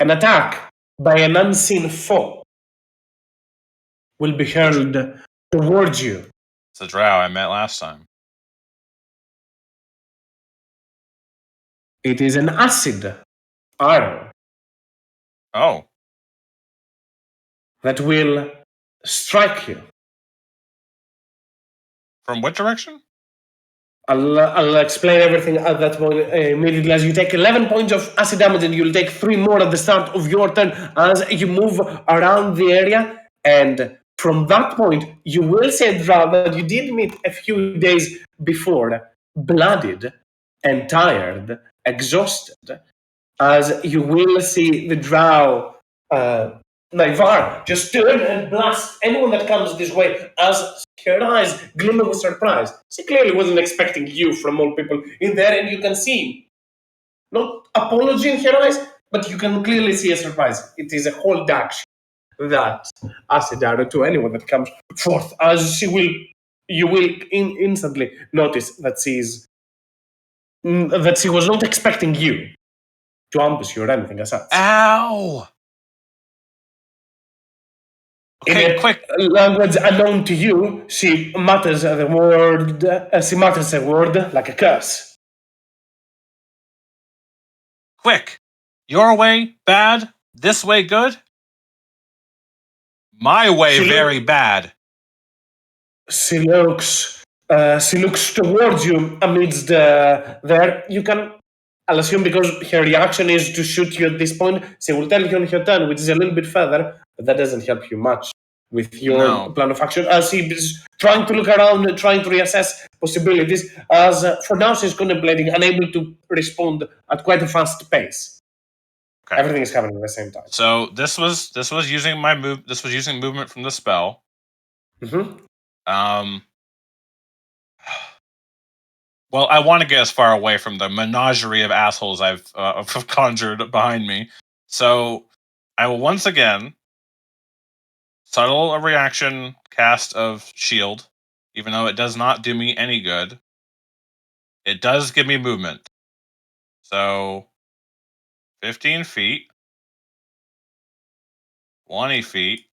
an attack by an unseen foe will be hurled towards you. It's the drow I met last time. It is an acid arrow Oh, that will strike you. from what direction? I'll explain everything at that point immediately. As you take 11 points of acid damage, and you'll take 3 more at the start of your turn as you move around the area. And from that point, you will see a drow that you did meet a few days before, bloodied and tired, exhausted, as you will see the drow Naivar just turn and blast anyone that comes this way as her eyes glimmer with surprise. She clearly wasn't expecting you from all people in there, and you can see not apology in her eyes, but you can clearly see a surprise. It is a whole dash that acid arrow to anyone that comes forth, as you will instantly notice that that she was not expecting you to ambush you or anything as such. Ow! Okay, In a quick. language unknown to you, she mutters the word. She mutters a word like a curse. Quick. Your way, bad. This way, good. My way, She very bad. She looks. She looks towards you amidst there. You can. I'll assume because her reaction is to shoot you at this point, she will tell you on her turn, which is a little bit further, but that doesn't help you much with your No. plan of action. As she is trying to look around and trying to reassess possibilities, as for now she's contemplating, unable to respond at quite a fast pace. Okay. Everything is happening at the same time. So this was using my move. This was using movement from the spell. Mm-hmm. Well, I want to get as far away from the menagerie of assholes I've conjured behind me. So I will once again subtle a reaction cast of shield, even though it does not do me any good. It does give me movement. So 15 feet, 20 feet.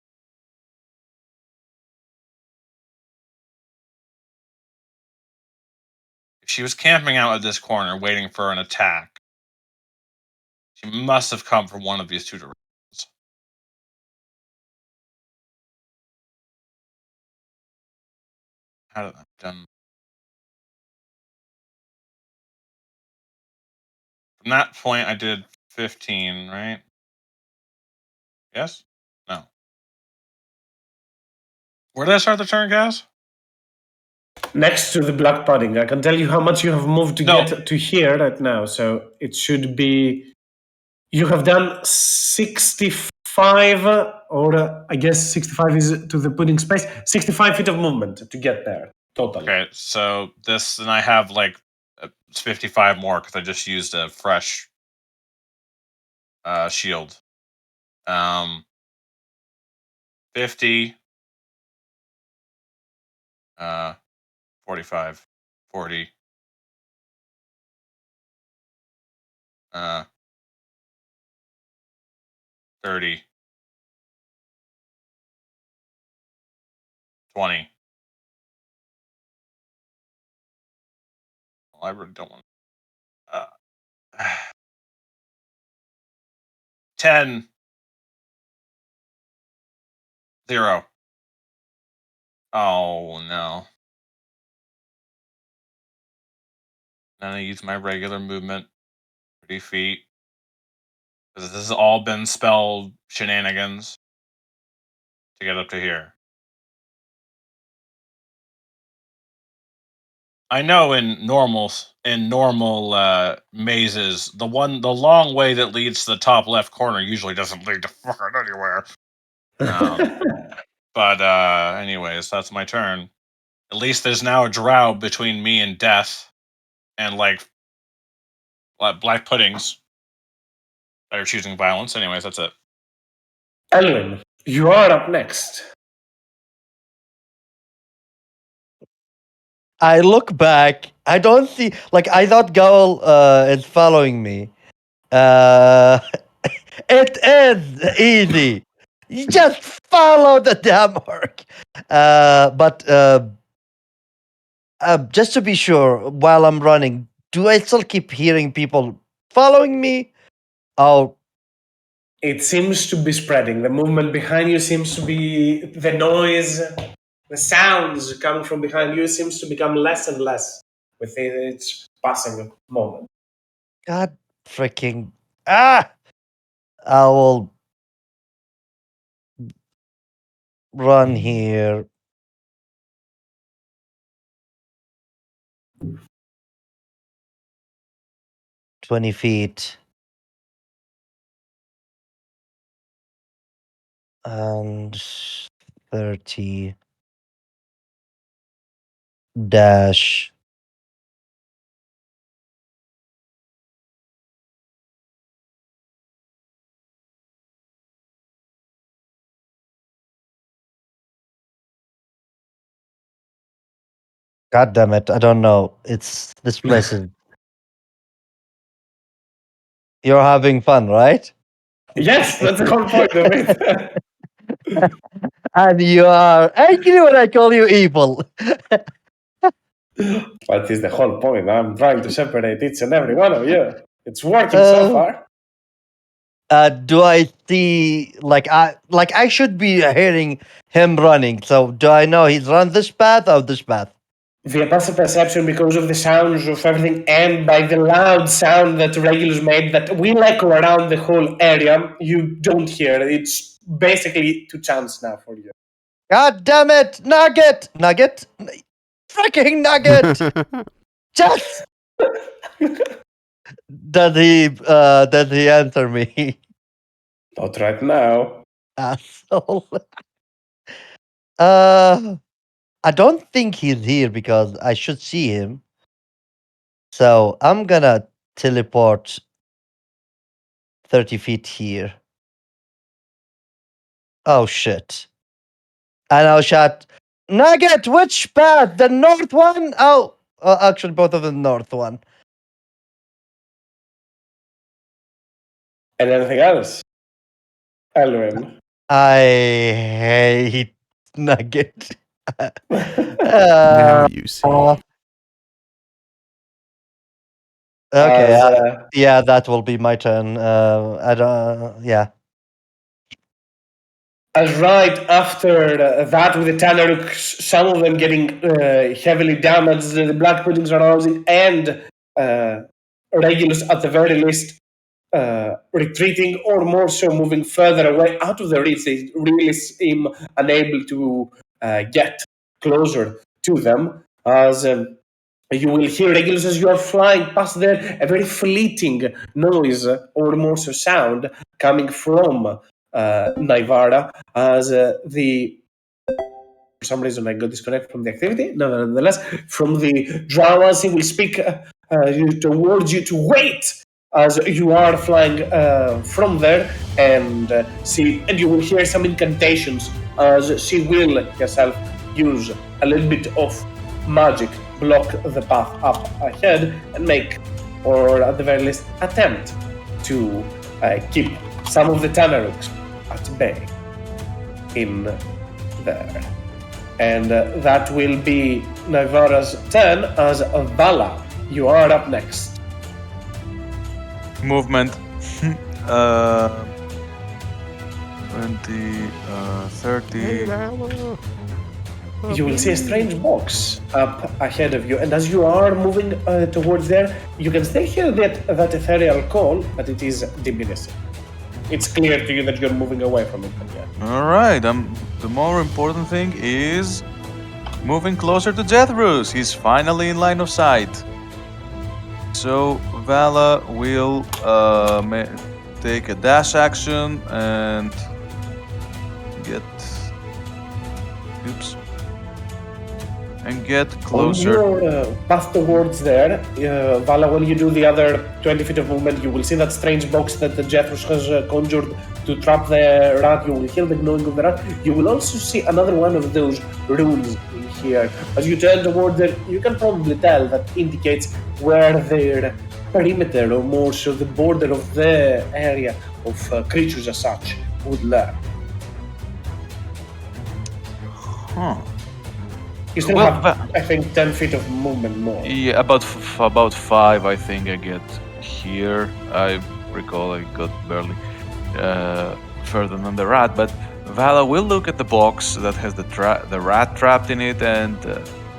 If she was camping out at this corner waiting for an attack, she must have come from one of these two directions. How did that done? From that point, I did 15, right? Yes? No. Where did I start the turn, guys? Next to the black pudding, I can tell you how much you have moved to No. get to here right now. So it should be. You have done 65, or I guess 65 is to the pudding space. 65 feet of movement to get there total. Okay, so this, and I have like 55 more because I just used a fresh shield. 50, 45, 40, 30, 20. Well, I really don't want 10, 0. Oh no. Then I use my regular movement, 30 feet. Because this has all been spell shenanigans to get up to here. I know in normal mazes, the long way that leads to the top left corner usually doesn't lead to fucking anywhere. But anyways, that's my turn. At least there's now a drow between me and death, and like black puddings that are choosing violence. Anyways, that's it. Elwin, you are up next. I look back. I don't see. Like I thought Gaul is following me. It is easy. You just follow the damn orc. But just to be sure, while I'm running, do I still keep hearing people following me? Oh, It seems to be spreading. The movement behind you seems to be the noise, the sounds coming from behind you seems to become less and less with each passing moment. God freaking I will run here. $20 and 30 dash. God damn it! I don't know. This place is. You're having fun, right? Yes, that's the whole point of it. And you are angry when I call you evil. That is the whole point. I'm trying to separate each and every one of you. It's working so far. Do I see I should be hearing him running? So do I know he's run this path or this path? Via passive perception, because of the sounds of everything and by the loud sound that Regulus made that will echo around the whole area, you don't hear it. It's basically 2 chance now for you. God damn it! Nugget! Freaking Nugget! Just does he answer me? Not right now. Asshole. I don't think he's here because I should see him. So I'm gonna teleport 30 feet here. Oh shit. And I'll shout, Nugget, which path? The north one? Oh, actually, both of the north one. And anything else? Elwin. I hate Nugget. Now you see. Okay, As, yeah, that will be my turn. I don't. Yeah. as right after that, with the Tanaruk, some of them getting heavily damaged, the Black Puddings are arousing, and Regulus at the very least retreating or more so moving further away out of the reach. They really seem unable to get closer to them. As you will hear Regulus as you are flying past there, a very fleeting noise or more so sound coming from Naivara as for some reason I got disconnected from the activity. Nonetheless, from the Drow, he will speak towards you to wait as you are flying from there and and you will hear some incantations as she will herself use a little bit of magic, block the path up ahead and make, or at the very least attempt to keep some of the Tanaruks at bay in there. And that will be Naivara's turn as Vala. You are up next. Movement. 20, 30. You will see a strange box up ahead of you, and as you are moving towards there, you can still hear that ethereal call, but it is diminishing. It's clear to you that you're moving away from it. Yeah. All right. The more important thing is moving closer to Jethros. He's finally in line of sight. So Vala will take a dash action and get. Oops. And get On closer. your path towards there, Vala, when you do the other 20 feet of movement, you will see that strange box that the Jethros has conjured to trap the rat. You will hear the gnawing of the rat. You will also see another one of those runes in here. As you turn toward it, you can probably tell that indicates where their perimeter, or more so the border of the area of creatures as such, would lie. Huh. You still Well, have, I think, 10 feet of movement more. Yeah, about 5, I think I get here. I recall I got barely further than the rat, but Vala will look at the box that has the rat trapped in it, and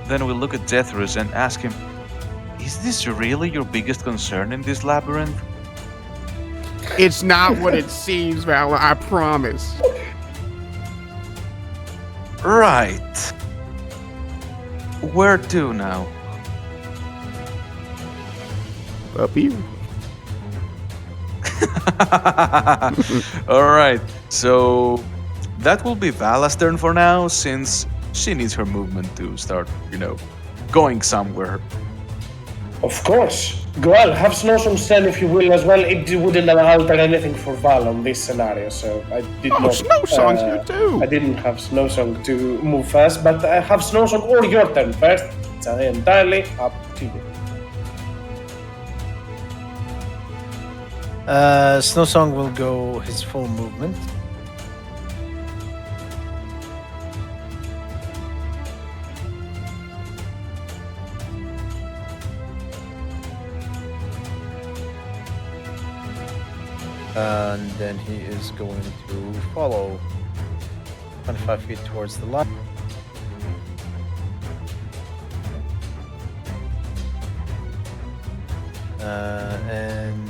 then we'll look at Jethros and ask him, "Is this really your biggest concern in this labyrinth?" It's not what it seems, Vala, I promise. Right. Where to now? Up here. All right. So that will be Vala's turn for now, since she needs her movement to start, going somewhere. Of course. Well, have Snowstorm stand if you will as well. It wouldn't alter anything for Val on this scenario, so I did not. Snowsong's here too. I didn't have Snowsong to move first, but I have Snowsong or your turn first. It's entirely up to you. Snowsong will go his full movement. And then he is going to follow 25 feet towards the line. And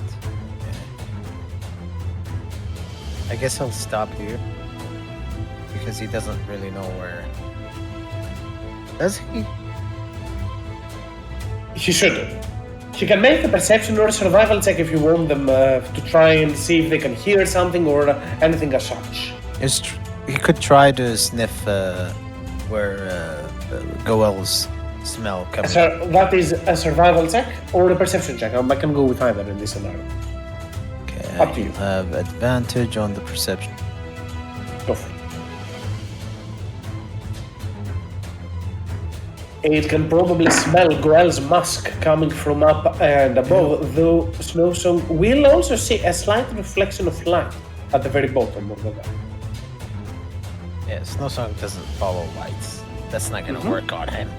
I guess I'll stop here because he doesn't really know where. Does he? He should. He can make a perception or a survival check if you want them to try and see if they can hear something or anything as such. He could try to sniff where Goel's smell comes from. That is a survival check or a perception check. I can go with either in this scenario. Okay, Up to you. you'll have advantage on the perception. Go for it. It can probably smell Goel's musk coming from up and above, though Snowsong will also see a slight reflection of light at the very bottom of the map. Yeah, Snowsong doesn't follow lights. That's not gonna work on him.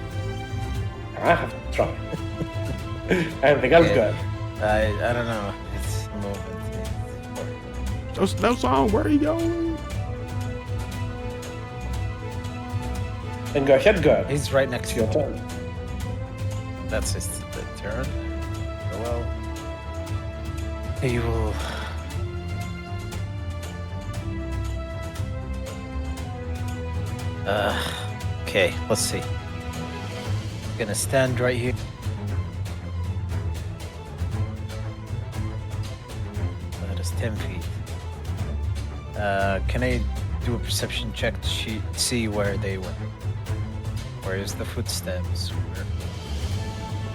I have to try. Anything else, Goel? I don't know. It's movement. No song, where are you going? And go ahead, Goel. He's right next It's to your you. turn. That's his turn. Well, he will. Okay, let's see. Gonna stand right here. That is 10 feet. Can I do a perception check to see where they went? Where's the footsteps?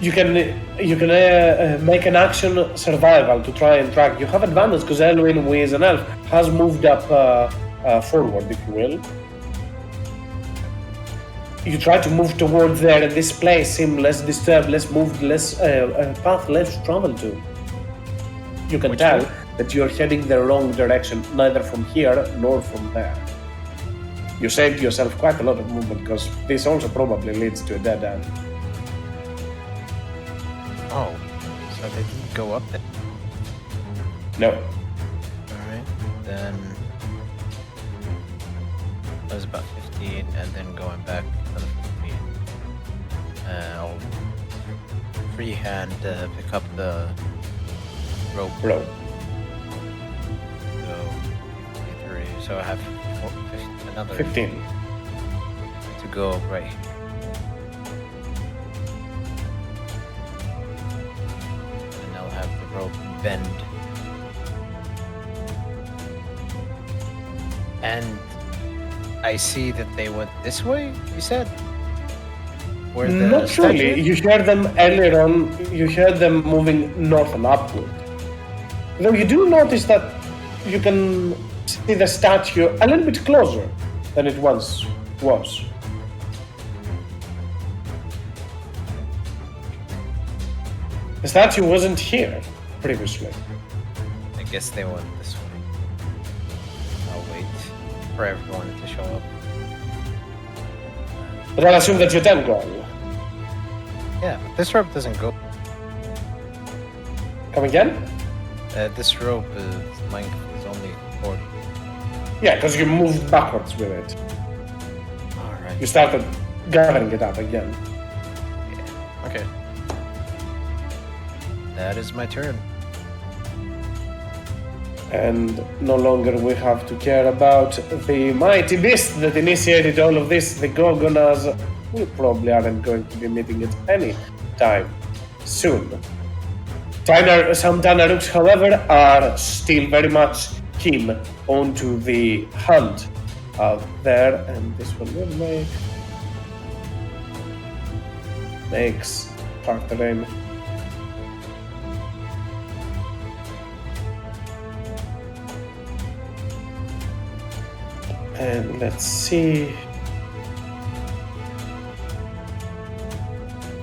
You can make an action survival to try and track. You have advantage because Elwin, who is an elf, has moved up forward, if you will. You try to move towards there, and this place seems less disturbed, less moved, less path less traveled to. You can tell that you're heading the wrong direction, neither from here nor from there. You saved yourself quite a lot of movement because this also probably leads to a dead end. Oh, so they didn't go up there. No. Alright, then that was about 15, and then going back another 15. I'll freehand pick up the rope. Rope. So 53. So I have another 15. to go right here. rope bend. And I see that they went this way, you said? Where the Not statue really. is? You heard them earlier on. You heard them moving north and upward. Though you do notice that you can see the statue a little bit closer than it once was. The statue wasn't here previously. I guess they went this way. I'll wait for everyone to show up. But I'll assume that you're done going. Yeah, but this rope doesn't go. Come again? This rope length is only 40. Yeah, because you moved backwards with it. Alright. You started gathering it up again. Okay. That is my turn. And no longer we have to care about the mighty beast that initiated all of this, the Gorgonas. We probably aren't going to be meeting it any time soon. Some Tanarooks, however, are still very much keen onto the hunt out there, and this one will makes part terrain. And let's see.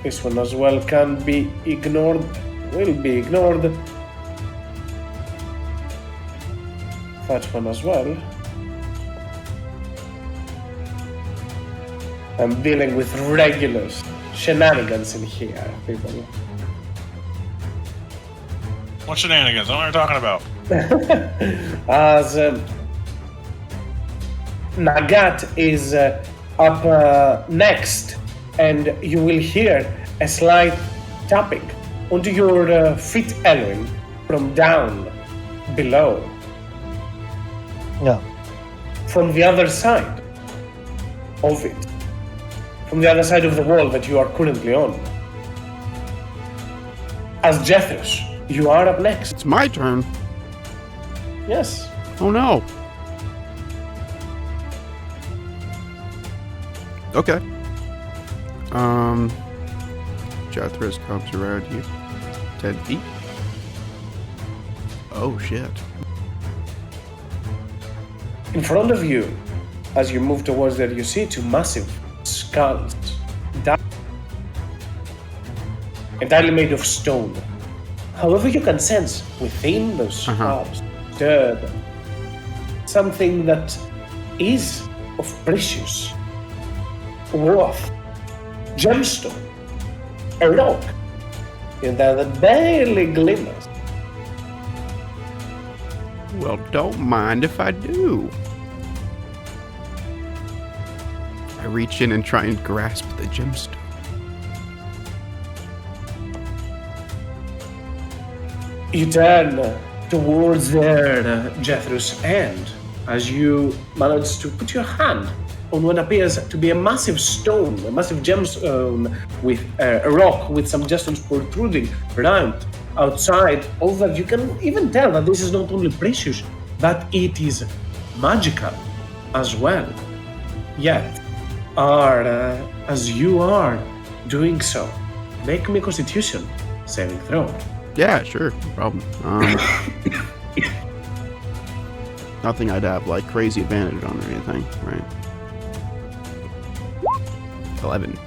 This one as well can be ignored, will be ignored. That one as well. I'm dealing with regular shenanigans in here, people. What shenanigans? What are you talking about? As Nagat is up next, and you will hear a slight tapping onto your feet, Elwin, from down below, Yeah. from the other side of it, from the other side of the wall that you are currently on. As Jethros, you are up next. It's my turn. Yes. Oh no. Okay. Jethros comes around you. 10 feet. Oh shit. In front of you, as you move towards there, you see two massive skulls, entirely made of stone. However, you can sense within those skulls something that is of precious worth, gemstone, a rock, and that barely glimmers. Well, don't mind if I do. I reach in and try and grasp the gemstone. You turn towards there, Jethros, and as you manage to put your hand on what appears to be a massive stone, a massive gemstone with a rock with some gemstones protruding around outside of that, you can even tell that this is not only precious, but it is magical as well. Yet, as you are doing so, make me a Constitution saving throw. Yeah, sure, no problem. Nothing I'd have like crazy advantage on or anything, right? 11.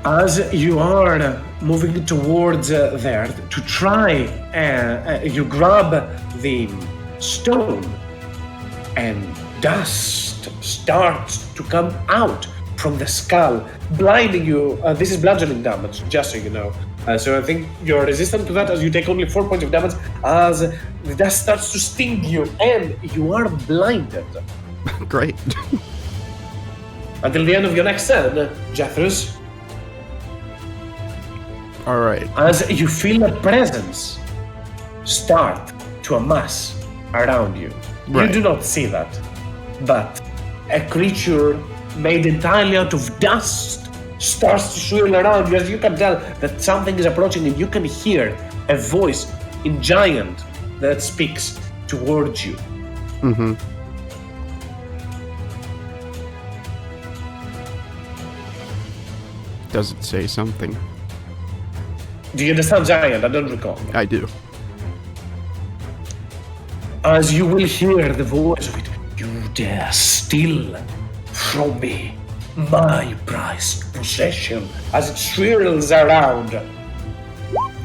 As you are moving towards there to try, you grab the stone, and dust starts to come out from the skull, blinding you. This is bludgeoning damage, just so you know. So I think you're resistant to that as you take only 4 points of damage as the dust starts to sting you and you are blinded. Great. Until the end of your next turn, Jethros. All right. As you feel a presence start to amass around you. Right. You do not see that, but a creature made entirely out of dust starts to swirl around you as you can tell that something is approaching, and you can hear a voice in giant that speaks towards you. Mm-hmm. Does it say something? Do you understand giant? I don't recall. I do. As you will hear the voice of it, you dare steal from me my prized possession as it swirls around.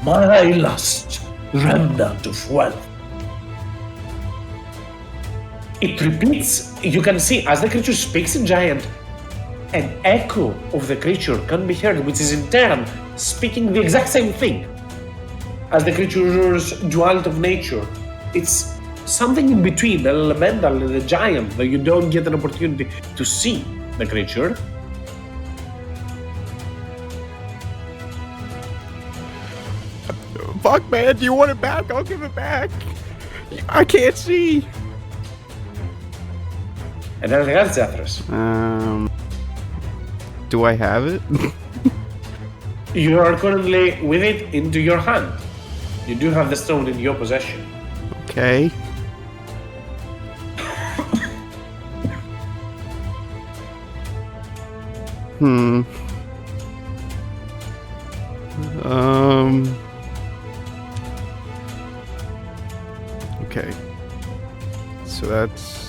My last remnant of wealth. It repeats, you can see as the creature speaks in giant, an echo of the creature can be heard, which is in turn speaking the exact same thing as the creature's duality of nature. It's something in between, the elemental and the giant, though you don't get an opportunity to see the creature. Fuck, man, do you want it back? I'll give it back. I can't see. And anything else, Zethras? Do I have it? You are currently with it into your hand. You do have the stone in your possession. Okay. Okay. So that's...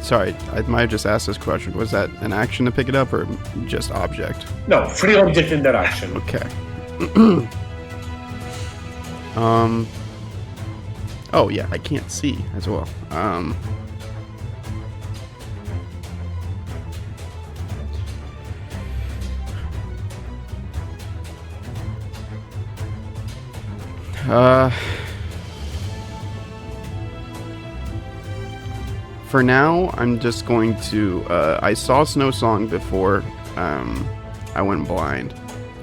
Sorry, I might have just asked this question. Was that an action to pick it up or just object? No, free object interaction. Okay. Oh yeah, I can't see as well. For now, I'm just going to, I saw Snow Song before I went blind.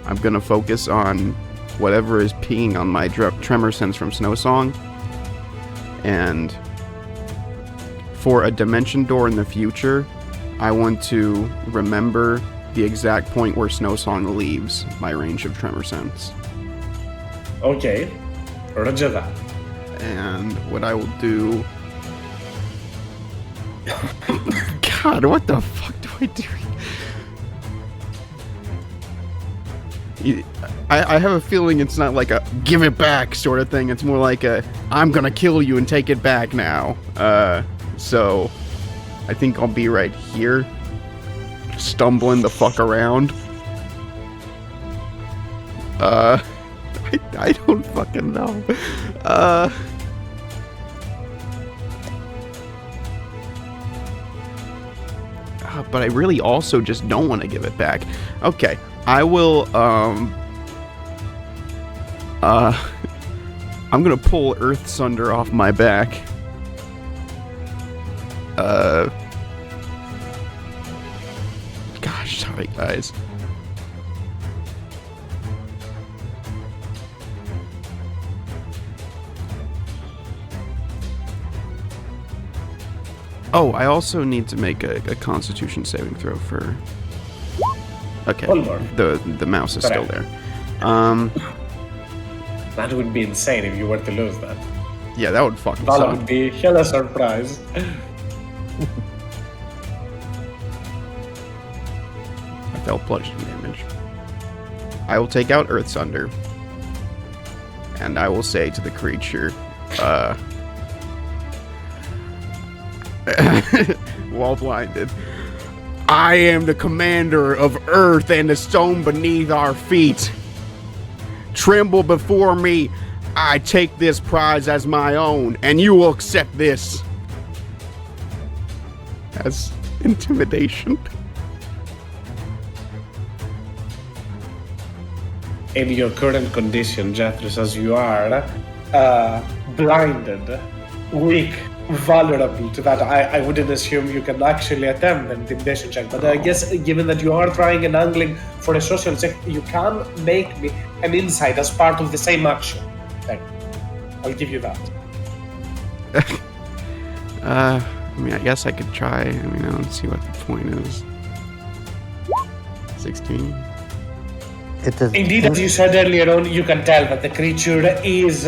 I'm going to focus on whatever is pinging on my tremor sense from Snow Song. And for a dimension door in the future, I want to remember the exact point where Snow Song leaves my range of tremor sense. Okay, roger that. And what I will do... God, what the fuck do I do? I have a feeling it's not like a give it back sort of thing. It's more like a I'm gonna kill you and take it back now. So I think I'll be right here, stumbling the fuck around. I don't fucking know. But I really also just don't want to give it back. Okay, I will, I'm gonna pull Earth Sunder off my back. Gosh, sorry guys. Oh, I also need to make a Constitution saving throw for... Okay, the mouse is still there. That would be insane if you were to lose that. Yeah, that would fucking That suck. would be hella surprise. I felt bludgeoning damage. I will take out Earth Sunder, and I will say to the creature, while blinded, I am the commander of Earth and the stone beneath our feet. Tremble before me. I take this prize as my own, and you will accept this as intimidation. In your current condition, Jethris, as you are, blinded, weak, vulnerable to that, I wouldn't assume you can actually attempt an intimidation check. But I guess, given that you are trying and angling for a social check, you can make me an insight as part of the same action. There. I'll give you that. I mean, I guess I could try. I mean, I don't see what the point is. 16. It is Indeed, as you said earlier on, you can tell that the creature is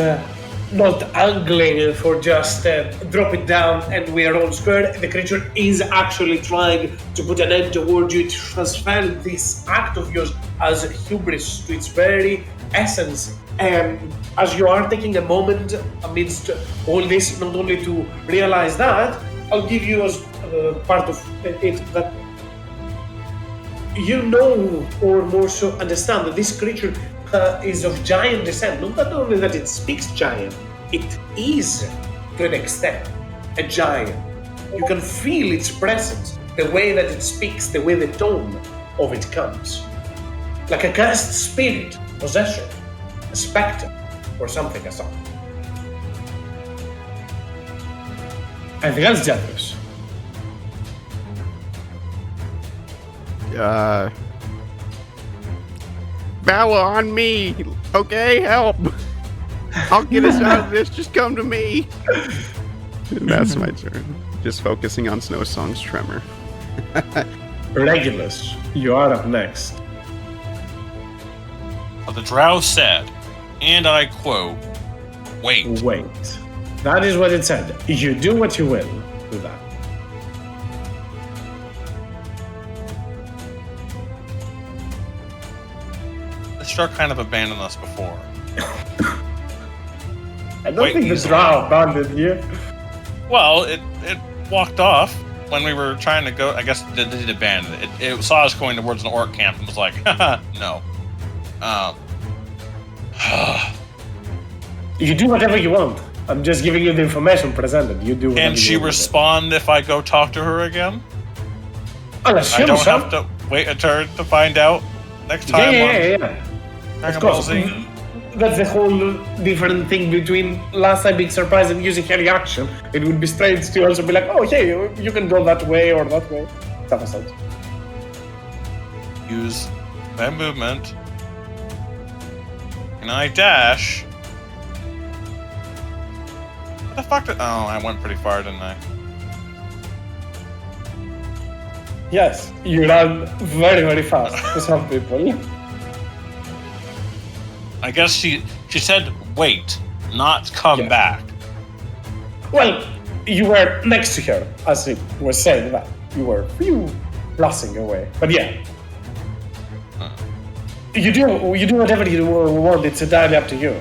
not angling for just drop it down and we are all squared. The creature is actually trying to put an end towards you. It has felt this act of yours as hubris to its very essence. As you are taking a moment amidst all this, not only to realize that, I'll give you as part of it that you know, or more so understand, that this creature is of giant descent. Not only that it speaks giant, it is, to an extent, a giant. You can feel its presence, the way that it speaks, the way the tone of it comes. Like a cursed spirit, possession, a spectre, or something as such. Anything else, Jeffers? Bella on me. Okay, help. I'll get us out of this. Just come to me. That's my turn. Just focusing on Snow Song's tremor. Regulus, you are up next. Well, the drow said, and I quote, wait. Wait. That is what it said. You do what you will with that. The shark kind of abandoned us before. I don't Wait, think the he's drow abandoned you. Well, it walked off when we were trying to go. I guess it did abandon it. It saw us going towards an orc camp and was like, haha, no. You do whatever you want. I'm just giving you the information presented. You do whatever Can she you want. respond if I go talk to her again? I'll I assume don't so. have to wait a turn to find out next time. Yeah. Dragon Of Ball course. Z. That's the whole different thing between last time being surprised and using any action. It would be strange to also be like, oh, hey, you can go that way or that way. Stuff aside. Use that movement. Can I dash? What the fuck did... Oh, I went pretty far, didn't I? Yes, you run very, very fast for some people. I guess she said wait, not come Yes. back. Well, you were next to her, as it was saying that. You were blasting away. But yeah. You do whatever you want, it's entirely up to you.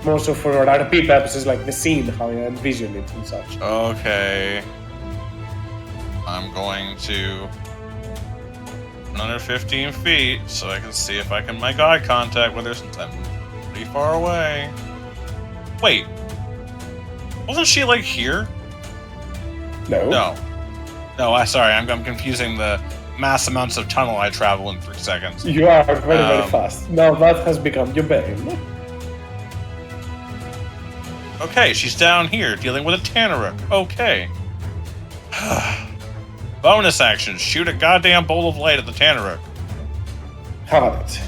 More so for RP purposes, like the scene, how you envision it and such. Okay. I'm going to another 15 feet so I can see if I can make eye contact with her since I'm pretty far away. Wait. Wasn't she like here? No. No, I'm confusing the mass amounts of tunnel I travel in 3 seconds. You are very, very fast. Now that has become your bane. Okay, she's down here dealing with a Tanaruk. Okay. Bonus action, shoot a goddamn bolt of light at the Tanaruk. How about it?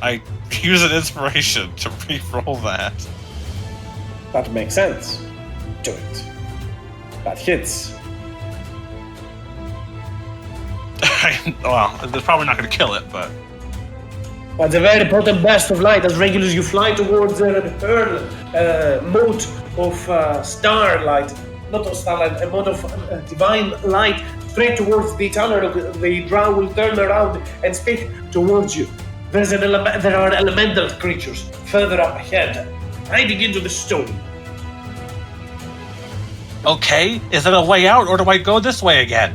I use an inspiration to re-roll that. That makes sense. Do it. That hits. Well, it's probably not going to kill it, but... But a very potent burst of light as Regulus you fly towards an mote of starlight. Not of starlight, a mote of divine light straight towards the tunnel. The drow will turn around and speak towards you. There are elemental creatures further up ahead, hiding into the stone. Okay, is there a way out, or do I go this way again?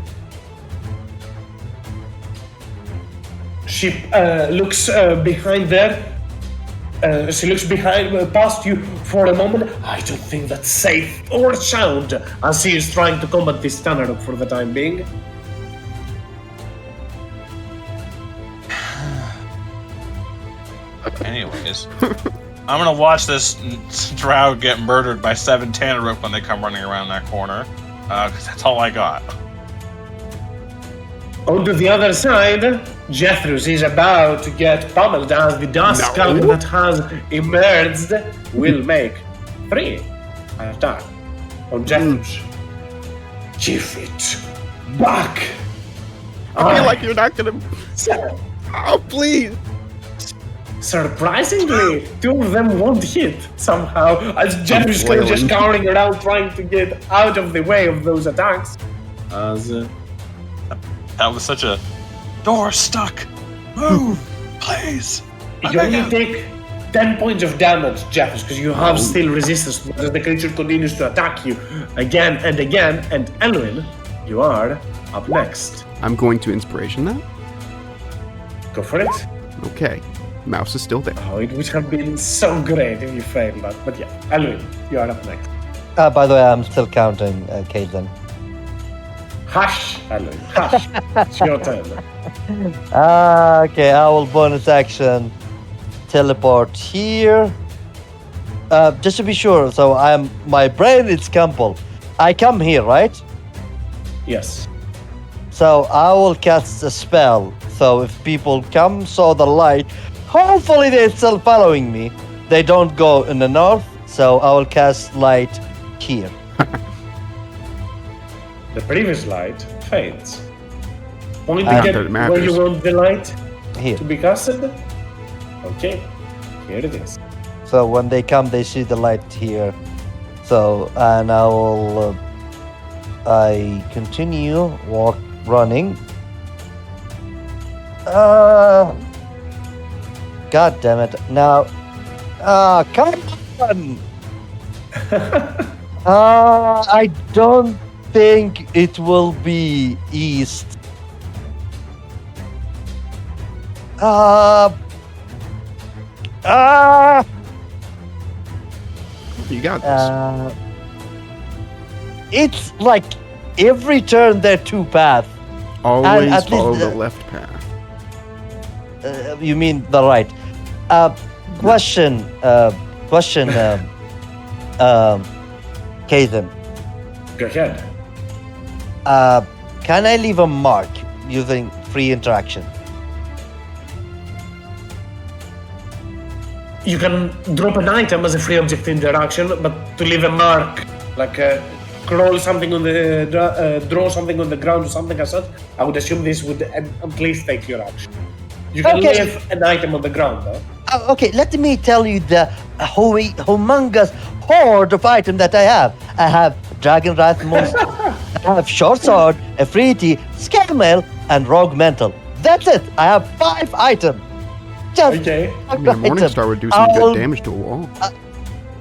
She looks behind there. She looks past you for a moment. I don't think that's safe or sound, as she is trying to combat this Tanaruk for the time being. Anyways, I'm gonna watch this drow get murdered by 7 Tanaruk when they come running around that corner, because that's all I got. On to the other side, Jethros is about to get pummeled as the dust cloud that has emerged will make 3 attack on Jethros. Give it back. I feel like you're not gonna. So, Oh, please. surprisingly, two of them won't hit somehow. As Jeff is still just flailing. cowering around trying to get out of the way of those attacks. As That was such a door stuck. Move, please. you only take 10 points of damage, Jeff, because you have Oh. still resistance as the creature continues to attack you again and again. And Elwin, you are up next. I'm going to inspiration that. Go for it. Okay. Mouse is still there. Oh, it would have been so great if you failed that. But yeah, Elwin, you are up next. By the way, I'm still counting, Caitlin. Hush, Elwin, hush. It's your turn. Okay, I will bonus action teleport here. Just to be sure, so my brain is Campbell. I come here, right? Yes. So I will cast a spell. So if people come, saw the light, hopefully they're still following me. They don't go in the north, so I will cast light here. The previous light fades. Point Not again that it where you matters. want the light Here. to be casted. Okay, here it is. So when they come, they see the light here. So, and I will, I continue running. God damn it. Now, come on! I don't think it will be east. You got this. It's like every turn there are two paths. Always at least follow the- the left path. You mean the right? Question, Kaden. Go ahead. Can I leave a mark using free interaction? You can drop an item as a free object interaction, but to leave a mark, like crawl something on the, draw something on the ground or something as such, I would assume this would at least take your action. You can Okay. leave an item on the ground, though. Okay, let me tell you the humongous horde of items that I have. I have Dragon Wrath Monster, I have Short Sword, Efreeti, Scale Mail, and Rogue Mental. That's it. I have 5 items. Just Okay. I mean, a Morningstar would do some I'll- good damage to a wall.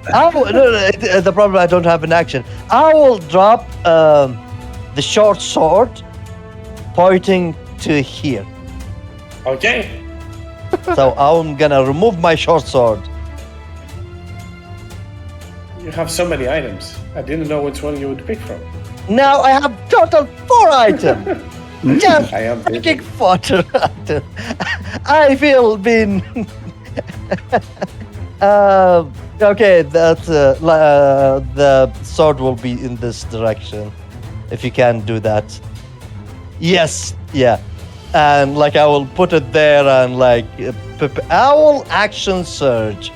The problem I don't have an action. I will drop the short sword pointing to here. Okay. So I'm gonna remove my short sword. You have so many items. I didn't know which one you would pick from. Now I have total 4 items. Just I am busy. freaking 4 items. I feel been. Okay, that's the sword will be in this direction. If you can do that. Yes, yeah. And like I will put it there and like I will action surge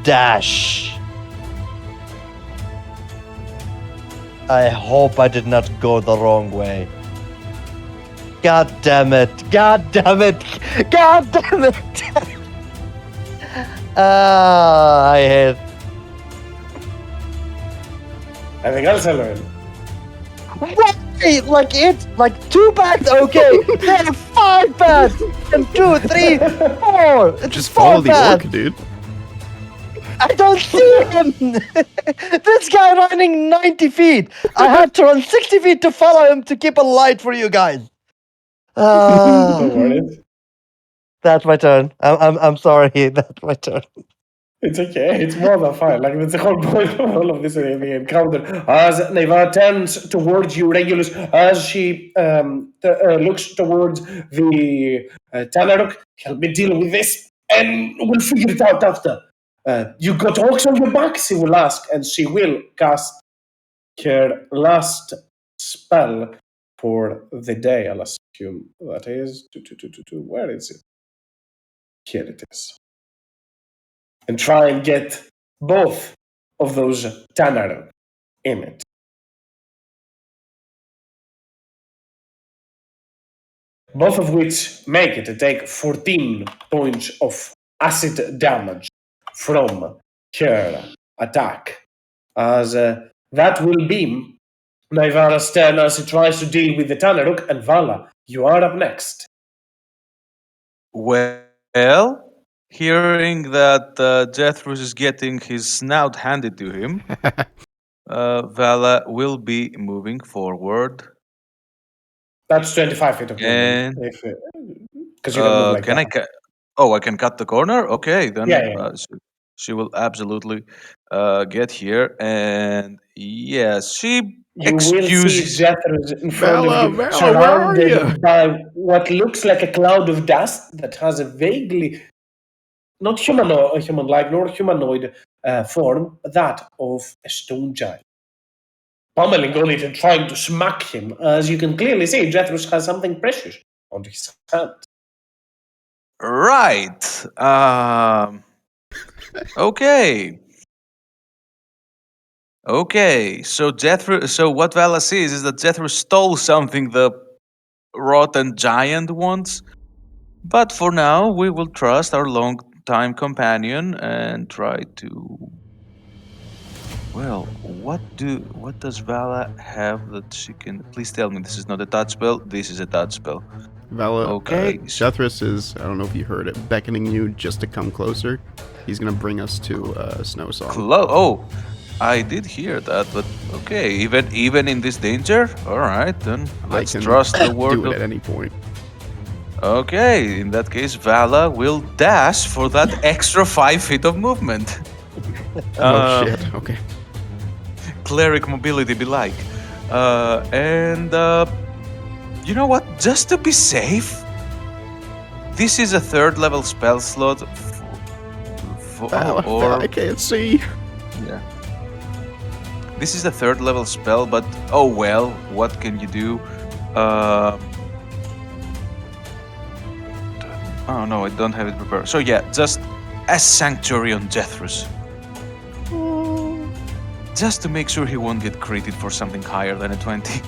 dash. I hope I did not go the wrong way. God damn it. God damn it. God damn it. I hate. Anything else, Elwin? Why? Like it? Like 2 paths? Okay. Then 5 paths. And 2, 3, 4. It's Just 4 follow the paths. orc, dude. I don't see him. This guy running 90 feet. I had to run 60 feet to follow him to keep a light for you guys. Don't worry. That's my turn. I'm sorry. That's my turn. It's okay. It's more than fine. Like, that's the whole point of all of this in the encounter. As Neva turns towards you, Regulus, as she looks towards the Tanaruk, help me deal with this, and we'll figure it out after. You got orcs on your back? She will ask, and she will cast her last spell for the day, I'll assume. That is... Where is it? Here it is. And try and get both of those Tanaruk in it. both of which make it to take 14 points of acid damage from her attack. As that will be Naivara's turn as he tries to deal with the Tanaruk, and Vala, you are up next. Well, hearing that Jethros is getting his snout handed to him, Vala will be moving forward. That's 25 feet of movement. And Because you can move like can that. I cut? Oh, I can cut the corner. Okay, then Yeah. she will absolutely get here, and yes, she You will see excuses. Jethros in front of Vala, you, Vala, where are you? surrounded by what looks like a cloud of dust that has a vaguely not human-like nor humanoid form, that of a stone giant. Pummeling on it and trying to smack him. As you can clearly see, Jethros has something precious on his hand. Right. Okay. Okay. So Jethro. So what Vala sees is that Jethro stole something the rotten giant wants. But for now, we will trust our long-time companion and try to. Well, what does Vala have that she can? Please tell me this is not a touch spell. This is a touch spell. Vala, Okay. Jethros is, I don't know if you heard it, beckoning you just to come closer. He's going to bring us to Snow Song. Oh, I did hear that, but okay. Even in this danger, all right. Then let's trust the word do it of. at any point. Okay, in that case, Vala will dash for that extra 5 feet of movement. Oh shit, okay. Cleric mobility be like. And you know what? Just to be safe, this is a 3rd level spell slot. I can't see. Yeah. This is a 3rd level spell, but oh well, what can you do? Oh no, I don't have it prepared. So yeah, just a sanctuary on Jethros. Just to make sure he won't get critted for something higher than a 20.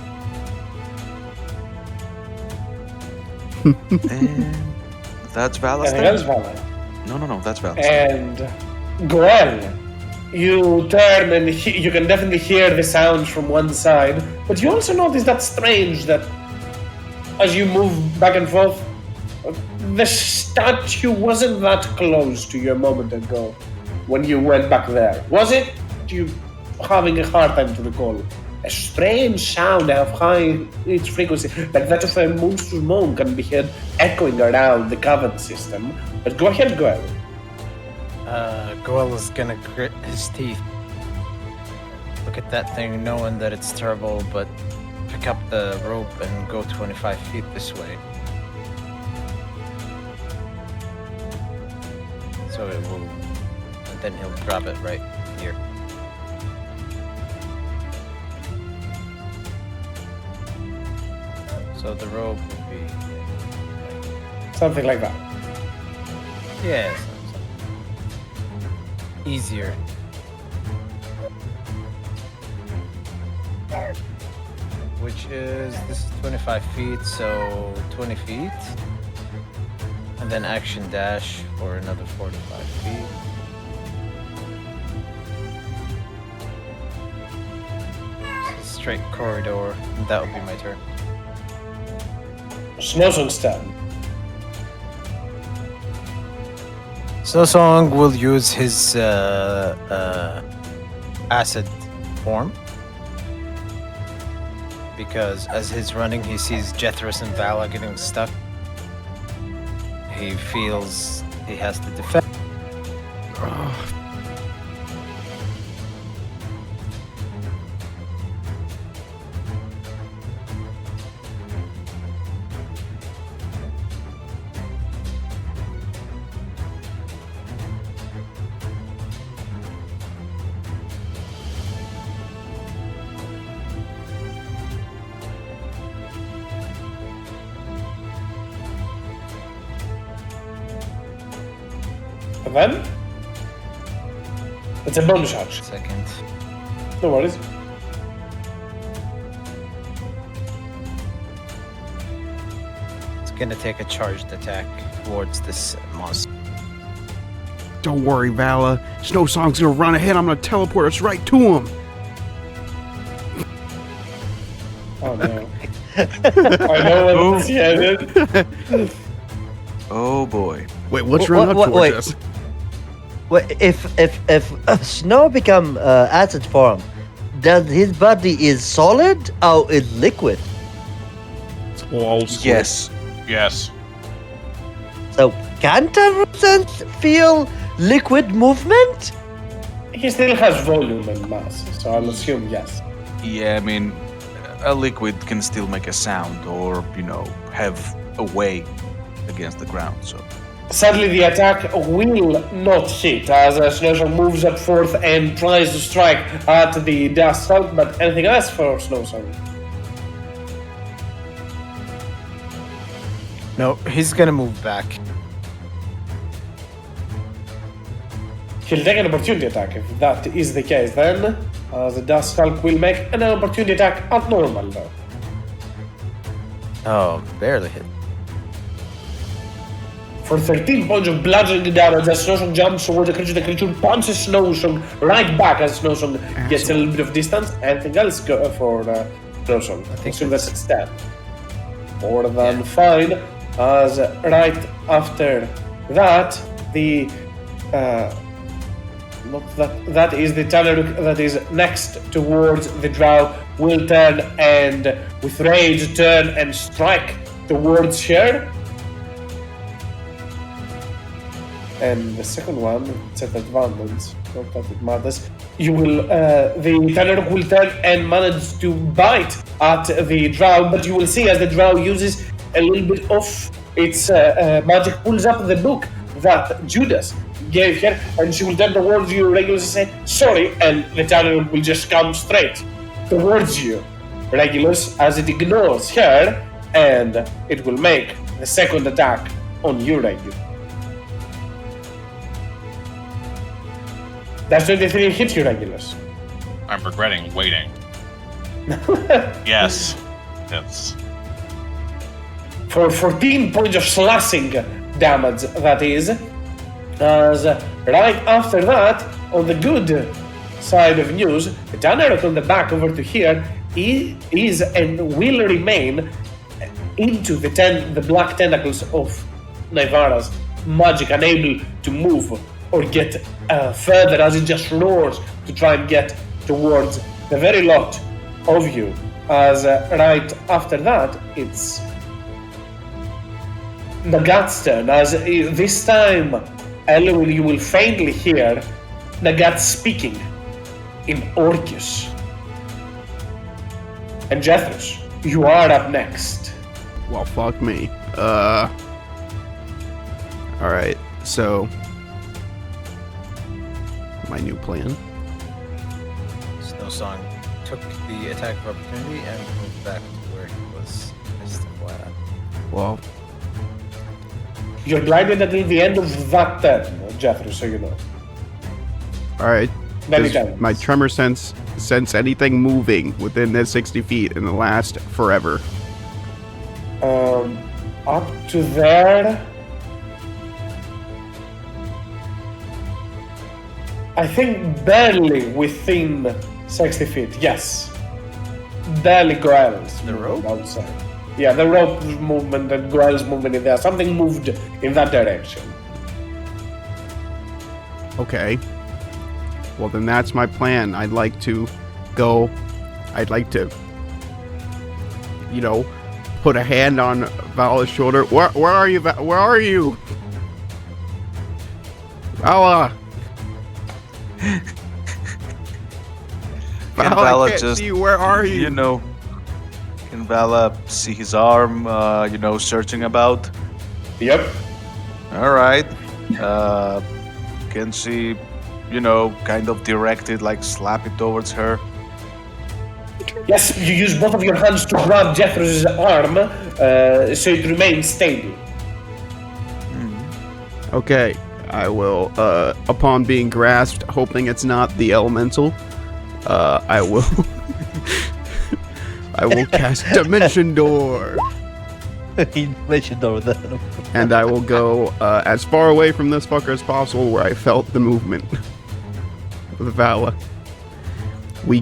And that's Vala's And that's turn. Vala. No, that's Vala's turn. And Goel, you turn and you can definitely hear the sounds from one side, but you also notice that strange that as you move back and forth, the statue wasn't that close to you a moment ago when you went back there. Was it? You having a hard time to recall. A strange sound of high its frequency, like that of a monstrous moan, can be heard echoing around the cavern system. But go ahead, Goel. Goel is gonna grit his teeth. Look at that thing, knowing that it's terrible, but pick up the rope and go 25 feet this way. So it will, and then he'll drop it right here. So the rope would be Something like that. yeah, easier. Which is, this is 25 feet, so 20 feet. And then action dash for another 45 feet. Straight corridor, and that would be my turn. Snowsong's turn. Snowsong will use his acid form. Because as he's running, he sees Jethros and Vala getting stuck. He feels he has to defend. And then? It's a bonus action. Second. No worries. It's gonna take a charged attack towards this monster. Don't worry, Vala. Snow Song's gonna run ahead. I'm gonna teleport us right to him. Oh no. I know what's headed. Oh boy. Wait, let's run up towards wait. us. Well, if snow become acid form, does his body is solid or is liquid? It's all squish. Yes. Yes. So can Sense feel liquid movement? He still has volume and mass, so I'll assume yes. Yeah, I mean, a liquid can still make a sound or, have a way against the ground, so. Sadly, the attack will not hit as Snowsong moves up forth and tries to strike at the Dust Hulk, but anything else for Snowsong? No, he's gonna move back. He'll take an opportunity attack. If that is the case, then the Dust Hulk will make an opportunity attack at normal, though. Oh, barely hit. For 13 points of bludgeoning damage as Snowsong jumps towards the creature punches Snowsong right back as Snowsong gets a little bit of distance. Anything else for Snowsong? I think assume that's its stat. More than fine, as right after that, the that is the Tanaruk that is next towards the Drow will turn and with rage turn and strike towards her. And the second one, it's at advantage, not that it matters. You will, the Tanaruk will turn and manage to bite at the Drow, but you will see as the Drow uses a little bit of its magic, pulls up the book that Judas gave her, and she will turn towards you Regulus and say, sorry, and the Tanaruk will just come straight towards you, Regulus, as it ignores her, and it will make the second attack on you, Regulus. That's 23 hit you, Regulus. I'm regretting waiting. Yes. It's For 14 points of slashing damage, that is. As right after that, on the good side of news, the Tanaruk on the back over to here is and will remain into the black tentacles of Naivara's magic, unable to move or get further as it just roars to try and get towards the very lot of you. As right after that, it's Nagat's turn, as this time, Elwin, you will faintly hear Nagat speaking in Orcus. And Jethros, you are up next. Well, fuck me. Alright, so my new plan. Snowsong took the attack of opportunity and moved back to where he was. Just FYI. Well, You're blinded until the end of that turn, Jethros, so you know. alright. Many Does times. my tremor sense anything moving within this 60 feet in the last forever? Up to there. I think barely within 60 feet, yes. Barely Goel's The rope? I would say. Yeah, the rope movement and Goel's movement in there. Something moved in that direction. Okay. Well, then that's my plan. I'd like to, put a hand on Vala's shoulder. Where are you? Where are you? Vala! Vala, Vala I can't just, see you. Where are you? Can Vala see his arm, searching about? Yep. Alright. Can she, kind of direct it, like slap it towards her? Yes, you use both of your hands to grab Jethro's arm so it remains stable. Okay, I will, upon being grasped, hoping it's not the elemental, I will... I will cast Dimension Door. He mentioned over there. and I will go as far away from this fucker as possible where I felt the movement with Vala. We,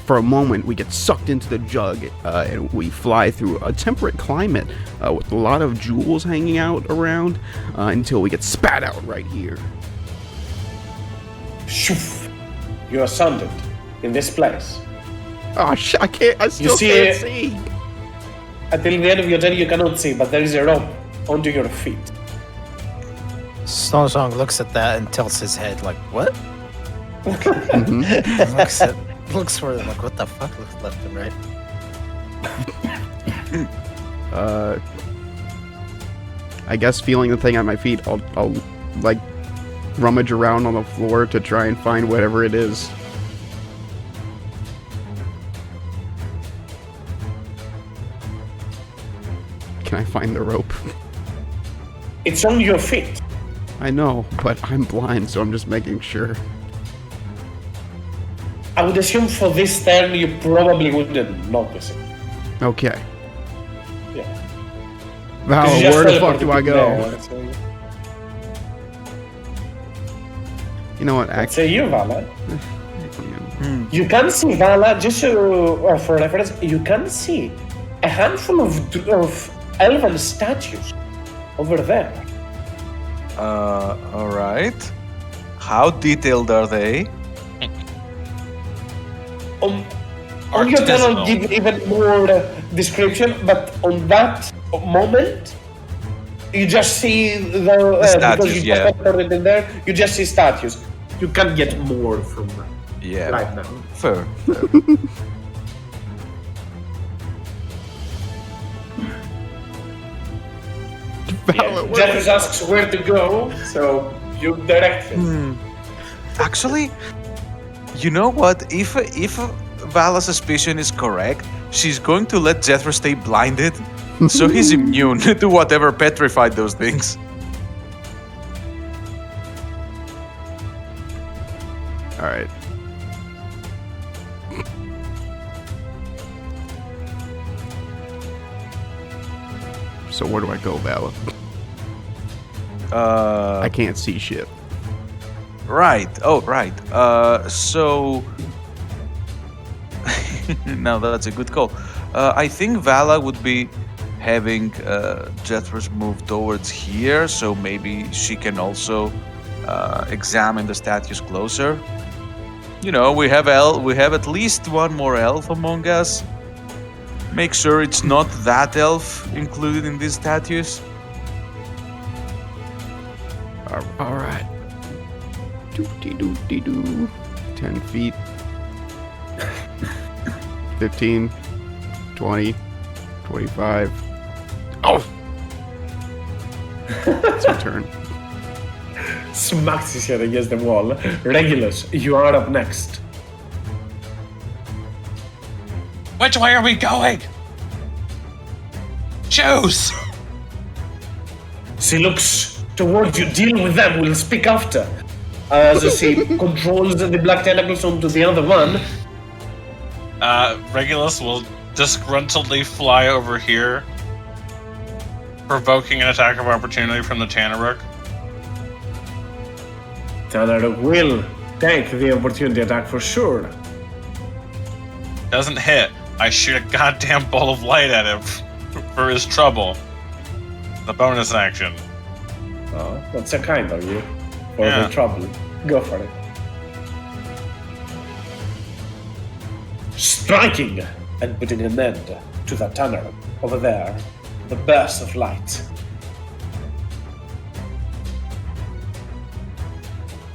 for a moment, we get sucked into the jug and we fly through a temperate climate with a lot of jewels hanging out around until we get spat out right here. Shoof. You are sundered in this place. Oh, shit, I still see can't it? see. Until the end of your journey, you cannot see, but there is a rope onto your feet. Snow Song looks at that and tilts his head like, what? Mhm. looks for them like, what the fuck? Looks left and right. I guess feeling the thing at my feet, I'll like rummage around on the floor to try and find whatever it is. Can I find the rope? It's on your feet. I know, but I'm blind, so I'm just making sure. I would assume for this turn you probably wouldn't notice it. Okay. Yeah. Val, 'Cause you just where the fuck teleported do I it go? there, so- You know what? Let's Actually, say you, Vala. You can see, Vala, just for reference, you can see a handful of elven statues over there. All right. How detailed are they? On your turn, I'll Artisanal. give even more description, but on that moment, you just see the statues, because you yeah. just put it in there. You just see statues. You can't get more from that Yeah. right now. Fair. Val, where Jeffers asks where to go, so you direct him. Actually, you know what? If Vala's suspicion is correct, she's going to let Jethro stay blinded, so he's immune to whatever petrified those things. All right. So where do I go, Vala? I can't see shit. Right. Oh, right. So now that's a good call. I think Vala would be having Jethro's move towards here, so maybe she can also examine the statues closer. You know, we have at least one more elf among us. Make sure it's not that elf included in these statues. All right. Doo-dee-doo-dee-doo. 10 feet. 15. 20. 25. Oh! It's your turn. Smacks his head against the wall. Regulus, you are up next. Which way are we going? Choose! She looks towards you. Deal with them. We'll speak after. As she controls the black tentacles onto the other one. Regulus will disgruntledly fly over here, provoking an attack of opportunity from the Tanaruk. Tanaruk will take the opportunity attack for sure. Doesn't hit. I shoot a goddamn bolt of light at him for his trouble. The bonus action. Oh, that's a kind of you. For Yeah. the trouble. Go for it. Striking and putting an end to that tunnel over there. The burst of light.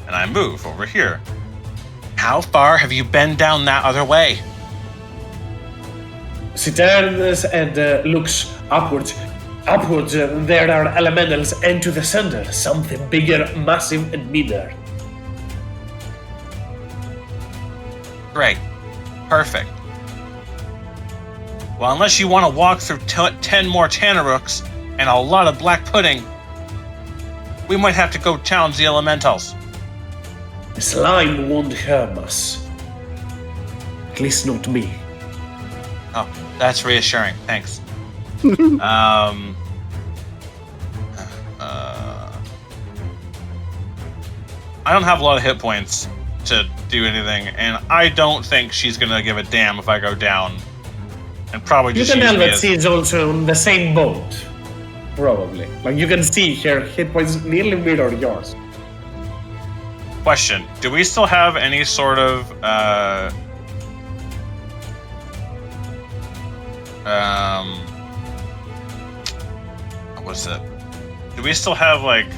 And I move over here. How far have you been down that other way? She turns and looks upwards. Upwards, there are elementals, and to the center, something bigger, massive, and meaner. Great. Perfect. Well, unless you want to walk through 10 more Tanaruks and a lot of black pudding, we might have to go challenge the elementals. The slime won't harm us. At least not me. Oh, that's reassuring. Thanks. I don't have a lot of hit points to do anything, and I don't think she's gonna give a damn if I go down. And probably You just can use tell me that as... she's also on the same boat. Probably. Like, you can see her hit points nearly mirror yours. Question: do we still have any sort of what's it? Do we still have like?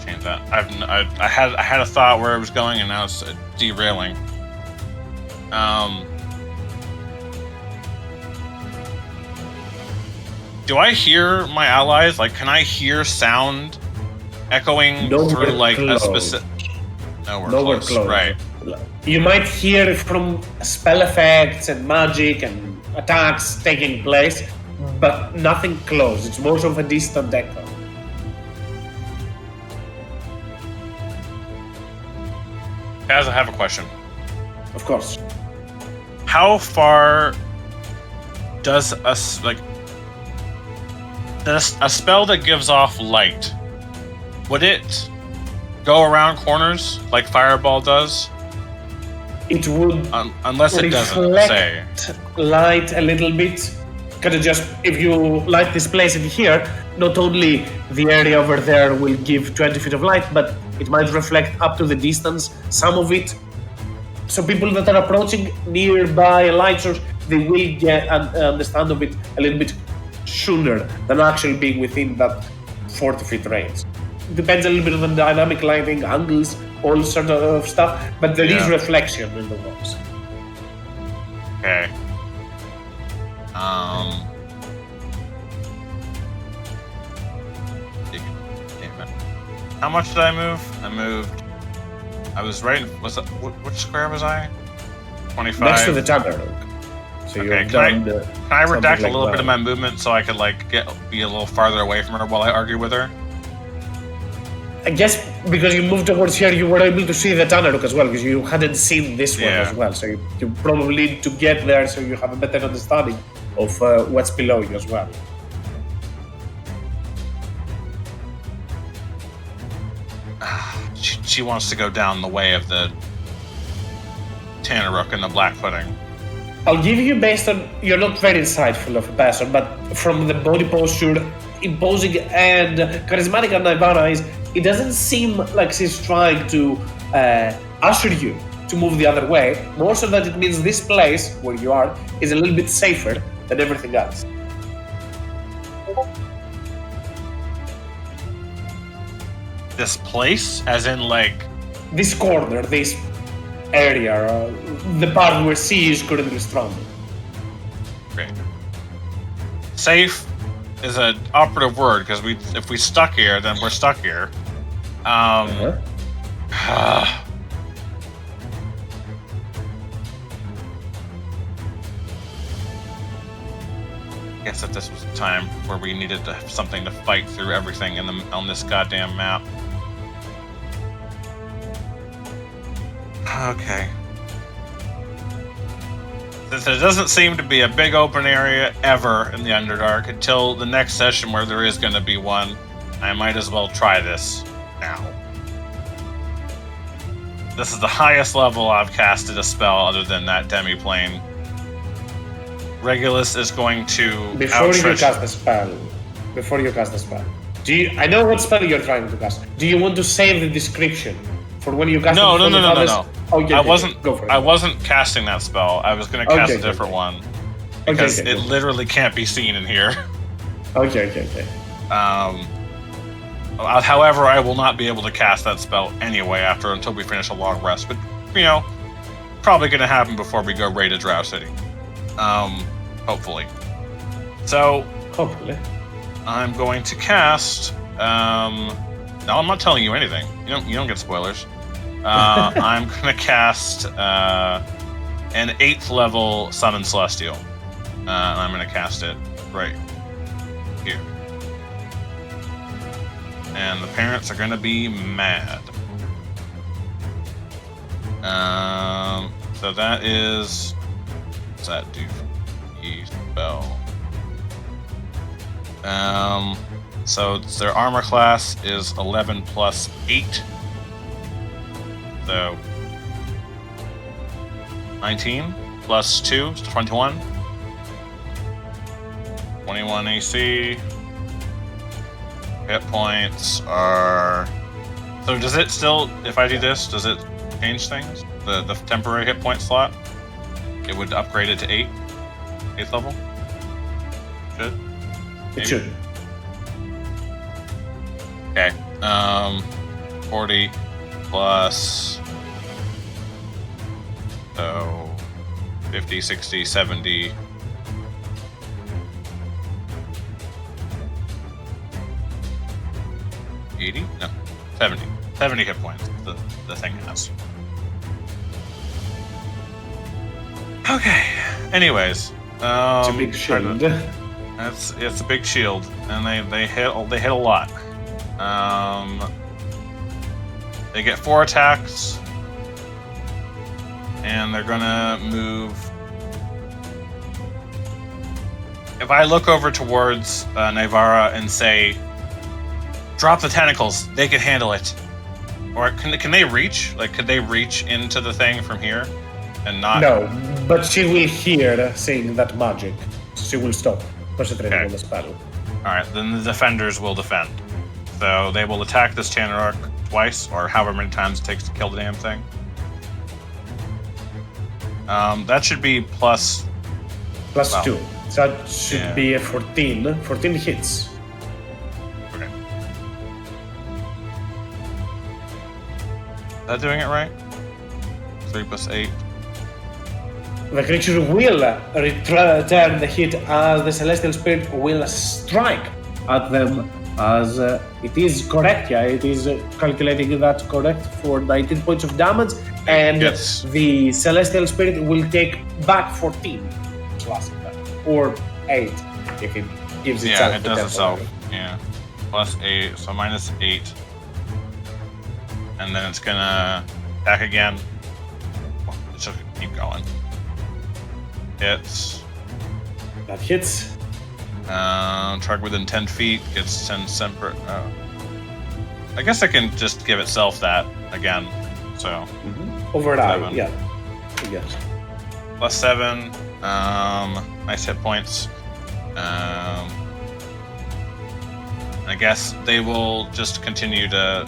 Change that. I had a thought where it was going, and now it's derailing. Do I hear my allies? Like, can I hear sound echoing Nowhere through like close. a specific? Nowhere Nowhere close. Right. You might hear it from spell effects and magic and attacks taking place, but nothing close. It's more of a distant echo. Kaz, I have a question. Of course. How far does a spell that gives off light, would it go around corners like Fireball does? It would Unless it doesn't say. Light a little bit. Kind of just, if you light this place in here, not only the area over there will give 20 feet of light, but it might reflect up to the distance. Some of it, so people that are approaching nearby a light source, they will get understand of it a little bit sooner than actually being within that 40 feet range. It depends a little bit on the dynamic lighting, angles, all sort of stuff, but there is reflection in the walls. Okay. Damn it. How much did I move? I was right. Which square was I? 25. Next to the Juggernaut. So Okay, you've can done I redact like a little that. bit of my movement so I could be a little farther away from her while I argue with her? I guess because you moved towards here, you were able to see the Tanaruk as well, because you hadn't seen this one Yeah. as well. So you probably need to get there so you have a better understanding of what's below you as well. She wants to go down the way of the Tanaruk and the Black Pudding. I'll give you based on, you're not very insightful of a person, but from the body posture, imposing and charismatic and Ivana is, it doesn't seem like she's trying to usher you to move the other way, more so that it means this place where you are is a little bit safer than everything else. This place? As in, like... This corner, this area, the part where she is currently stranded. Great. Safe is an operative word, because if we stuck here, then we're stuck here. I guess that this was a time where we needed to have something to fight through everything on this goddamn map. Okay. Since there doesn't seem to be a big open area ever in the Underdark until the next session where there is going to be one, I might as well try this now. This is the highest level I've casted a spell other than that demi-plane. Regulus is going to Before you outstretch... cast the spell, I know what spell you're trying to cast. Do you want to save the description for when you cast No. Okay, I wasn't. Go for it. I wasn't casting that spell. I was going to cast a different one because Okay, it literally can't be seen in here. Okay. However, I will not be able to cast that spell anyway until we finish a long rest. But probably going to happen before we go raid a Drow City. Hopefully. So. Hopefully. I'm going to cast. No, I'm not telling you anything. You don't get spoilers. I'm going to cast an 8th level Summon Celestial. And I'm going to cast it right here. And the parents are going to be mad. So that is... What's that do? spell. So their armor class is 11 plus 8. So 19 plus 2 is 21. 21 AC. Hit points are... So does it still, if I do this, does it change things? The temporary hit point slot? It would upgrade it to 8? 8th level? Should? It should. Okay. 40 plus... So... 50, 60, 70... 80? No. 70. 70 hit points the thing has. Okay. Anyways. It's a big shield. It's a big shield. And they hit a lot. They get 4 attacks. And they're gonna move. If I look over towards Navarra and say, drop the tentacles, they can handle it. Or can they reach? Like, could they reach into the thing from here and not? No, but she will hear saying that magic. She will stop concentrating Okay. on the spell. Alright, then the defenders will defend. So they will attack this Chanarok twice, or however many times it takes to kill the damn thing. That should be plus... Plus Wow. 2. So that should Yeah. be a 14. 14 hits. Okay. Is that doing it right? 3 plus 8. The creature will return the hit as the Celestial Spirit will strike at them as it is correct. Yeah, it is calculating that correct for 19 points of damage, and Yes. the Celestial Spirit will take back 14 slashing damage, or 8 if it gives itself. Yeah, it the does itself. temporary. Yeah. Plus 8, so minus 8. And then it's gonna attack again. It's just gonna keep going. Hits. That hits. Target within 10 feet gets 10 separate. I guess I can just give itself that again. So Override. 7. Yeah. Yes. plus 7. Nice hit points. I guess they will just continue to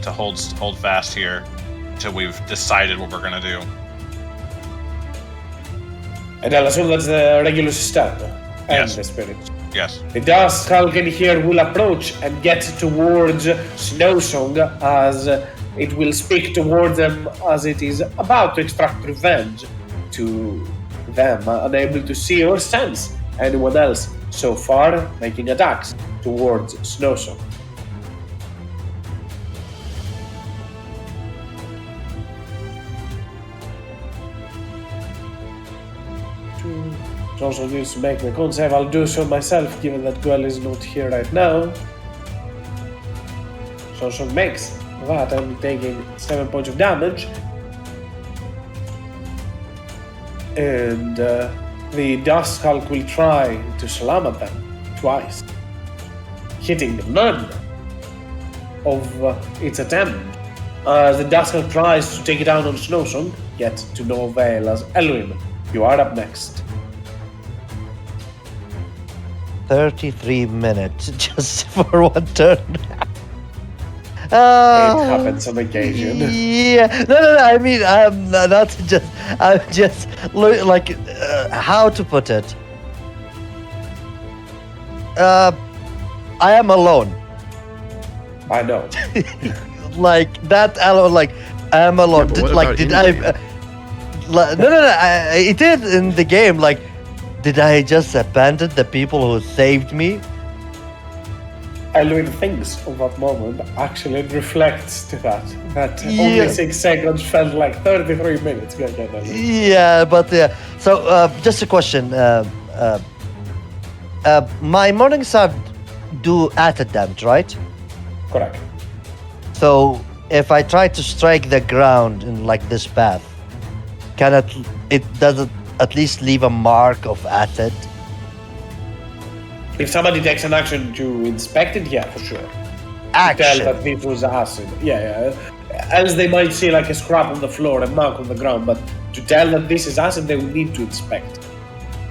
hold fast here until we've decided what we're gonna do. And I'll assume that's the regular step and Yes. the spirit. Yes. The Dust Falcon here will approach and get towards Snowsong as it will speak towards them as it is about to extract revenge to them, unable to see or sense anyone else so far making attacks towards Snowsong. Snowsong needs to make the con save. I'll do so myself given that Guel is not here right now. Snowsong makes that and taking 7 points of damage. And the Dust Hulk will try to slam at them twice, hitting none of its attempt. The Dust Hulk tries to take it down on Snowsong, yet to no avail as Elwin, you are up next. 33 minutes just for one turn. It happens on occasion. Yeah, no. I mean, I'm just like how to put it. I am alone. I know. Like that alone. Like I am alone. Yeah, but what Like about did in I? game? No. It did in the game. Like, did I just abandon the people who saved me? Elwin thinks of that moment, actually it reflects to that. That Yeah. only 6 seconds felt like 33 minutes. Go ahead, Elwin. Yeah, but so just a question. My morning star do acid damage, right? Correct. So if I try to strike the ground in like this path, can it doesn't at least leave a mark of acid. If somebody takes an action to inspect it, yeah, for sure. To tell Action. that this was acid. Yeah. Else they might see like a scrap on the floor, a mark on the ground, but to tell that this is acid, they will need to inspect.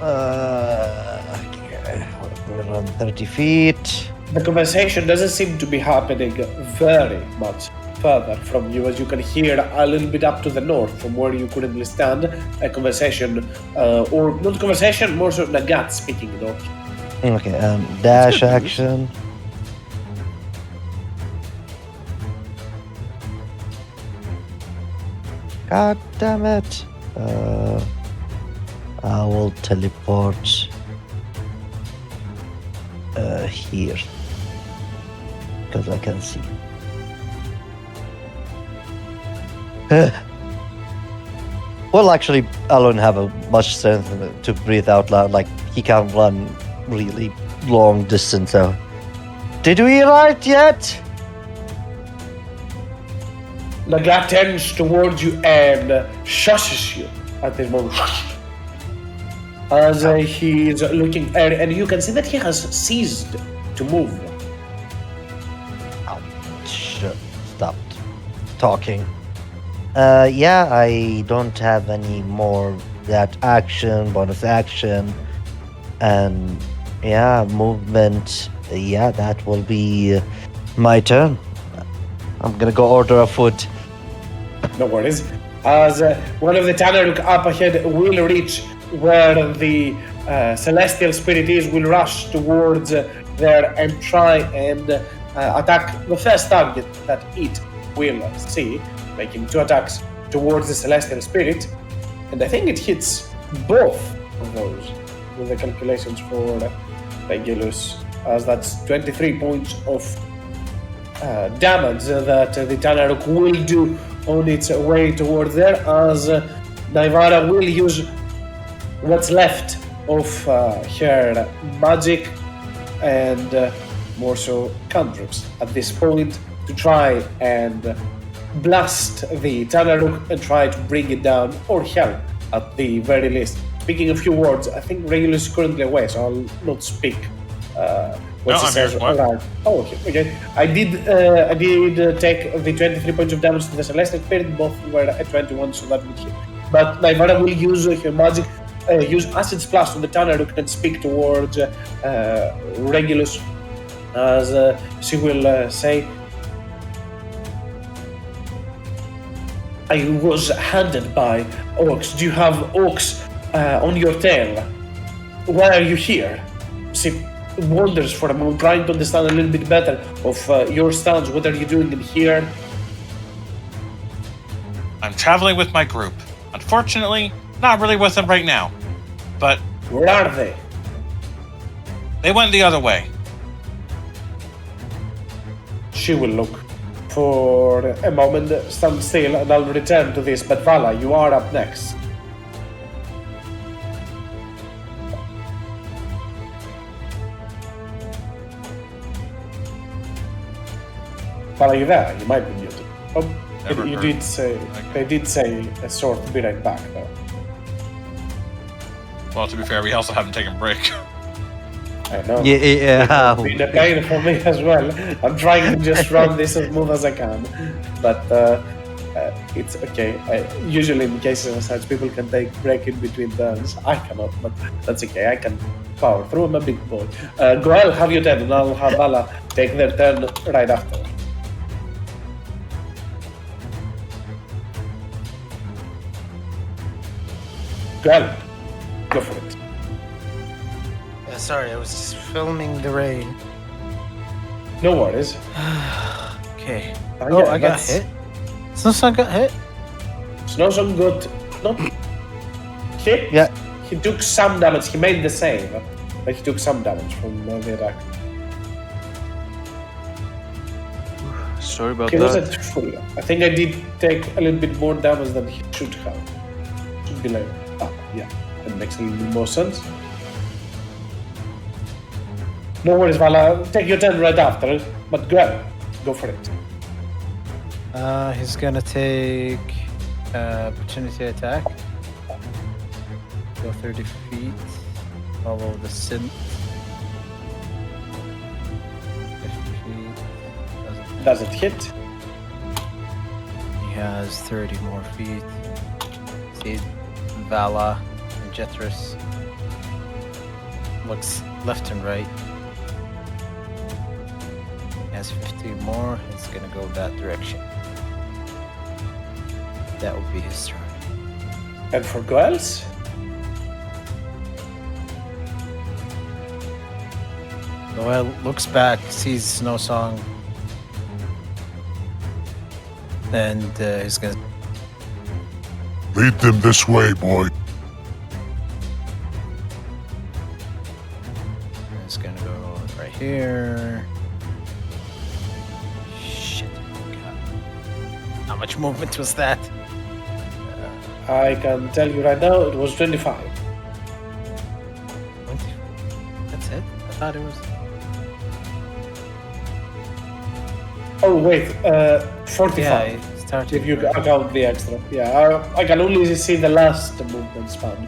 Okay. We'll run 30 feet. The conversation doesn't seem to be happening very much further from you, as you can hear a little bit up to the north from where you currently stand, a conversation, or not conversation, more so Nagat speaking, Okay, dash action. God damn it. I will teleport here. Because I can see. Well, actually, I don't have much strength to breathe out loud. Like, he can't run really long distance. So, did we write yet? Nagat turns towards you and shushes you at this moment. As he's looking, and you can see that he has ceased to move. Stopped talking. Yeah, I don't have any more that action, bonus action, and yeah, movement. Yeah, that will be my turn. I'm gonna go order a food. No worries. As one of the Tanaruk up ahead will reach where the celestial spirit is, will rush towards there and try and attack the first target that it will see, making 2 attacks towards the celestial spirit, and I think it hits both of those with the calculations for Regulus, as that's 23 points of damage that the Tanaruk will do on its way towards there, as Naivara will use what's left of her magic and more so cantrips at this point to try and blast the Tanaruk and try to bring it down, or help at the very least. Speaking a few words, I think Regulus is currently away, so I'll not speak. No, I'm here. What? Right. Oh, okay. I did take the 23 points of damage to the Celestial Spirit, both were at 21, so that would hit. But Naivara will use her magic, use Acid Splash on the Tanaruk and speak towards Regulus, as she will say, I was handed by orcs. Do you have orcs on your tail? Why are you here? She wonders for a moment, trying to understand a little bit better of your stance. What are you doing in here? I'm traveling with my group. Unfortunately, not really with them right now. But Where are they? they went the other way. She will look for a moment, stand still, and I'll return to this. But Vala, you are up next. Vala, are you there? You might be muted. Oh, Never you heard. did say, they did say a sort of be right back, though. Well, to be fair, we also haven't taken a break. I know. Yeah. It's been a pain for me as well. I'm trying to just run this as smooth as I can, but it's okay. Usually in cases of such, people can take break in between turns. I cannot, but that's okay. I can power through. I'm a big boy. Goel, have your turn, and I'll have Vala take their turn right after. Goel, go for it. Sorry, I was just filming the rain. No worries. Okay. Yeah, Oh, I got that's- hit. Snowstorm got hit. Snowstorm got not hit. Yeah. He took some damage. He made the save, but he took some damage from the attack. Sorry about He that. wasn't full. I think I did take a little bit more damage than he should have. Should be like, yeah, that makes a little bit more sense. No worries, Vala. Take your turn right after, but go for it. He's gonna take opportunity attack. go 30 feet. Follow the synth. 50 feet. Does it hit? He has 30 more feet. See Vala and Jethris. Looks left and right. He has 15 more. It's gonna go that direction. That will be his turn. And for Goels? Noel looks back, sees Snow Song, and he's gonna. Lead them this way, boy. He's gonna go right here. Shit! God. How much movement was that? I can tell you right now, it was 25. 20. That's it. I thought it was. Oh wait, 45. Yeah, it started. If you account the extra. Yeah, I can only see the last movement span.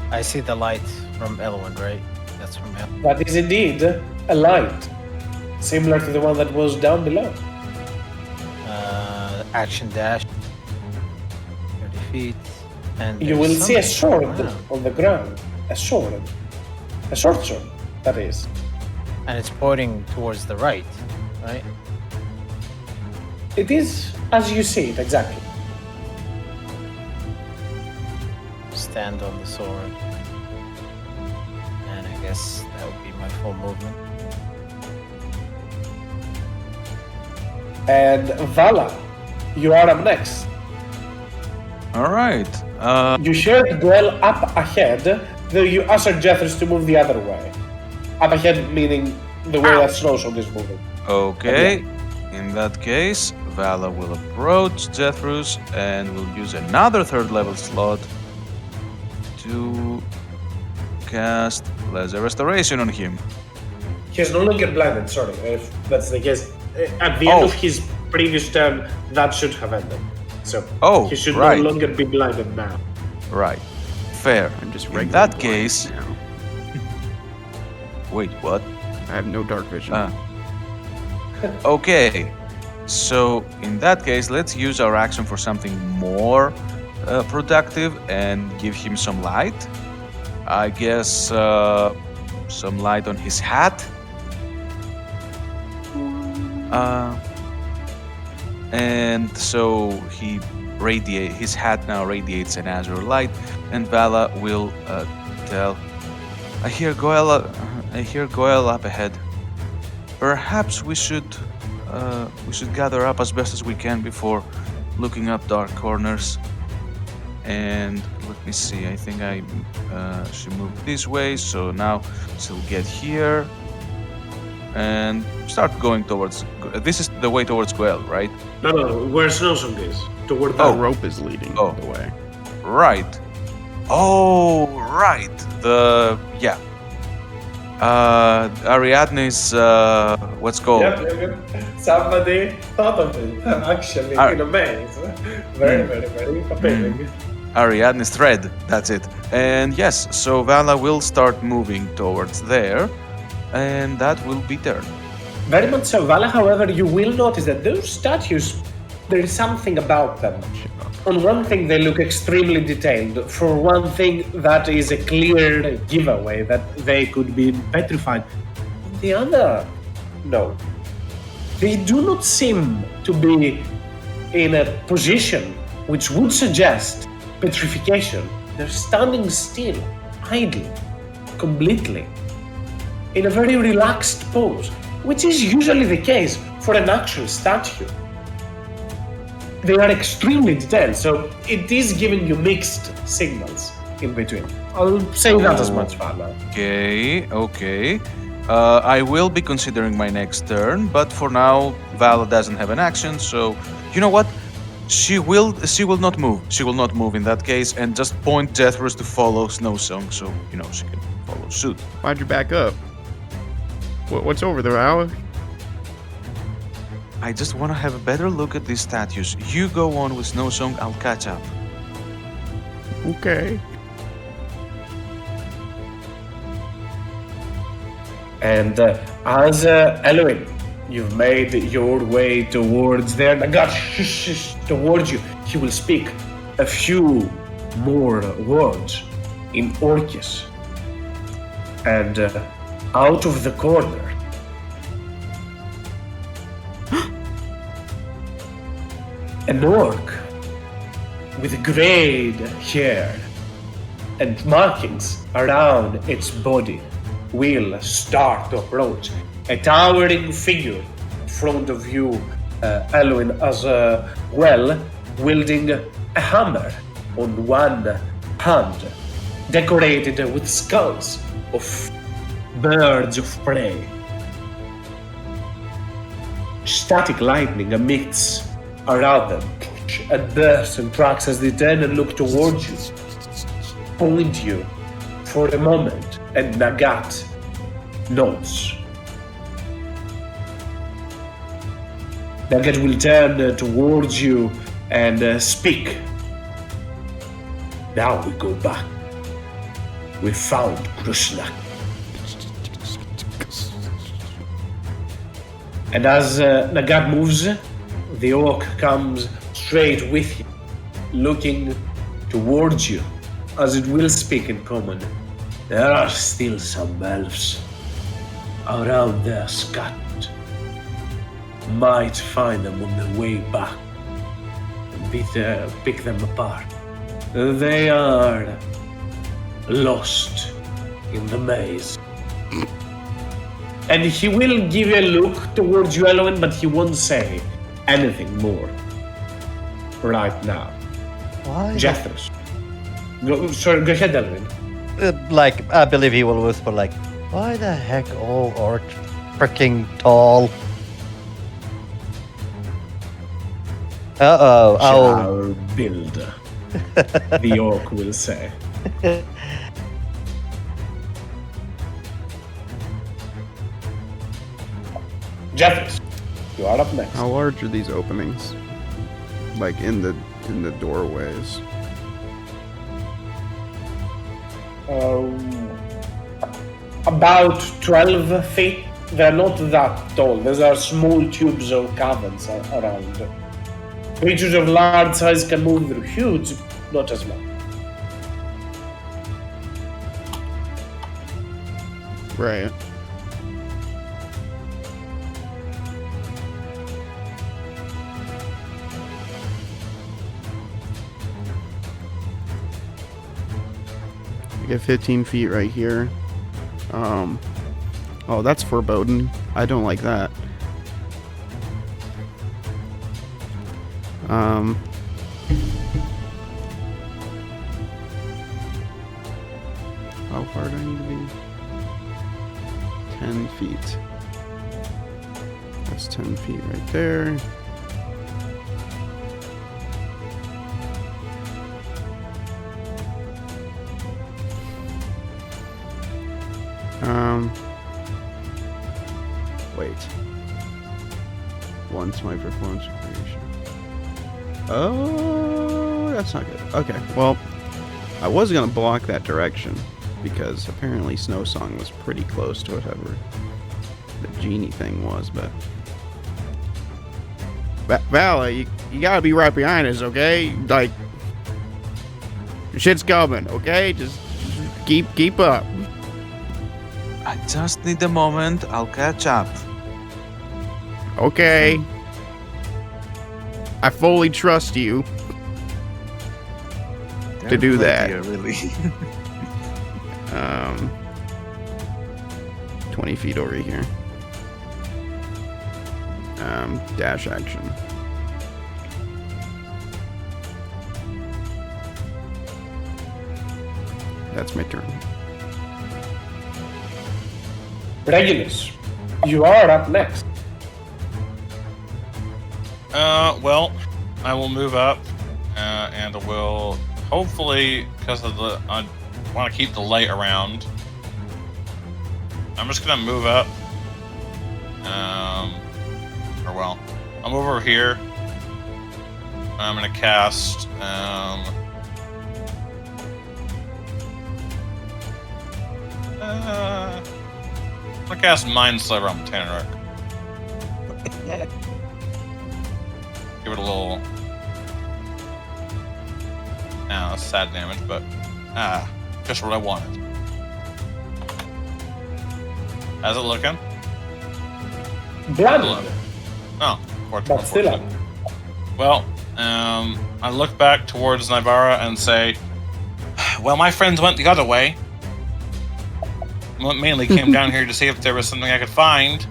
I see the light from Elwyn, right? That's from Elwyn. That is indeed a light, similar to the one that was down below. Action dash. 30 feet. And You there's will see a something sword around. on the ground. A sword. A short sword, that is. And it's pointing towards the right, right? It is as you see it, exactly. Stand on the sword. And I guess that would be my full movement. And Vala, you are up next. All right. You shared Goel up ahead, though you asked Jethris to move the other way. Up ahead meaning the way that Snowsong is moving. Okay. In that case, Vala will approach Jethros and will use another third level slot to cast Laser Restoration on him. He's no longer blinded, sorry, if that's the case. At the end Oh. of his previous turn, that should have ended. So Oh, he should right. no longer be blinded now. Right. Fair. I'm just In regular that blind case. now. Wait, what? I have no dark vision. Okay. So, in that case, let's use our action for something more productive and give him some light. I guess some light on his hat. And so his hat now radiates an azure light, and Vala will tell, I hear Goel up ahead. Perhaps we should gather up as best as we can before looking up dark corners. And let me see. I think she moved this way, so now she'll get here and start going towards. This is the way towards Goel, right? No, where Snowsong is. Toward The that. rope is leading Oh. the way. Right. Oh, right. Ariadne's what's called? Yep. Somebody thought of it, actually, in a maze. Very appealing. Ariadne's thread. That's it. And yes, so Vala will start moving towards there, and that will be turn. Very much so. Vala, however, you will notice that those statues, there is something about them. On one thing, they look extremely detailed. For one thing, that is a clear giveaway that they could be petrified. On the other, no. They do not seem to be in a position which would suggest petrification. They're standing still, idle, completely, in a very relaxed pose, which is usually the case for an actual statue. They are extremely detailed, so it is giving you mixed signals in between. I'll say that as much, Vala. Okay. I will be considering my next turn, but for now, Vala doesn't have an action, so you know what? She will not move. She will not move in that case, and just point Jethros to follow Snowsong, so she can follow suit. Why'd you back up? What's over there, Al? I just want to have a better look at these statues. You go on with Snowsong, I'll catch up. Okay. And as Elohim, you've made your way towards there. Nagat, towards you. He will speak a few more words in Orcus. And out of the corner, an orc with grayed hair and markings around its body will start to approach. A towering figure in front of you, Elwin, as well, wielding a hammer on one hand, decorated with skulls of birds of prey. Static lightning emits around them and bursts and cracks as they turn and look towards you, point you for a moment, and Nagat nods. Nagat will turn towards you and speak. Now we go back. We found Krishna. And as Nagat moves, the orc comes straight with you, looking towards you, as it will speak in common. There are still some elves around there scattered. Might find them on the way back and pick them apart. They are lost in the maze. And he will give you a look towards you, Eloin, but he won't say anything more right now. Why? Jethros. Go ahead, Eloin. Like, I believe he will whisper, like, why the heck all orcs freaking tall? Uh-oh, Shall build, the orc will say. Jethros, you are up next. How large are these openings? Like in the doorways. About 12 feet. They're not that tall. These are small tubes or caverns around. Creatures of large size can move through. Huge, not as much. Right. I get 15 feet right here. Oh, that's foreboding. I don't like that. How far do I need to be? 10 feet. That's 10 feet right there. Wait. One sniper performance creation. Oh, that's not good. Okay, well, I was gonna block that direction because apparently Snow Song was pretty close to whatever the genie thing was, but Vala, you gotta be right behind us, okay? Like, shit's coming, okay? Just keep up. I just need a moment. I'll catch up. Okay. I fully trust you to do that. Idea, really. 20 feet over here. Dash action. That's my turn. Regulus, you are up next. Well, I will move up, and will hopefully, because of I want to keep the light around. I'm just gonna move up. I'll move over here. I'm gonna cast. I cast Mind Sliver on the Tanaruk. Give it a little. Nah, that's sad damage, but just what I wanted. How's it looking? Bland, Oh, but still unfortunate. Well, I look back towards Nivara and say, well, my friends went the other way. Mainly came down here to see if there was something I could find.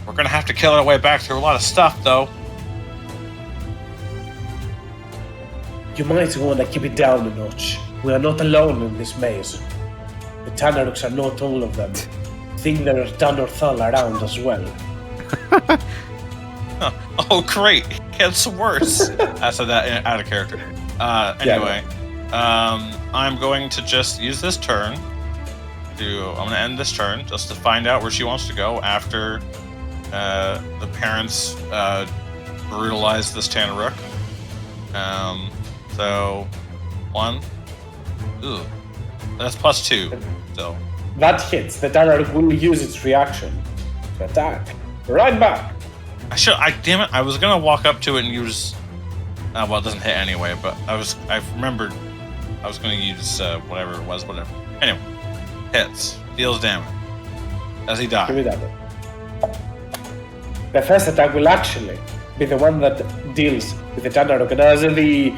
We're gonna have to kill our way back through a lot of stuff, though. you might want to keep it down a notch. We are not alone in this maze. The Tanaruks are not all of them. I think there are Tanarthal around as well. Oh, great. It gets worse. I said that out of character. Anyway, I'm going to just use this turn I'm going to end this turn just to find out where she wants to go after the parents brutalize this Tanaruk. So, 1. Ooh. That's +2. So. That hits. The Tanaruk will use its reaction to attack. Right back. Damn it, I was gonna walk up to it and use well, it doesn't hit anyway, but I remembered I was gonna use whatever it was, whatever. Anyway, hits, deals damage. Does he die? Give me that. The first attack will actually be the one that deals with the Tanaruk, and as the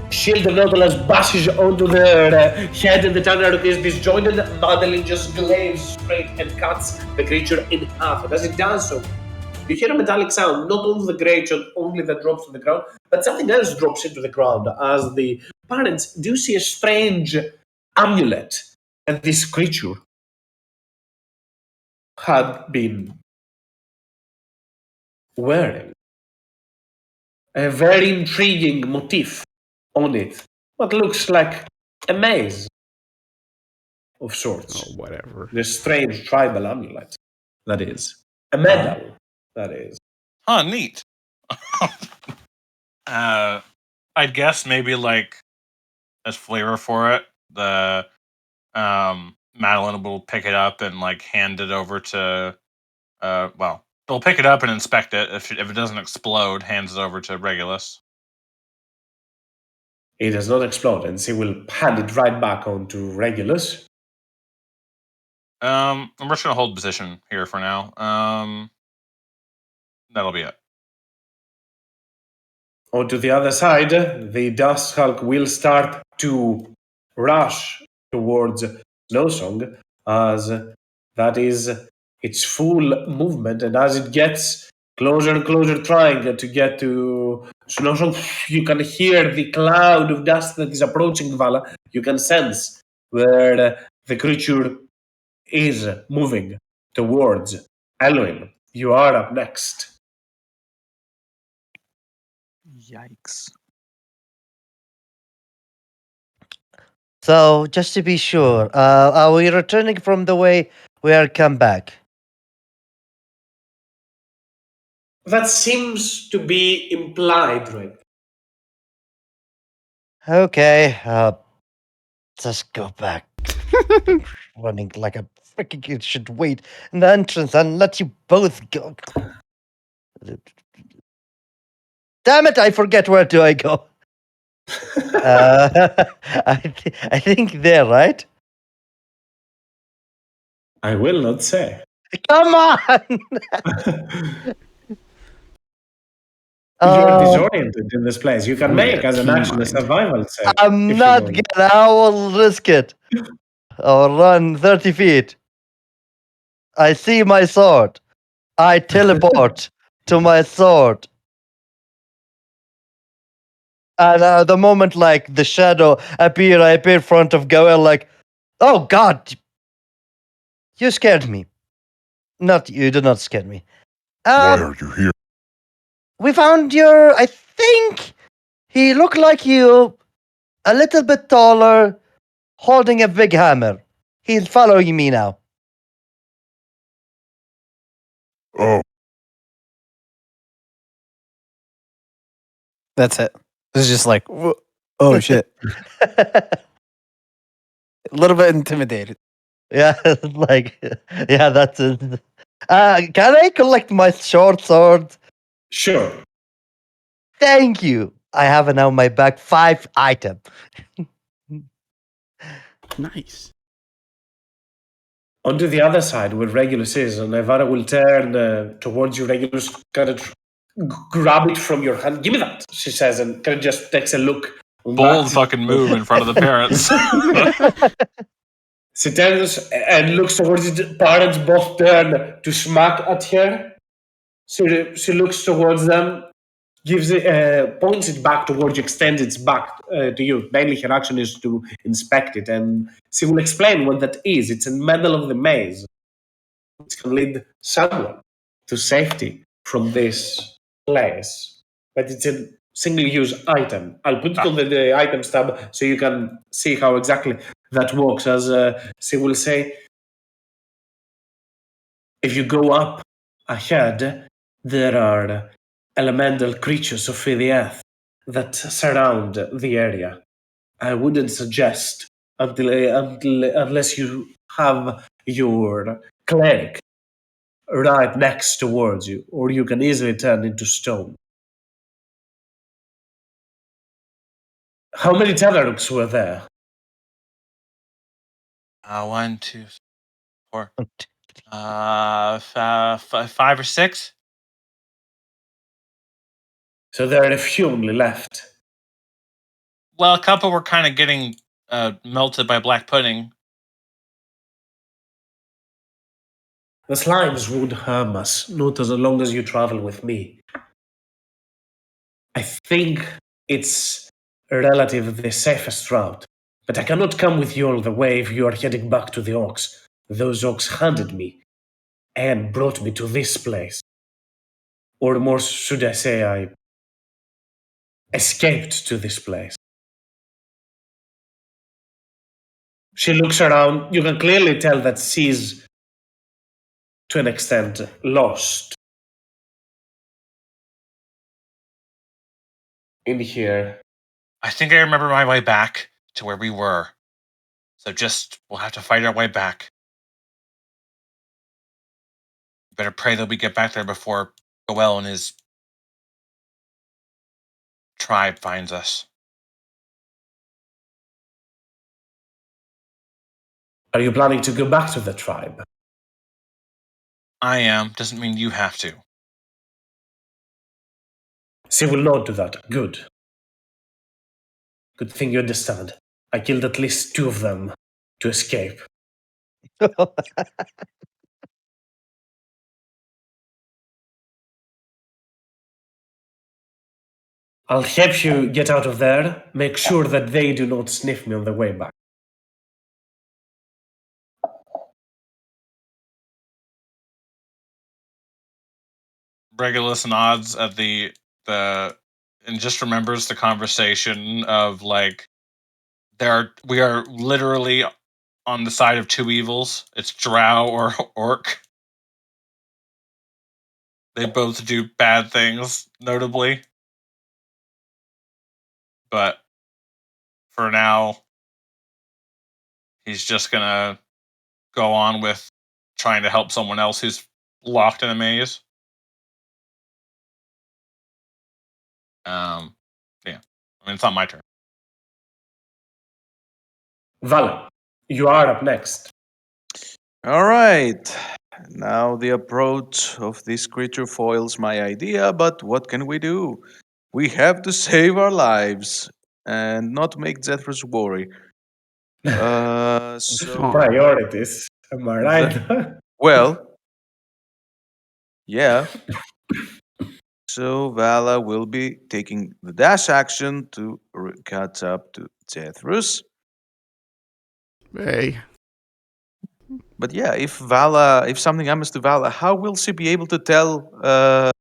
shield of Nautilus bashes onto their head, and the Tanaruk is disjointed, Madeline just glaives straight and cuts the creature in half. And as it does so, you hear a metallic sound, not only the creature only that drops to the ground, but something else drops into the ground as the parents do see a strange amulet. And this creature had been wearing a very intriguing motif on it. What looks like a maze of sorts. Oh, whatever. This strange tribal amulet, that is. A medal, that is. Huh, neat. I'd guess maybe like as flavor for it, the Madeline will pick it up and like hand it over to well, they'll pick it up and inspect it. If it doesn't explode, hands it over to Regulus. It does not explode, and she will hand it right back onto Regulus. I'm just gonna hold position here for now. That'll be it. Onto the other side, the Dust Hulk will start to rush towards Snowsong, as that is its full movement, and as it gets closer and closer trying to get to Snowsong, you can hear the cloud of dust that is approaching Vala. You can sense where the creature is moving towards. Elwin, you are up next. Yikes. So, just to be sure, are we returning from the way we had come back? That seems to be implied, right? Okay, just go back. Running like a freaking kid should wait in the entrance and let you both go. Damn it, I forget where do I go. I think there, right? I will not say. Come on! You're disoriented in this place. You can Oh, make yeah, as an keen action a mind. survival save. I'm if not you want. gonna. I will risk it. I'll run 30 feet. I see my sword. I teleport to my sword. And the moment like the shadow I appear in front of Goel like, oh God, you scared me. Not you did not scare me. Why are you here? We found your. I think he looked like you, a little bit taller, holding a big hammer. He's following me now. Oh, That's it. This is just like, oh shit. A little bit intimidated. Yeah, like, yeah, that's it. Can I collect my short sword? Sure. Thank you. I have now my bag 5 item. Nice. Onto the other side where Regulus is, and Ivana will turn towards you. Regulus kind of grab it from your hand. Give me that, she says, and kind of just takes a look. Bold fucking move in front of the parents. She turns and looks towards it. Parents both turn to smack at her. She looks towards them, gives it, points it back towards you, extends its back to you. Mainly, her action is to inspect it, and she will explain what that is. It's a medal of the maze, which can lead someone to safety from this place. But it's a single-use item. I'll put it on the items tab so you can see how exactly that works. As she will say, if you go up ahead, there are elemental creatures of the earth that surround the area. I wouldn't suggest unless you have your cleric right next towards you, or you can easily turn into stone. How many Tetherhooks were there? 1, 2, 4. 5 or 6. So there are a few only left. Well, a couple were kind of getting melted by black pudding. The slimes won't harm us, not as long as you travel with me. I think it's relatively the safest route, but I cannot come with you all the way if you are heading back to the orcs. Those orcs hunted me and brought me to this place. Or more should I say, I escaped to this place. She looks around. You can clearly tell that she's, to an extent, lost in here. I think I remember my way back to where we were. So we'll have to fight our way back. Better pray that we get back there before Goel and his tribe finds us. Are you planning to go back to the tribe? I am. Doesn't mean you have to. She will not do that. Good. Good thing you understand. I killed at least 2 of them to escape. I'll help you get out of there. Make sure that they do not sniff me on the way back. Regulus nods at the and just remembers the conversation of like we are literally on the side of 2 evils. It's drow or orc. They both do bad things, notably. But for now, he's just gonna go on with trying to help someone else who's locked in a maze. Yeah. I mean, it's not my turn. Vala, you are up next. All right. Now the approach of this creature foils my idea, but what can we do? We have to save our lives and not make Zephyrus worry. So Priorities. Am I right? well, yeah. So Vala will be taking the dash action to catch up to Zephyrus. Hey. But yeah, if something happens to Vala, how will she be able to tell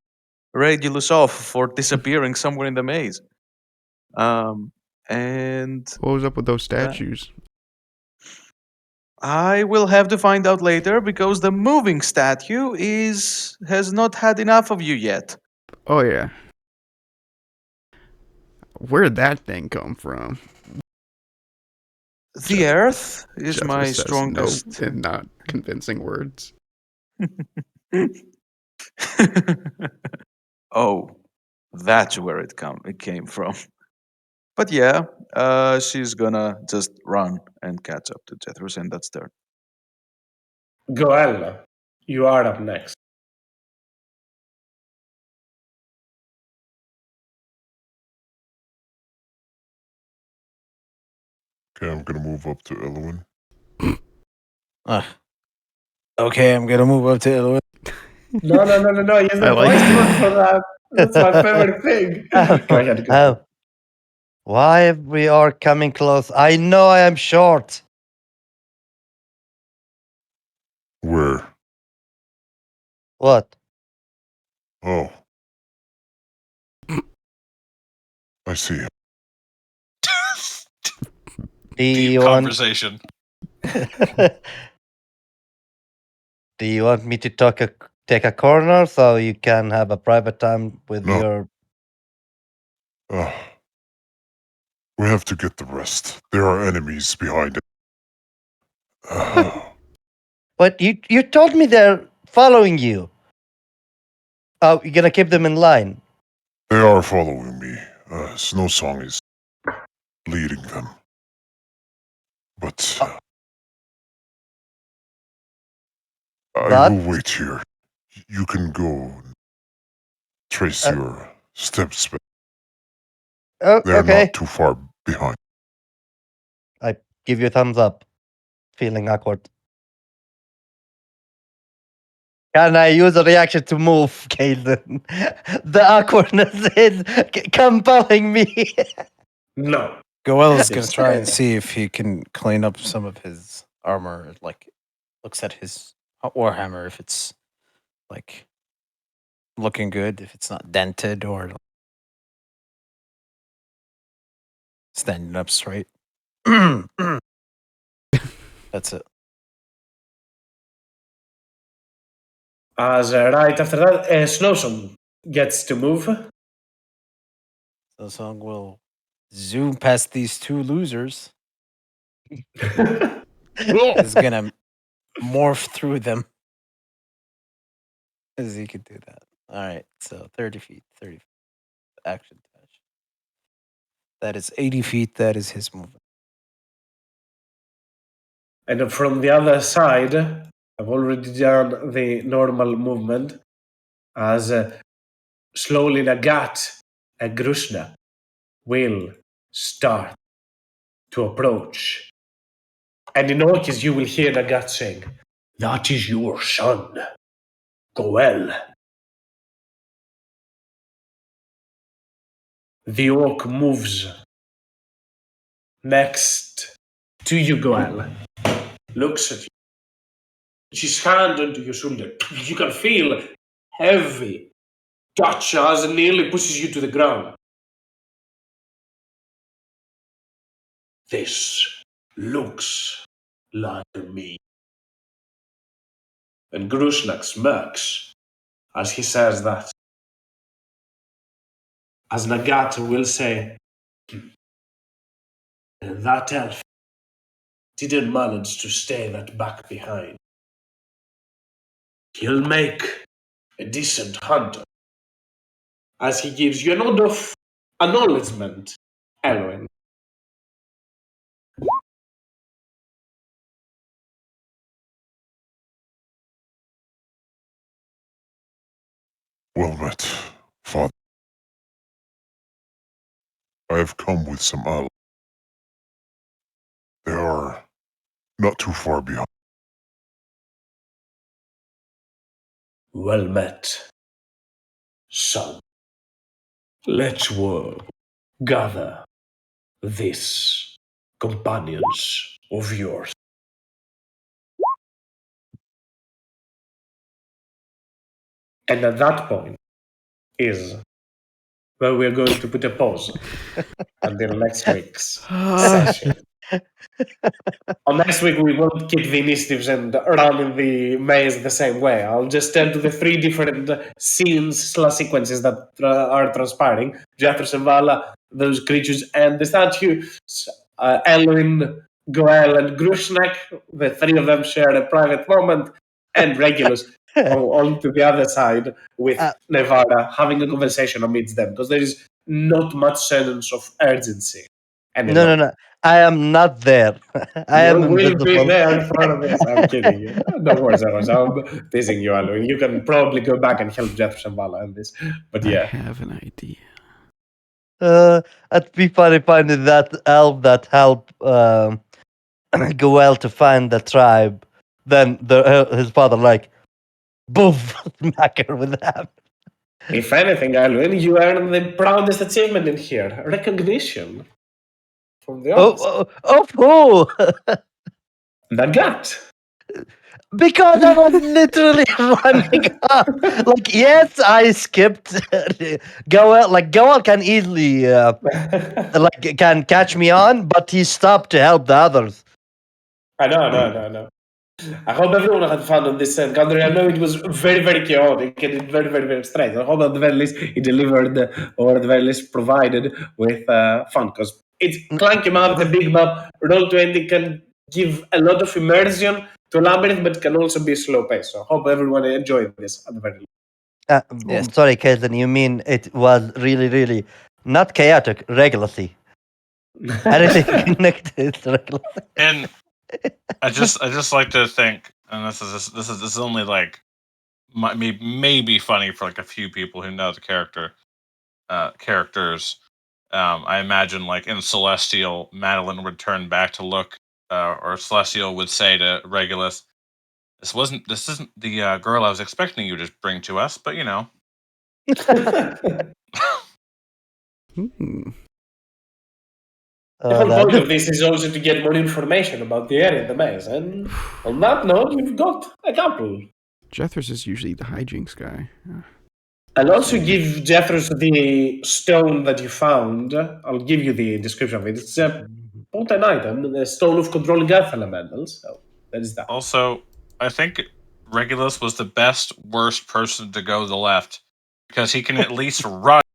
Regulus off for disappearing somewhere in the maze? And What was up with those statues? I will have to find out later because the moving statue has not had enough of you yet. Oh, yeah. Where'd that thing come from? The earth is Jethro my says strongest. no in not convincing words. Oh, that's where it came from. But yeah, she's gonna just run and catch up to Jethros, and that's turn. Goella, you are up next. Okay, I'm gonna move up to Elwyn. Okay, I'm gonna move up to Illinois. No. Use the I like voice it. one for that. That's my favorite thing. Go ahead. Go ahead. Why we are coming close? I know I am short. Where? What? Oh. I see him. Do Deep you want? conversation. Do you want me to take a corner so you can have a private time with No. your? We have to get the rest. There are enemies behind it. But you told me they're following you. Oh, you're gonna keep them in line. They are following me. Snow Song is leading them. But I But will wait here. You can go and trace your steps, but they're okay. not too far behind. I give you a thumbs up. Feeling awkward. Can I use a reaction to move, Caden? The awkwardness is compelling me. No. Goella's gonna Yes. try and see if he can clean up some of his armor. Like, looks at his warhammer if it's like looking good, if it's not dented or standing up straight. That's it. As right after that, Snowsong gets to move. So Song will zoom past these two losers. Is gonna morph through them. As he could do that. All right, so 30 feet, 30 feet. Action dash. That is 80 feet. That is his movement. And from the other side, I've already done the normal movement as slowly Nagat and Grushna will start to approach. And in Orcus, you will hear Nagat saying, "That is your son, Goel." The orc moves next to you, Goel. Looks at you. His hand onto your shoulder. You can feel heavy touch as it nearly pushes you to the ground. This looks like me. And Grusnak smirks as he says that. As Nagat will say, that elf didn't manage to stay that back behind. He'll make a decent hunter. As he gives you a nod of acknowledgement, Elwyn. Well met, Father. I have come with some allies. They are not too far behind. Well met, son. Let's work. Gather this, companions of yours. And at that point is where we're going to put a pause until next week's session. On next week, we won't keep the initiatives and run in the maze the same way. I'll just turn to the three different scenes/sequences that are transpiring. Jethro and Vala, those creatures, and the statue. Elwyn Goel and Grushnak, the three of them share a private moment, and Regulus on to the other side with Nevada having a conversation amidst them, because there is not much sense of urgency. No. I am not there. I You am will be invisible. there for this. I'm kidding you. No worries, Eros. I'm teasing you, Alwyn. You can probably go back and help Jefferson Vala on this. But I yeah. have an idea. It'd be funny finding that elf that helped Goel to find the tribe. Then his father like, boof, smack her with that. If anything, Alwyn, you earned the proudest achievement in here. Recognition. From the office. Of who? The gut. Because I was literally running up. Like, yes, I skipped. Goel can easily can catch me on, but he stopped to help the others. I know. I hope everyone had fun on this encounter. I know it was very, very chaotic and very, very, very strange. I hope at the very least it delivered, or at the very least provided with fun, because it's clunky map, it's a big map. Roll20 can give a lot of immersion to Labyrinth, but can also be slow pace. So I hope everyone enjoyed this at the very least. Yes. Sorry, Caitlin, you mean it was really, really not chaotic, regularly. Anything connected to regular. And I just like to think, and this is only like maybe funny for like a few people who know the characters. I imagine like in Celestial, Madeline would turn back to look, or Celestial would say to Regulus, this isn't the girl I was expecting you to bring to us, but you know." The whole point of this is also to get more information about the area, the maze, and on that note, we've got a couple. Jethers is usually the hijinks guy. I'll also give Jethros the stone that you found. I'll give you the description of it. It's a potent item, the stone of controlling earth elementals. So that is that. Also, I think Regulus was the worst person to go to the left, because he can at least run